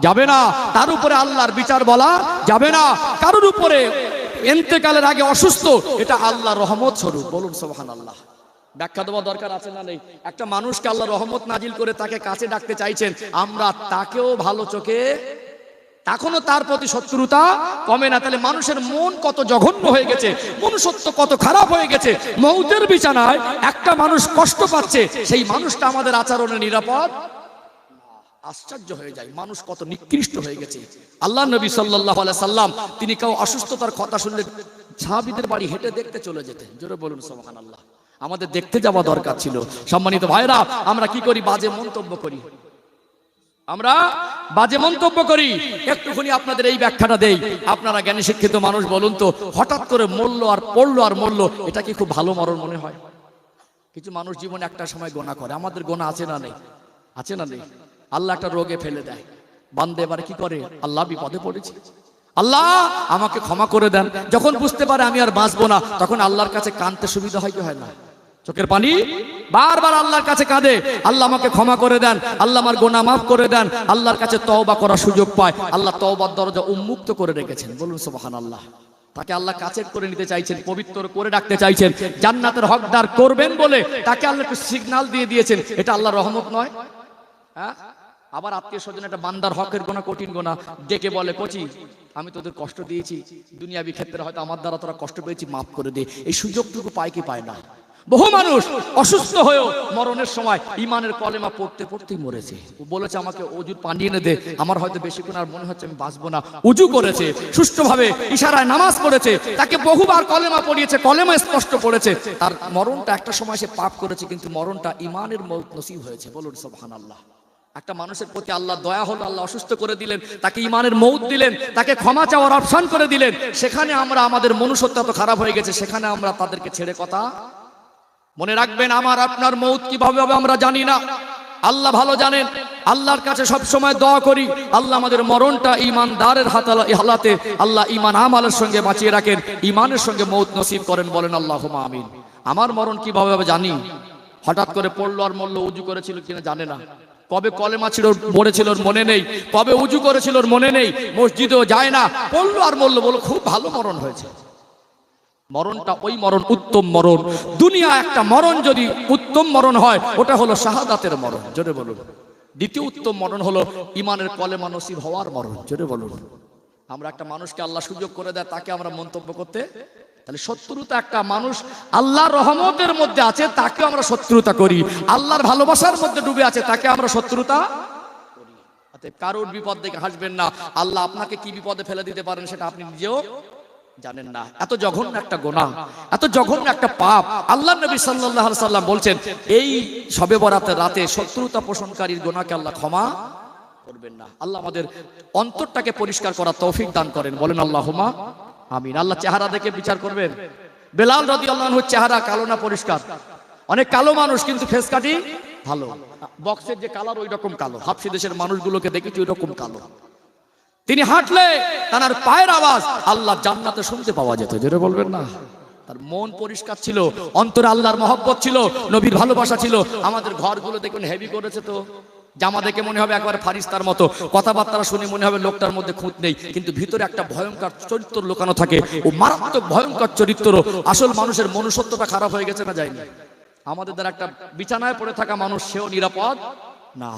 যাবে না, তার উপরে আল্লাহর বিচার বলা যাবে না। কারোর উপরে ইন্তেকালের আগে অসুস্থ, এটা আল্লাহর রহমত স্বরূপ। বলুন সুবহানাল্লাহ। ব্যাখ্যা দেওয়া দরকার আছে না নেই? একটা মানুষকে আল্লাহ রহমত নাজিল করে তাকে কাছে ডাকতে চাইছেন, আমরা তাকেও ভালো চোখে, তখনও তার প্রতি শত্রুতা কমে না। তাহলে মানুষের মন কত জঘন্য হয়ে গেছে, মনুষ্যত্ব কত খারাপ হয়ে গেছে। মউতের বিছানায় একটা মানুষ কষ্ট পাচ্ছে, সেই মানুষটা আমাদের আচরণে নিরাপদ? আশ্চর্য হয়ে যায়, মানুষ কত নিকৃষ্ট হয়ে গেছে। আল্লাহ নবী সাল্লাল্লাহু আলাইহি সাল্লাম তিনি কেউ অসুস্থতার কথা শুনলে সাহাবীদের বাড়ি হেঁটে দেখতে চলে যেতেন। জোরে বলুন সুবহানাল্লাহ। আমাদের দেখতে যাওয়া দরকার ছিল। সম্মানিত ভাইরা, আমরা কি করি? বাজে মন্তব্য করি, আমরা বাজে মন্তব্য করি। একটুখানি আপনাদের এই ব্যাখ্যাটা দেই, আপনারা জ্ঞানী শিক্ষিত মানুষ, বলুন তো, হঠাৎ করে মরলো আর পড়লো আর মরলো, এটা কি খুব ভালো মরণ মনে হয়? কিছু মানুষ জীবনে একটা সময় গোনা করে, আমাদের গোনা আছে না নেই? আছে না নেই? আল্লাহ একটা রোগে ফেলে দেয়, বান্দা এবার কি করে? আল্লাহ বিপদে পড়েছে, আল্লাহ আমাকে ক্ষমা করে দেন। যখন বুঝতে পারে আমি আর বাঁচবো না, তখন আল্লাহর কাছে কাঁদতে সুবিধা হয় কি হয় না? চোখের পানি বারবার আল্লাহর কাছে কাঁদে, আল্লাহ আমাকে ক্ষমা করে দেন, আল্লাহ আমার গুনাহ মাফ করে দেন। আল্লাহর কাছে তওবা করার সুযোগ পায়। আল্লাহ তওবার দরজা উন্মুক্ত করে রেখেছেন। বলুন সুবহানাল্লাহ। তাকে আল্লাহ কাছে করে নিতে চাইছেন, পবিত্র করে রাখতে চাইছেন, জান্নাতের হকদার করবেন বলে তাকে আল্লাহ একটু সিগন্যাল দিয়ে দিয়েছেন। এটা আল্লাহর রহমত নয়? হ্যাঁ। আবার আত্মীয় স্বজন একটা বান্দার হকের গোনা, কঠিন গোনা, ডেকে বলে, কচি আমি তোদের কষ্ট দিয়েছি, দুনিয়াবি ক্ষেত্রে হয়তো আমার দ্বারা তোরা কষ্ট পেয়েছি, মাফ করে দে। এই সুযোগটুকু পায় কি পায় না? বহু মানুষ অসুস্থ হয়েও মরণের সময় ইমানের কলেমা পড়তে পড়তেই মরেছে। ও বলেছে আমাকে ওজুর পানি এনে দে, আমার হয়তো বেশিক্ষণ আর মনে হচ্ছে আমি বাঁচবো না। উজু করেছে, সুষ্ঠুভাবে ইশারায় নামাজ পড়েছে, তাকে বহুবার কলেমা পড়িয়েছে, কলেমা স্পষ্ট পড়েছে। তার মরণটা একটা সময় সে পাপ করেছে, কিন্তু মরণটা ইমানের মৌত নসিব হয়েছে। বলুন সুবহানাল্লাহ। একটা মানুষের প্রতি আল্লাহ দয়া হলো, আল্লাহ অসুস্থ করে দিলেন, তাকে ইমানের মৌত দিলেন, তাকে ক্ষমা চাওয়ার অপশন করে দিলেন। সেখানে আমরা, আমাদের মনুষ্যত্ব এত খারাপ হয়ে গেছে, সেখানে আমরা তাদেরকে ছেড়ে কথা। মনে রাখবেন, আমার আপনার মৌত কিভাবে হবে আমরা জানি না। আল্লাহ ভালো জানেন। আল্লাহর কাছে সব সময় দোয়া করি, আল্লাহ আমাদের মরণটা ঈমানদারের হালাতে আল্লাহ ঈমান আমলের সঙ্গে বাঁচিয়ে রাখেন, ঈমানের সঙ্গে মৌত নসিব করেন। বলেন আল্লাহুম্মা আমিন। আমার মরণ কিভাবে হবে জানি? হঠাৎ করে পড়লো আর মরলো, উজু করেছিল কিনা জানে না, কবে কলেমা ছিল পড়েছিল ওর মনে নেই, কবে উজু করেছিল ওর মনে নেই, মসজিদেও যায় না, পড়লো আর মরলো, বলো খুব ভালো মরণ হয়েছে। মরণটা ওই মরণ উত্তম মরণ। দুনিয়া একটা মরণ যদি উত্তম মরণ হয়, ওটা হলো শাহাদাতের মরণ, জোরে বলুন। দ্বিতীয় উত্তম মরণ হলো ঈমানের কলেমা নসিব হওয়ার মরণ, জোরে বলুন। আমরা একটা মানুষকে আল্লাহ সুযোগ করে দেয়, তাকে আমরা মন্তব্য করতে, তাহলে শত্রুতা একটা মানুষ আল্লাহর রহমতের মধ্যে আছে, তাকে আমরা শত্রুতা করি। আল্লাহর ভালোবাসার মধ্যে ডুবে আছে, তাকে আমরা শত্রুতা করি। অতএব কারোর বিপদ দেখে হাসবেন না। আল্লাহ আপনাকে কি বিপদে ফেলে দিতে পারেন সেটা আপনি নিজেও জানেন না। এত জঘন্য একটা গুনাহ, এত জঘন্য একটা পাপ। আল্লাহ নবী সাল্লাল্লাহু আলাইহি সাল্লাম বলছেন, এই শবে বরাতের রাতে শত্রুতা পোষণকারীর গুনাহকে আল্লাহ ক্ষমা করবেন না। আল্লাহ আমাদের অন্তরটাকে পরিষ্কার করার তৌফিক দান করেন। বলেন আল্লাহুম্মা আমিন। আল্লাহ চেহারা দেখে বিচার করবেন। বেলাল রাদিয়াল্লাহু আনহুর চেহারা কালো না পরিষ্কার? অনেক কালো মানুষ, কিন্তু ফেস কাটি ভালো। বক্সের যে কালার ওই রকম কালো, হাফসি দেশের মানুষগুলোকে দেখেছি ওই রকম কালো। তিনি হাঁটলে তার পায়ের আওয়াজ আল্লাহ জান্নাতে শুনতে পাওয়া যেত, জোরে বলবেন না? তার মন পরিষ্কার ছিল, অন্তরে আল্লাহর মহব্বত ছিল, নবীর ভালোবাসা ছিল। আমাদের ঘরগুলো দেখুন হেভি করেছে তো, জামা দেখে মনে হবে একবার ফারিস্তার মতো, কথাবার্তা শুনে মনে হবে লোকটার মধ্যে খুঁত নেই, কিন্তু ভিতরে একটা ভয়ঙ্কর চরিত্র লুকানো থাকে। ও মারাত্মক ভয়ঙ্কর চরিত্র। আসল মানুষের মনুষ্যত্বটা খারাপ হয়ে গেছে না যায়নি? আমাদের দ্বারা একটা বিছানায় পড়ে থাকা মানুষ, সেও নিরাপদ না।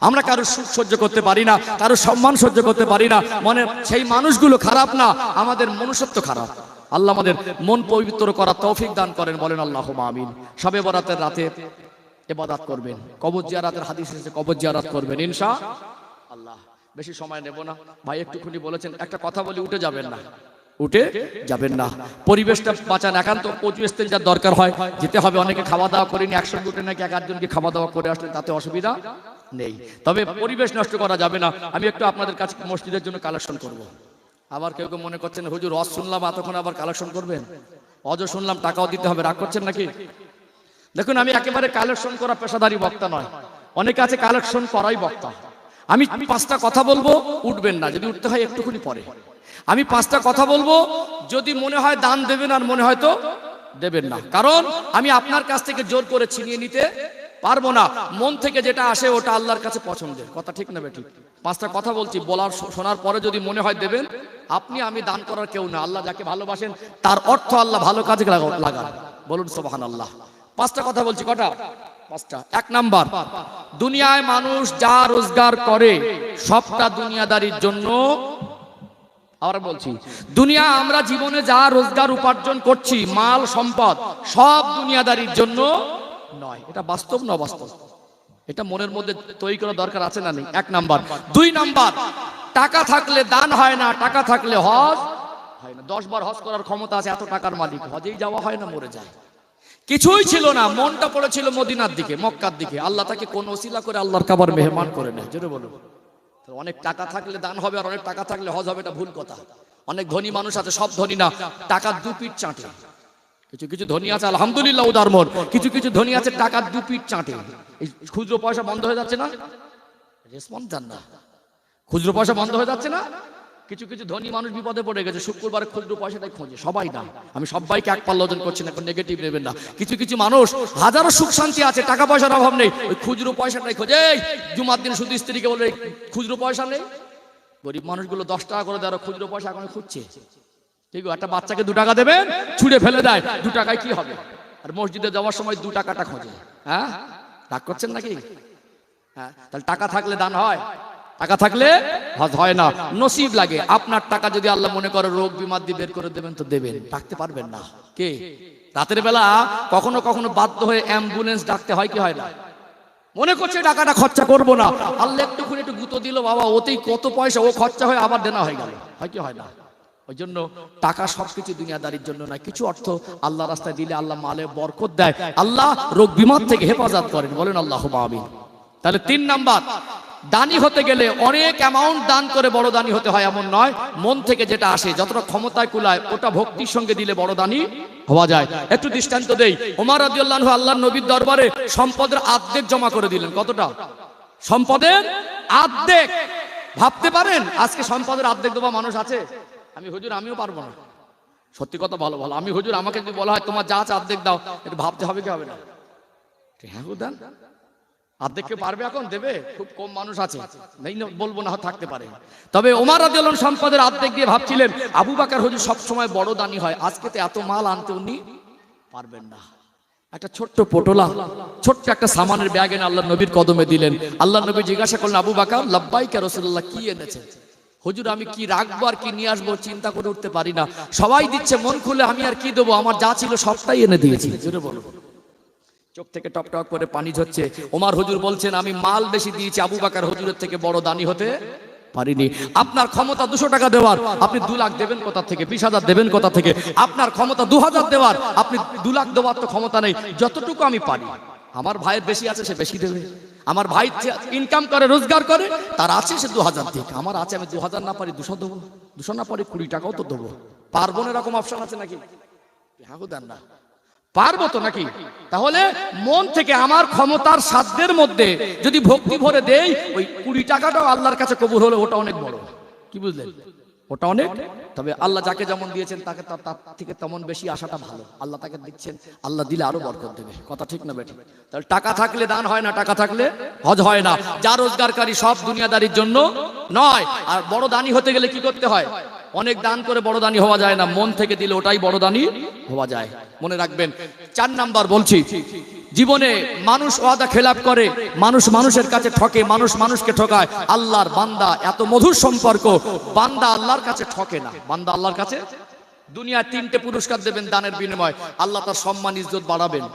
আমরা কারো সুখ সহ্য করতে পারি না, কারো সম্মান সহ্য করতে পারি না। মনে সেই মানুষগুলো খারাপ না, আমাদের মনুষ্যত্ব খারাপ। আল্লাহ আমাদের মন পবিত্র করার তৌফিক দান করেন। বলেন আল্লাহুম্মা আমিন। শবে বরাতের রাতে ইবাদত করবেন, কবর জিয়ারতের হাদিস এসেছে, কবর জিয়ারত করবেন ইনশাআল্লাহ। বেশি সময় নেব না ভাই, একটুখানি বলেছেন, একটা কথা বলি, উঠে যাবেন না, উঠে যাবেন না। পরিবেশটা বাঁচান, একান্ত পরিবেশ থেকে যার দরকার হয় যেতে হবে। অনেকে খাওয়া দাওয়া করেনি, একসঙ্গে উঠে নাকি এক আধজনকে খাওয়া দাওয়া করে আসলেন, তাতে অসুবিধা নেই, তবে পরিবেশ নষ্ট করা যাবে না। আমি একটু আপনাদের কাছে মসজিদের জন্য কালেকশন করব। আবার কেউ কেউ মনে করছেন, হুজুর ওয়াজ শুনলাম এতক্ষণ আবার কালেকশন করবেন? অজ শুনলাম, টাকাও দিতে হবে, রাগ করছেন নাকি? দেখুন, আমি একেবারে কালেকশন করা পেশাদারি বক্তা নয়। অনেকে আছে কালেকশন করাই বক্তা। আমি 5টা কথা বলবো, উঠবেন না, যদি উঠতে হয় একটুখানি পরে। আমি 5টা কথা বলবো, যদি মনে হয় দান দেবেন, আর মনে হয় তো দেবেন না, কারণ আমি আপনার কাছ থেকে জোর করে ছিনিয়ে নিতে পারবো না। মন থেকে যেটা আসে ওটা আল্লাহর কাছে পছন্দের কথা, ঠিক না বেঠিক? 5টা কথা বলছি, বলার শোনার পরে যদি মনে হয় দেবেন, আপনি আমি দান করার কেউ না। আল্লাহ যাকে ভালোবাসেন তার অর্থ আল্লাহ ভালো কাজে লাগান। বলুন সুবহানাল্লাহ। 5টা কথা বলছি, কটা? 5টা। 1 নাম্বার, দুনিয়ায় মানুষ যা রোজগার করে সবটা দুনিয়াদারির জন্য। আবার বলছি, দুনিয়া আমরা জীবনে যা রোজগার উপার্জন করছি, মাল সম্পদ, সব দুনিয়াদারির জন্য নয়। এটা বাস্তব না অবাস্তব? এটা মনের মধ্যে তৈরি করা দরকার আছে না নেই? 1 নাম্বার। 2 নাম্বার, টাকা থাকলে দান হয় না, টাকা থাকলে হজ হয় না। 10 বার হজ করার ক্ষমতা আছে, এত টাকার মালিক, হজেই যাওয়া হয় না, মরে যায়। কিছুই ছিল না, মনটা পড়েছিল মদিনার দিকে, মক্কার দিকে। আল্লাহ তাকে কোন ওসিলা করে আল্লাহর কাবার মেহমান করে নেয়, জোরে বলুন। অনেক টাকা থাকলে দান হবে, আর অনেক টাকা থাকলে হজ হবে, এটা ভুল কথা। অনেক ধনী মানুষ আছে, সব ধনী না, টাকার 2 পিঠ চাটে। কিছু কিছু ধনী আছে, আলহামদুলিল্লাহ উদার মন। কিছু কিছু ধনী আছে টাকার 2 পিঠ চাটে। এই খুচরো পয়সা বন্ধ হয়ে যাচ্ছে না? রেসপন্স দেন না। খুচরো পয়সা বন্ধ হয়ে যাচ্ছে না? কিছু কিছু ধনী মানুষ বিপদে পড়ে গেছে, শুক্রবারে খুচরো পয়সাটাই খোঁজে। সবাই না, আমি সবাইকে এক পাল্লা ওজন করছি না, নেগেটিভ নেবেন না। কিছু কিছু মানুষ হাজারো সুখ শান্তি আছে, টাকা পয়সার অভাব নেই, ওই খুচরো পয়সাটাই খোঁজে। জুমার দিন শুধু স্ত্রীকে বলে খুচরো পয়সা নেই। গরিব মানুষগুলো 10 টাকা করে দেয়, খুচরো পয়সা এখন খুঁজছে। ঠিক আছে, একটা বাচ্চাকে 2 টাকা দেবেন, ছুঁড়ে ফেলে দেয়, 2 টাকায় কি হবে? আর মসজিদে যাওয়ার সময় 2 টাকাটা খোঁজে। হ্যাঁ, রাগ করছেন নাকি? হ্যাঁ, তাহলে টাকা থাকলে দান হয়, টাকা থাকলে হজ হয় না। নসিব লাগে। আপনার টাকা যদি আল্লাহ মনে করে রোগ বিমার দিয়ে বের করে দেবেন, তো দেবেন, ডাকতে পারবেন না। কে রাতের বেলা কখনো কখনো বাধ্য হয়ে অ্যাম্বুলেন্স ডাকতে হয়, কি হয় না? মনে করছে টাকাটা খরচা করবো না, আল্লাহ একটুখানি একটু গুঁতো দিল, বাবা ওতেই কত পয়সা, ও খরচা হয়ে আবার দেনা হয়ে গেল, হয় কি হয় না? ওই জন্য টাকা সবকিছু দুনিয়াদারির জন্য না। কিছু অর্থ আল্লাহ রাস্তায় দিলে আল্লাহ মালে বরকত দেয়, আল্লাহ রোগ বিমার থেকে হেফাজত করেন। বলেন আল্লাহুম্মা আমিন। তাহলে 3 নাম্বার, দানি হতে গেলে অনেক অ্যামাউন্ট দান করে বড় দানি হতে হয় এমন নয়, মন থেকে যেটা আসে যতটা ক্ষমতায় কুলায় ওটা ভক্তির সঙ্গে দিলে বড় দানি হওয়া যায়। একটু দৃষ্টান্ত দেই, ওমর রাদিয়াল্লাহু আনহু আল্লাহর নবীর দরবারে সম্পদের অর্ধেক জমা করে দিলেন। কতটা? সম্পদের অর্ধেক। ভাবতে পারেন আজকে সম্পদের অর্ধেক দেওয়া মানুষ আছে? আমি হুজুর আমিও পারবো না, সত্যি কথা ভালো ভালো, আমি হুজুর আমাকে যদি বলা হয় তোমার যা আছে অর্ধেক দাও, এটা ভাবতে হবে কি হবে না? হ্যাঁ দেন, অর্ধেক কেউ পারবে এখন দেবে? খুব কম মানুষ আছে, নেই না বলবো না, থাকতে পারে। তবে ওমর রাদিয়াল্লাহু আনহু সম্পদের অর্ধেক দিয়ে ভাবছিলেন আবু বকর হুজুর সব সময় বড় দানি হয়, আজকে তো এত মাল আনতে উনি পারবেন না। একটা ছোট্ট পটোলা, ছোট্ট একটা সামানের ব্যাগ এনে আল্লাহর নবীর কদমে দিলেন। আল্লাহর নবী জিজ্ঞাসা করলেন আবু বকর লাব্বাইকা রাসূলুল্লাহ, কি এনেছেন? হুজুর আমি কি রাখবো আর কি নিয়ে আসবো চিন্তা করে উঠতে পারি না, সবাই দিচ্ছে মন খুলে, আমি আর কি দেবো, আমার যা ছিল সবটাই এনে দিয়েছি। জোরে বলো। চোখ থেকে টপ টপ করে পানি ঝরছে। ওমর হুজুর বলছেন আমি মাল বেশি দিয়েছি, আবু বকর হুজুরের থেকে বড় দানি হতে পারিনি। আপনার ক্ষমতা 200 টাকা দেওয়ার, আপনি 2 লাখ দেবেন কোথা থেকে? 20,000 দেবেন কোথা থেকে? আপনার ক্ষমতা 2000 দেওয়ার, আপনি 2 লাখ দেওয়ার তো ক্ষমতা নেই। যতটুকু আমি পারি, আমার ভাইয়ের বেশি আছে সে বেশি দেবে, আমার ভাই ইনকাম করে রোজগার করে তার আছে সে 2000 দিক, আমার আছে আমি 2000 না পারি 200 দেবো, 200 না পারি 20 টাকাও তো দেবো। পারবো না এরকম অপশন আছে নাকি? হ্যাঁ দেন না, পারবো তো নাকি? তাহলে মন থেকে আমার ক্ষমতার সাধ্যের মধ্যে যদি ভক্তি ভরে দেই, ওই 20 টাকাটাও আল্লাহর কাছে কবুল হলে ওটা অনেক বড়। কি বুঝলেন? ওটা অনেক। তবে আল্লাহ যাকে যেমন দিয়েছেন তাকে তার থেকে তেমন বেশি আশাটা ভালো। আল্লাহ তাকে দিচ্ছেন, আল্লাহ দিলে আরো বরকত দেবে। কথা ঠিক না বেঠিক? তাহলে টাকা থাকলে দান হয় না, টাকা থাকলে হজ হয় না। যা রোজগারকারী সব দুনিয়াদারির জন্য নয়। আর বড় দানি হতে গেলে কি করতে হয়? অনেক দান করে বড় দানি হওয়া যায় না, মন থেকে দিলে ওটাই বড় দানি হওয়া যায়। মনে রাখবেন। 4 নাম্বার বলছি, জীবনে মানুষ ওয়াদা খেলাপ করে, মানুষ মানুষের কাছে ঠকে, মানুষ মানুষকে ঠকায়। আল্লাহর বান্দা এত মধুর সম্পর্ক, বান্দা আল্লাহর কাছে ঠকে না। বান্দা আল্লাহর কাছে দুনিয়ায় 3টে পুরস্কার দেবেন দানের বিনিময়। আল্লাহ তার সম্মান ইজ্জত বাড়াবেন,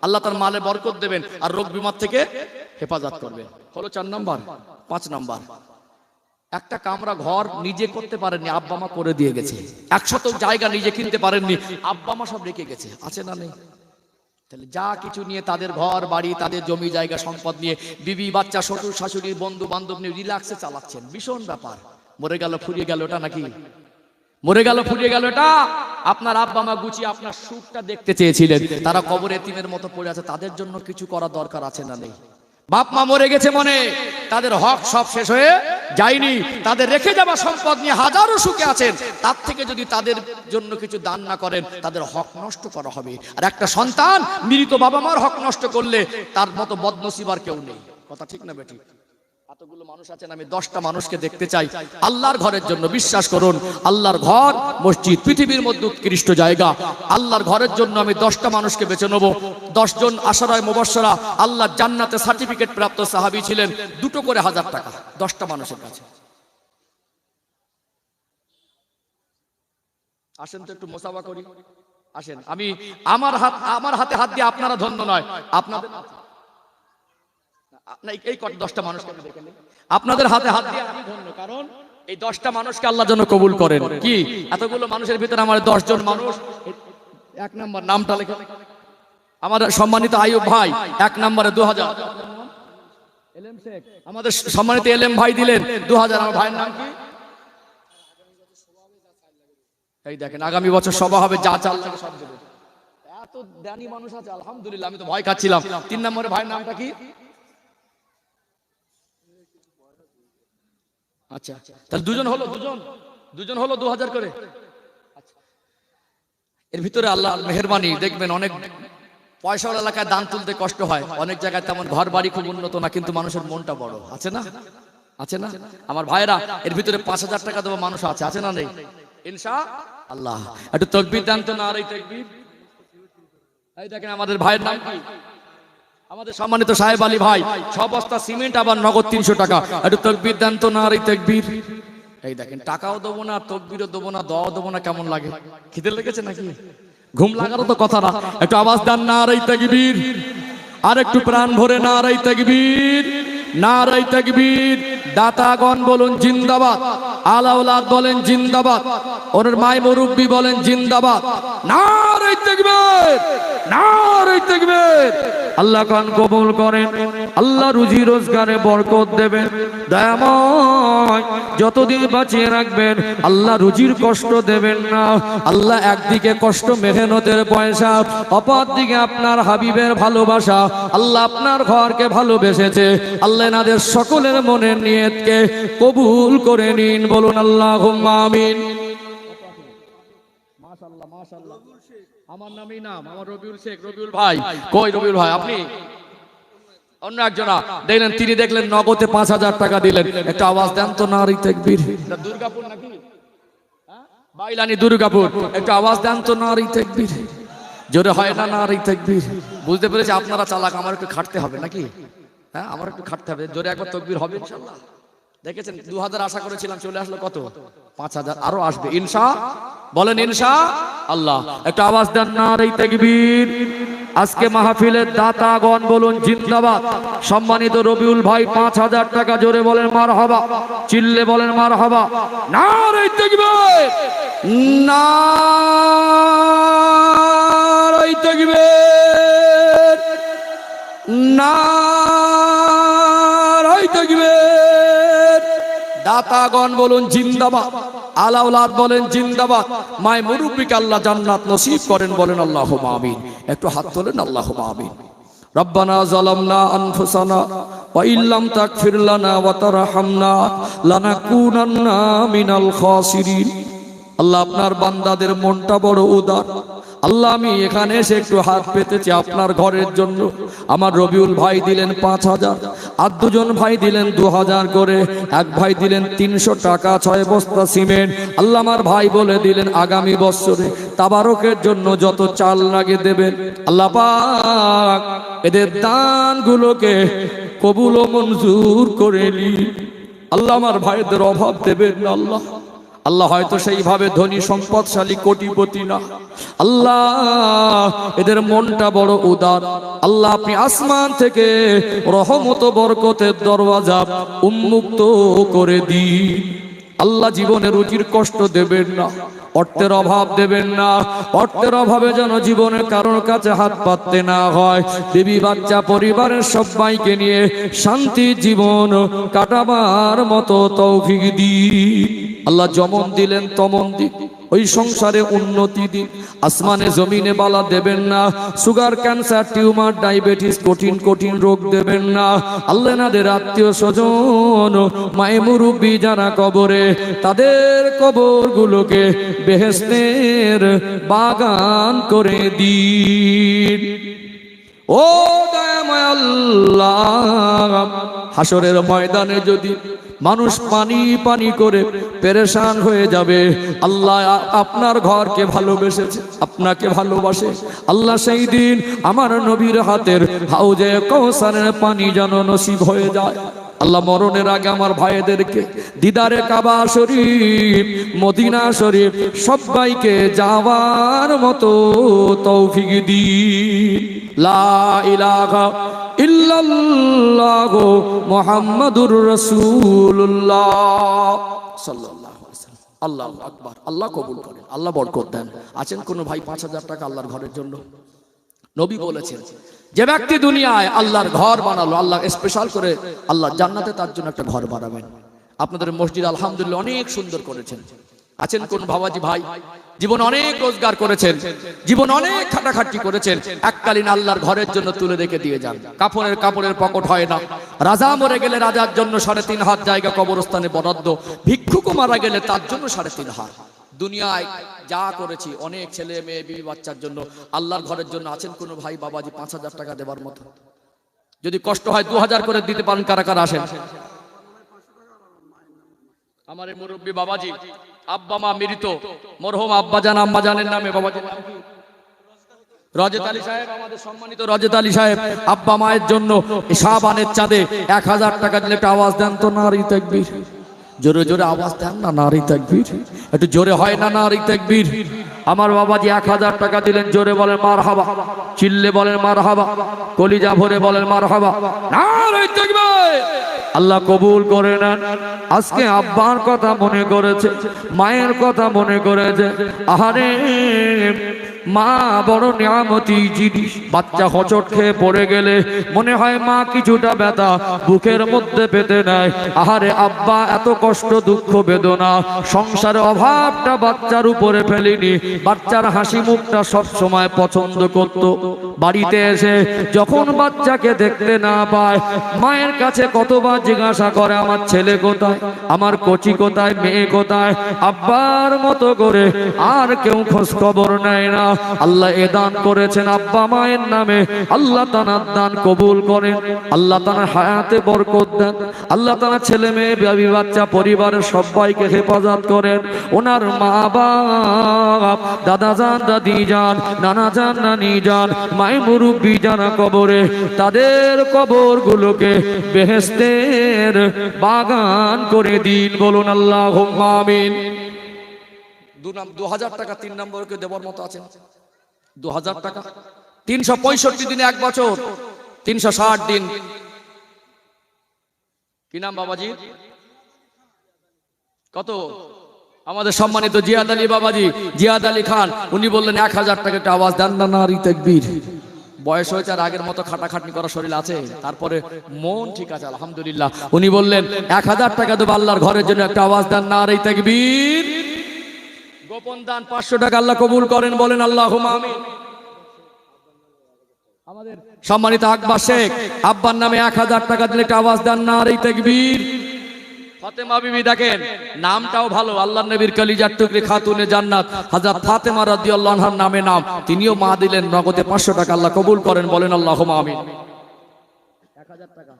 আল্লাহ তার মালে বরকত দেবেন, আর রোগ বিমার থেকে হেফাজত করবেন। হলো 4 নাম্বার। 5 নাম্বার, একটা কামরা ঘর নিজে করতে পারেননি, আব্বা মা করে দিয়ে গেছে। 100 জায়গা নিজে কিনতে পারেননি, আব্বা মা সব রেখে গেছে। আছে না নেই? তাহলে যা কিছু নিয়ে তাদের ঘর বাড়ি, তাদের জমি জায়গা সম্পদ নিয়ে, বিবি বাচ্চা শ্বশুর শাশুড়ি বন্ধু বান্ধব নিয়ে রিল্যাক্সে চালাচ্ছেন। ভীষণ ব্যাপার। মরে গেল ফুরিয়ে গেল, এটা নাকি? মরে গেল ফুরিয়ে গেল এটা। আপনার আব্বা মা গুছিয়ে আপনার সুখটা দেখতে চেয়েছিলেন, তারা কবরে এতিমের মতো পড়ে আছে। তাদের জন্য কিছু করা দরকার আছে না নেই? বাপ মা মরে গেছে মনে, তাদের হক সব শেষ হয়ে যায়নি। তাদের রেখে যাওয়া সম্পদ নিয়ে হাজারো সুখে আছেন। তার থেকে যদি তাদের জন্য কিছু দান না করেন, তাদের হক নষ্ট করা হবে। আর একটা সন্তান মৃত বাবা মার হক নষ্ট করলে তার মতো বদনসিব আর কেউ নেই। কথা ঠিক না বেঠিক? এতগুলো মানুষ আছেন, আমি 10টা মানুষকে দেখতে চাই আল্লাহর ঘরের জন্য। বিশ্বাস করুন, আল্লাহর ঘর মসজিদ পৃথিবীর মধ্যে উৎকৃষ্ট জায়গা। আল্লাহর ঘরের জন্য আমি 10টা মানুষকে বেছে নেব। 10 জন আশারায়ে মুবাশশারা আল্লাহ জান্নাতে সার্টিফিকেট প্রাপ্ত সাহাবী ছিলেন। 2 করে 1000 টাকা 10টা মানুষের কাছে। আসেন তো একটু মোসাফা করি। আসেন, আমি আমার হাতে হাত দিয়ে আপনারা ধন্য নয়, আপনাদের এই 10টা মানুষকে আমি দেখে নিই, আপনাদের হাতে হাত দিয়ে আমি ধন্য। কারণ এই 10টা মানুষকে আল্লাহ যেন কবুল করেন। কি এতগুলো মানুষের ভিতরে আমার 10 জন মানুষ। 1 নাম্বার নামটা লেখা, আমার সম্মানিত আইয়ুব ভাই 1 নম্বরে 2000। এলএম শেখ আমাদের সম্মানিত এলএম ভাই দিলেন 2000। আমার ভাইয়ের নাম কি? এই দেখেন, আগামী বছর সভা হবে, যা চাল লাগে সব দেবে। এত দানি মানুষ আছে, আলহামদুলিল্লাহ। আমি তো ভয় খাচ্ছিলাম। 3 নম্বরে ভাইয়ের নামটা কি? আচ্ছা, তাহলে 2 জন হলো, 2 জন হলো 2000 করে। এর ভিতরে আল্লাহ মেহেরবানি দেখবেন, অনেক পয়সাওয়ালা এলাকায় দান তুলতে কষ্ট হয়, অনেক জায়গায় তেমন ঘর বাড়ি খুব উন্নত না, কিন্তু মানুষের মনটা বড়। আছে না? আছে না? আমার ভাইরা এর ভিতরে 5000 টাকা দেওয়া মানুষ আছে। আছে না নেই? ইনশাআল্লাহ। একটু তাকবীর দেন তো, নারে তাকবীর। এই দেখেন আমাদের ভাইয়ের নাম কি? আমাদের সম্মানিত সাহেব আলী ভাই 6 বস্তা সিমেন্ট, আবার নগদ 300 টাকা। একটু তাকবীর দেন তো, নারে তাকবীর। এই দেখেন, টাকাও দেবো না, তাকবীরও দেবো না, দোয়াও দেবো না। কেমন লাগে? খিদে লেগেছে নাকি? ঘুম লাগারও তো কথা না। একটু আওয়াজ দেন, নারে তাকবীর। আর একটু প্রাণ ভরে নারে তাকবীর, নারে তাকবীর। দাতাগণ বলুন জিন্দাবাদ, আলাউলাদ বলেন জিন্দাবাদ, ওর মাই মুরব্বি বলেন জিন্দাবাদ। নারে তাকবীর, নারে তাকবীর। আল্লাহ কান কবুল করেন, আল্লাহ রুজি রোজগারে বরকত দেবেন। দয়াময় যতদিন বাঁচিয়ে রাখবেন আল্লাহ রুজির কষ্ট দেবেন না। আল্লাহ একদিকে কষ্ট মেহনতের পয়সা, অপর দিকে আপনার হাবিবের ভালোবাসা, আল্লাহ আপনার ঘরকে ভালোবেসেছে। আল্লাহ এনাদের সকলের মনের নিয়তকে কবুল করে নিন, বলুন আল্লাহুম্মা আমিন। মাশাআল্লাহ মাশাআল্লাহ, আমার নামই নাম, আমার রবিউল শেখ। রবিউল ভাই কই? রবিউল ভাই আপনি? অন্য একজনা দেখলেন, তিনি দেখলেন নগদে 5,000 টাকা দিলেন। একটা আওয়াজ দেন তো, নারী তাকবীর। দুর্গাপুর নাকি? বাইলানি দুর্গাপুর। একটা আওয়াজ দেন তো, নারী তাকবীর। জোরে হয় না নারী তাকবীর? বুঝতে পেরেছি আপনারা চালাক, আমার একটু খাটতে হবে নাকি? হ্যাঁ, আমার একটু খাটতে হবে। জোরে একবার তাকবীর হবে ইনশাআল্লাহ। দেখেছেন 2000 আশা করেছিলাম, চলে আসলো কত? 5,000। আরো আসবে ইনশাআল্লাহ। বলেন ইনশাআল্লাহ। একটা আওয়াজ দেন নারী তাকবীর। আজকে মাহফিলের দাতাগণ বলুন জিন্দাবাদ। সম্মানিত রবিউল ভাই 5,000 টাকা, জোরে বলেন মারহাবা, চিল্লে বলেন মারহাবা। নারী তাকবীর, নারী তাকবীর, নারী তাকবীর। দাতাগণ বলুন জিন্দাবাদ, আলাউলাদ বলেন জিন্দাবাদ। মায় মুরব্বিকে আল্লাহ জান্নাত নসিব করেন, বলেন আল্লাহুম্মা আমিন। একটু হাত তোলেন, আল্লাহুম্মা আমিন। রব্বানা যালামনা আনফুসানা ওয়া ইল্লাম তাগফির লানা ওয়া তারহামনা লানাকুনান্না মিনাল খাসিরিন। আল্লাহ আপনার বান্দাদের মনটা বড় উদার। আল্লাহ আমি এখানে এসে একটু হাত পেতেছি আপনার ঘরের জন্য। আমার রবিউল ভাই দিলেন 5,000, আর দুজন ভাই দিলেন 2,000 করে, এক ভাই দিলেন 300 টাকা, 6 বস্তা সিমেন্ট। আল্লাহ আমার ভাই বলে দিলেন আগামী বছরে তাবারকের জন্য যত চাল লাগে দেবেন। আল্লাহ পাক এদের দানগুলোকে কবুল ও মঞ্জুর করে নিন। আল্লাহ আমার ভাইদের অভাব দেবেন না আল্লাহ। আল্লাহ হয়তো সেইভাবে ধনী সম্পদশালী কোটিপতি না, আল্লাহ এদের মনটা বড় উদার। আল্লাহ আপনি আসমান থেকে রহমত বরকতের দরওয়াজা উন্মুক্ত করে দিন। আল্লাহ জীবনে রুজির কষ্ট দেবেন না, অর্থের অভাব দেবেন না। অর্থের অভাবে যেন জীবনের কারোর কাছে হাত পাততে না হয়। বিবি বাচ্চা পরিবারের সবাইকে নিয়ে শান্তি জীবন কাটাবার মতো তৌফিক দিন। আল্লাহ যেমন দিলেন তেমন দিন, ওই সংসারে উন্নতি দিন। আসমানে জমিনে বালা দেবেন না, সুগার, ক্যান্সার, টিউমার, ডায়াবেটিস, কঠিন কঠিন রোগ দেবেন না। আল্লাহ নাদের আত্মীয় স্বজন, মায়ে মুরব্বী যারা কবরে, তাদের কবর গুলোকে বেহেশতের বাগান করে দিন। ও দয়াময় আল্লাহ, হাসরের ময়দানে যদি মানুষ পানি পানি করে পেরেশান হয়ে যাবে, আল্লাহ আপনার ঘরকে ভালোবেসেছে, আপনাকে ভালোবাসে। আল্লাহ সেই দিন আমার নবীর হাতের হাউজে কাউসারের পানি যেন নসিব হয়ে যায়। আল্লাহ মরণের আগে আমার ভাইদেরকে দিদারে কাবা শরীফ, মদিনা শরীফ সবাইকে যাওয়ার মতো তৌফিক দিন। লা ইলাহা ইল্লাল্লাহু মুহাম্মাদুর রাসূলুল্লাহ সাল্লাল্লাহু আলাইহি ওয়াসাল্লাম। আল্লাহু আকবার। আল্লাহ কবুল করেন, আল্লাহ বরকত দেন। আছেন কোন ভাই 5,000 টাকা আল্লাহর ঘরের জন্য? নবী বলেছেন যে ব্যক্তি দুনিয়ায় আল্লাহর ঘর বানালো, আল্লাহ স্পেশাল করে আল্লাহ জান্নাতে তার জন্য একটা ঘর বানাবেন। আপনাদের মসজিদ আলহামদুলিল্লাহ অনেক সুন্দর করেছেন। আছেন কোন বাবাজি ভাই জীবন অনেক রোজগার করেছেন, জীবন অনেক খাটাখাটি করেছেন, এককালীন আল্লাহর ঘরের জন্য তুলে রেখে দিয়ে যান। কাপড়ের পকেট হয় না। রাজা মরে গেলে রাজার জন্য 3.5 হাত জায়গা কবরস্থানে বরাদ্দ, ভিক্ষুক মারা গেলে তার জন্য 3.5 হাত। দুনিয়ায় যা করেছি অনেক ছেলে মেয়ে বিবি বাচ্চার জন্য, আল্লাহর ঘরের জন্য আছেন কোন ভাই বাবাজি 5,000 টাকা দেবার মতো? যদি কষ্ট হয় 2,000 করে দিতে পারেন, কারা কারা আসেন? আমার এই মুরব্বী বাবাজি, আব্বা মা মৃত, মরহুম আব্বাজান আম্মাজানের নামে বাবাজি রজত আলী সাহেব, আমাদের সম্মানিত রজত আলী সাহেব আব্বা মায়ের জন্য শাবানের চাঁদে 1,000 টাকা দিলে একটা আওয়াজ দেন তো, নারী তাকবীর। জোরে জোরে আওয়াজ দেন না, নারী তাকবীর। একটু জোরে হয় না নারী তাকবীর? আমার বাবাজি 1,000 টাকা দিলেন, জোরে বলেন মারহাবা, চিল্লে বলেন মারহাবা, কলিজা ভরে বলেন মারহাবা, নারী তাকবীর। আল্লাহ কবুল করে নেন। আজকে আব্বার কথা মনে করেছে, মায়ের কথা মনে করেছে। আহারে মা বড় নিয়ামতি জিনিস। বাচ্চা হোঁচট খেয়ে পড়ে গেলে মনে হয় মা কিছুটা ব্যথা বুকের মধ্যে পেতে নেয়। আহারে আব্বা এত কষ্ট দুঃখ বেদনা সংসারে অভাবটা বাচ্চার উপরে ফেলিনি। বাচ্চার হাসি মুখটা সব সময় পছন্দ করত। বাড়িতে এসে যখন বাচ্চাকে দেখতে না পায় মায়ের কাছে কতবার জিজ্ঞাসা করে আমার ছেলে কোথায়, আমার কচি কোথায়, মেয়ে কোথায়। আব্বার মতো করে আর কেউ খোঁজ খবর নেয় না। আল্লাহ এ দান করেছেন আব্বা মায়ের নামে, আল্লাহ তাআলা দান কবুল করেন, আল্লাহ তাআলা হায়াতে বরকত দেন, আল্লাহ তাআলা ছেলে মেয়ে বিবি বাচ্চা পরিবারের সবাইকে হেফাজত করেন। ওনার মা বাপ দাদা যান দাদি যান নানা যান নানি যান মাই মুরব্বি যারা কবরে তাদের কবরগুলোকে বেহেশতের বাগান করে দিন। বলুন আল্লাহুম্মা আমিন। 2000 টাকা 3 নম্বরকে দেওয়ার মতো আছে। 2000 টাকা 365 দিনে 1 বছর, 360 দিন। কি নাম বাবাজি? কত? আমাদের সম্মানিত জিয়াদ আলী বাবাজি, জিয়াদ আলী খান, উনি বললেন 1000 টাকা। একটা আওয়াজ দেন না, নারী তাকবীর। বয়স হয়েছে আর আগের মতো খাটাখাটনি করা শরীর আছে, তারপরে মন ঠিক আছে আলহামদুলিল্লাহ। উনি বললেন 1000 টাকা দেবো আল্লাহর ঘরের জন্য, একটা আওয়াজ দেন নারী তাকবীর। গোপন দান 500 টাকা আল্লাহ কবুল করেন, বলেন আল্লাহুম্মা আমিন। আমাদের সম্মানিত আকবর শেখ, আব্বার নামে 1000 টাকা দিলে একটা আওয়াজ দেন নারী তাকবীর। ফাতেমা বিবি দেখেন নামটাও ভালো, আল্লাহর নবীর কলিজার টুকরি খাতুনে জান্নাত হযরত ফাতেমা রাদিয়াল্লাহু আনহার নামে নাম, তিনিও মা দিলেন নগদে 500 টাকা আল্লাহ কবুল করেন, বলেন আল্লাহুম্মা আমিন। 1000 টাকা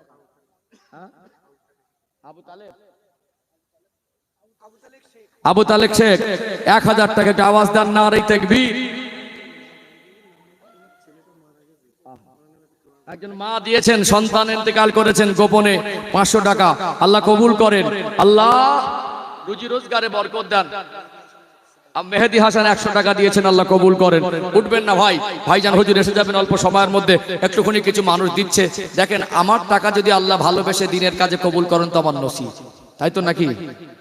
আবু তালেক শেখ 1000 টাকা একটা আওয়াজ দেন নারী তাকবীর। একজন মা দিয়েছেন, সন্তান ইন্তেকাল করেছেন গোপনে, 500 টাকা আল্লাহ কবুল করেন, আল্লাহ রুজি রোজগারে বরকত দেন। মেহেদি হাসান 100 টাকা দিয়েছেন, আল্লাহ কবুল করেন। উঠবেন না ভাই, ভাইজান হুজুর এসে যাবেন অল্প সময়ের মধ্যে, একটুখানি কিছু মানুষ দিচ্ছে। দেখেন আমার টাকা যদি আল্লাহ ভালোবেসে দিনের কাজে কবুল করেন তো আমার নসিব, তাই তো নাকি?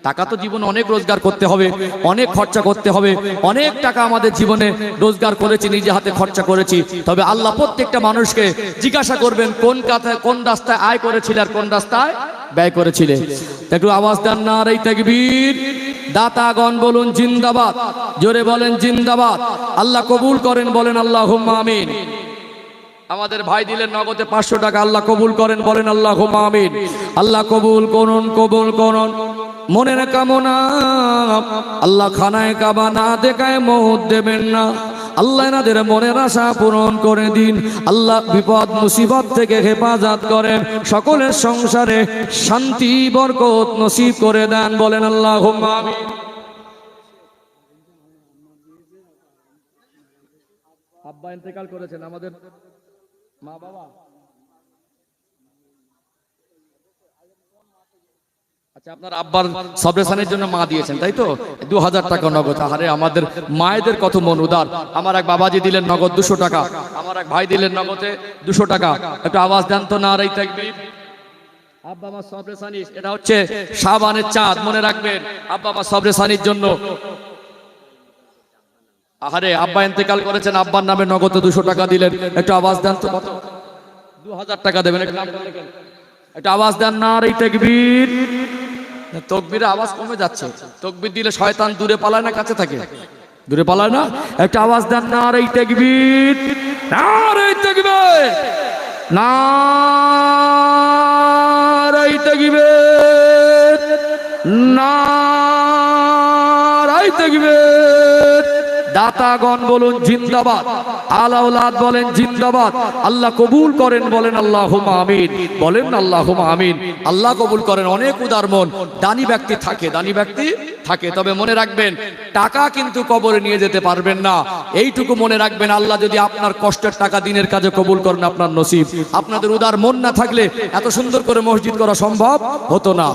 টাকা তো জীবনে অনেক রোজগার করতে হবে, অনেক খরচা করতে হবে, অনেক টাকা আমাদের জীবনে রোজগার করেছি, নিজে হাতে খরচা করেছি। তবে আল্লাহ প্রত্যেকটা মানুষকে জিজ্ঞাসা করবেন কোন রাস্তায় আয় করেছিলে আর কোন রাস্তায় ব্যয় করেছিলে। একটু আওয়াজ দেন নারী তাকবীর। দাতাগণ বলুন জিন্দাবাদ, জোরে বলেন জিন্দাবাদ। আল্লাহ কবুল করেন, বলেন আল্লাহুম্মা আমিন। আমাদের ভাই দিলেন নগদে 500 টাকা, আল্লাহ কবুল করেন, বলেন আল্লাহুম্মা আমিন। আল্লাহ কবুল করুন, কবুল করুন। মনের কামনা আল্লাহ খানায় কাবা না দেখায় মওত দেবেন না। আল্লাহ এনাদের মনের আশা পূরণ করে দিন। আল্লাহ বিপদ মুসিবত থেকে হেফাজত করেন, সকলের সংসারে শান্তি বরকত নসিব করে দেন, বলেন আল্লাহুম্মা আমিন। আব্বা ইন্তেকাল করেছেন, আমাদের মা বাবা। আচ্ছা, আপনার আব্বার সবরেসানের জন্য মা দিয়েছেন তাই তো, 2000 টাকা নগদ। আরে আমাদের মায়েদের কত মন উদার। আমার এক বাবাজি দিলেন নগদ 200 টাকা, আমার এক ভাই দিলেন নগদে 200 টাকা। একটু আওয়াজ দেন তো নারী তাকবীর। আব্বা আমার সবরেসানি, এটা হচ্ছে শাবানের চাঁদ, মনে রাখবেন আব্বা আমার সবরেসানির জন্য। আহারে আব্বা ইন্তেকাল করেছেন, আব্বার নামে নগদ 200 টাকা দিলেন। একটু আওয়াজ দেন তো, কত? 2000 টাকা দেবেন। একটু আওয়াজ দেন নারী তাকবীর। তকবীরের আওয়াজ কমে যাচ্ছে, তকবীর দিলে শয়তান দূরে পালায় না কাছে থাকে? দূরে পালায় না। একটা আওয়াজ দেন নারী তাকবীর, নারী তাকবীর, নারী তাকবীর, নারী তাকবীর। দাতাগণ বলুন জিন্দাবাদ, আলাউলাদ বলেন জিন্দাবাদ। আল্লাহ কবুল করেন, বলেন আল্লাহুম্মা আমিন, বলেন আল্লাহুম্মা আমিন। আল্লাহ কবুল করেন। অনেক উদার মন, দানি ব্যক্তি থাকে, দানি ব্যক্তি থাকে। তবে মনে রাখবেন টাকা কিন্তু কবরে নিয়ে যেতে পারবেন না, এইটুকু মনে রাখবেন। আল্লাহ যদি আপনার কষ্টের টাকা দিনের কাজে কবুল করেন আপনার নসিব। আপনাদের উদার মন না থাকলে এত সুন্দর করে মসজিদ করা সম্ভব হতো না।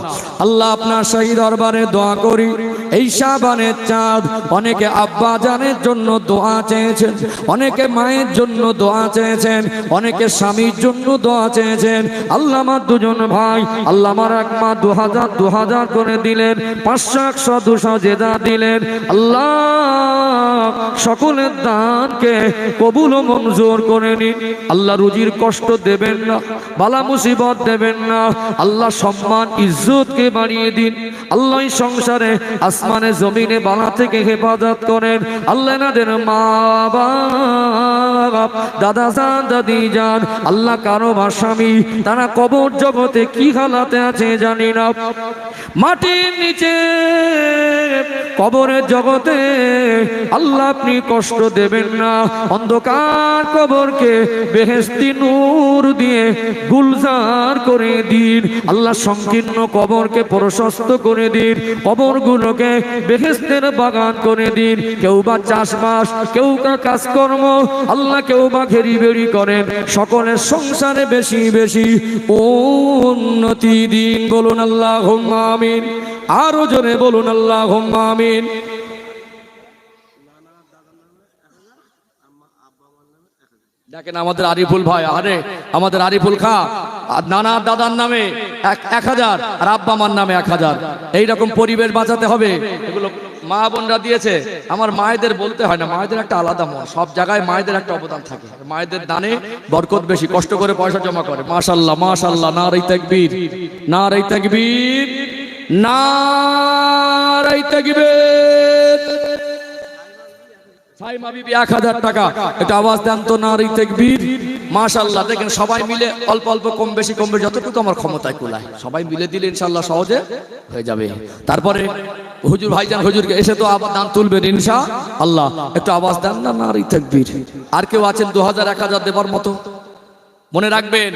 আল্লাহ আপনার শাহী দরবারে দোয়া করি, এই শাবানের চাঁদ অনেকে আব্বা জানে সন্তানের জন্য দোয়া চেয়েছেন, অনেকে মায়ের জন্য দোয়া চেয়েছেন, অনেকে স্বামীর জন্য দোয়া চেয়েছেন। আল্লাহ আমার দুজন ভাই, আল্লাহ আমার এক মা 2000 করে দিলেন, 500 100 200 যে যা দিলেন, আল্লাহ সকলের দানকে কবুল ও মঞ্জুর করে নিন। আল্লাহ রুজির কষ্ট দেবেন না, বালা মুসিবত দেবেন না। আল্লাহ সম্মান ইজ্জতকে বাড়িয়ে দিন। আল্লাহ সংসারে আসমানে জমিনে বালা থেকে হেফাজত করেন। আল্লাহ এনাদের মা বাপ, দাদা যান, দাদি যান, আল্লাহ কারো বা স্বামী তারা কবর জগতে কি হালাতে আছে জানি না, মাটির নিচে কবরের জগতে আল্লাহ আপনি কষ্ট দেবেন না। অন্ধকার কবরকে বেহেশতি নূর দিয়ে গুলজার করে দিন। আল্লাহ সংকীর্ণ কবরকে প্রশস্ত করে দিন, কবরগুলোকে বেহেশতের বাগান করে দিন। কেউ বা চাষবাস, কেউ বা কাজকর্ম, আল্লাহ কেউ বা ঘেরি বেরি করেন, সকলের সংসারে বেশি বেশি উন্নতি দিন। বলুন আল্লাহুম্মা আমিন। আরো জোরে বলুন আল্লাহুম্মা আমিন। দেখেন আমাদের আরিফুল ভাই, আরে আমাদের আরিফুল খা নানা দাদার নামে 1000 আর আব্বা মার নামে 1000। এইরকম পরিবেশ বাঁচাতে হবে। এগুলো মা বোনরা দিয়েছে। আমার মায়েদের বলতে হয় না, মায়েদের একটা আলাদা মন, সব জায়গায় মায়েদের একটা অবদান থাকে। মায়েদের দানে বরকত বেশি, কষ্ট করে পয়সা জমা করে। মাশাআল্লাহ মাশাআল্লাহ, নারায়ে তাকবীর, নারায়ে তাকবীর, নারায়ে তাকবীর। সাইমা বিবি 1000 টাকা, এটা আওয়াজ দেন তো, নারায়ে তাকবীর। মাশাআল্লাহ, দেখেন সবাই মিলে অল্প অল্প কম বেশি যতটুকু আমার ক্ষমতায় কুলায় সবাই মিলে দিলে ইনশাআল্লাহ সহজে হয়ে যাবে। তারপরে হুজুর ভাইজান হুজুরকে এসে তো আবার দান তুলবেন ইনশাআল্লাহ, একটু আওয়াজ দেন না, নারায়ে তাকবীর। আর কেউ আছেন 2000 1000 দেবার মতো? মনে রাখবেন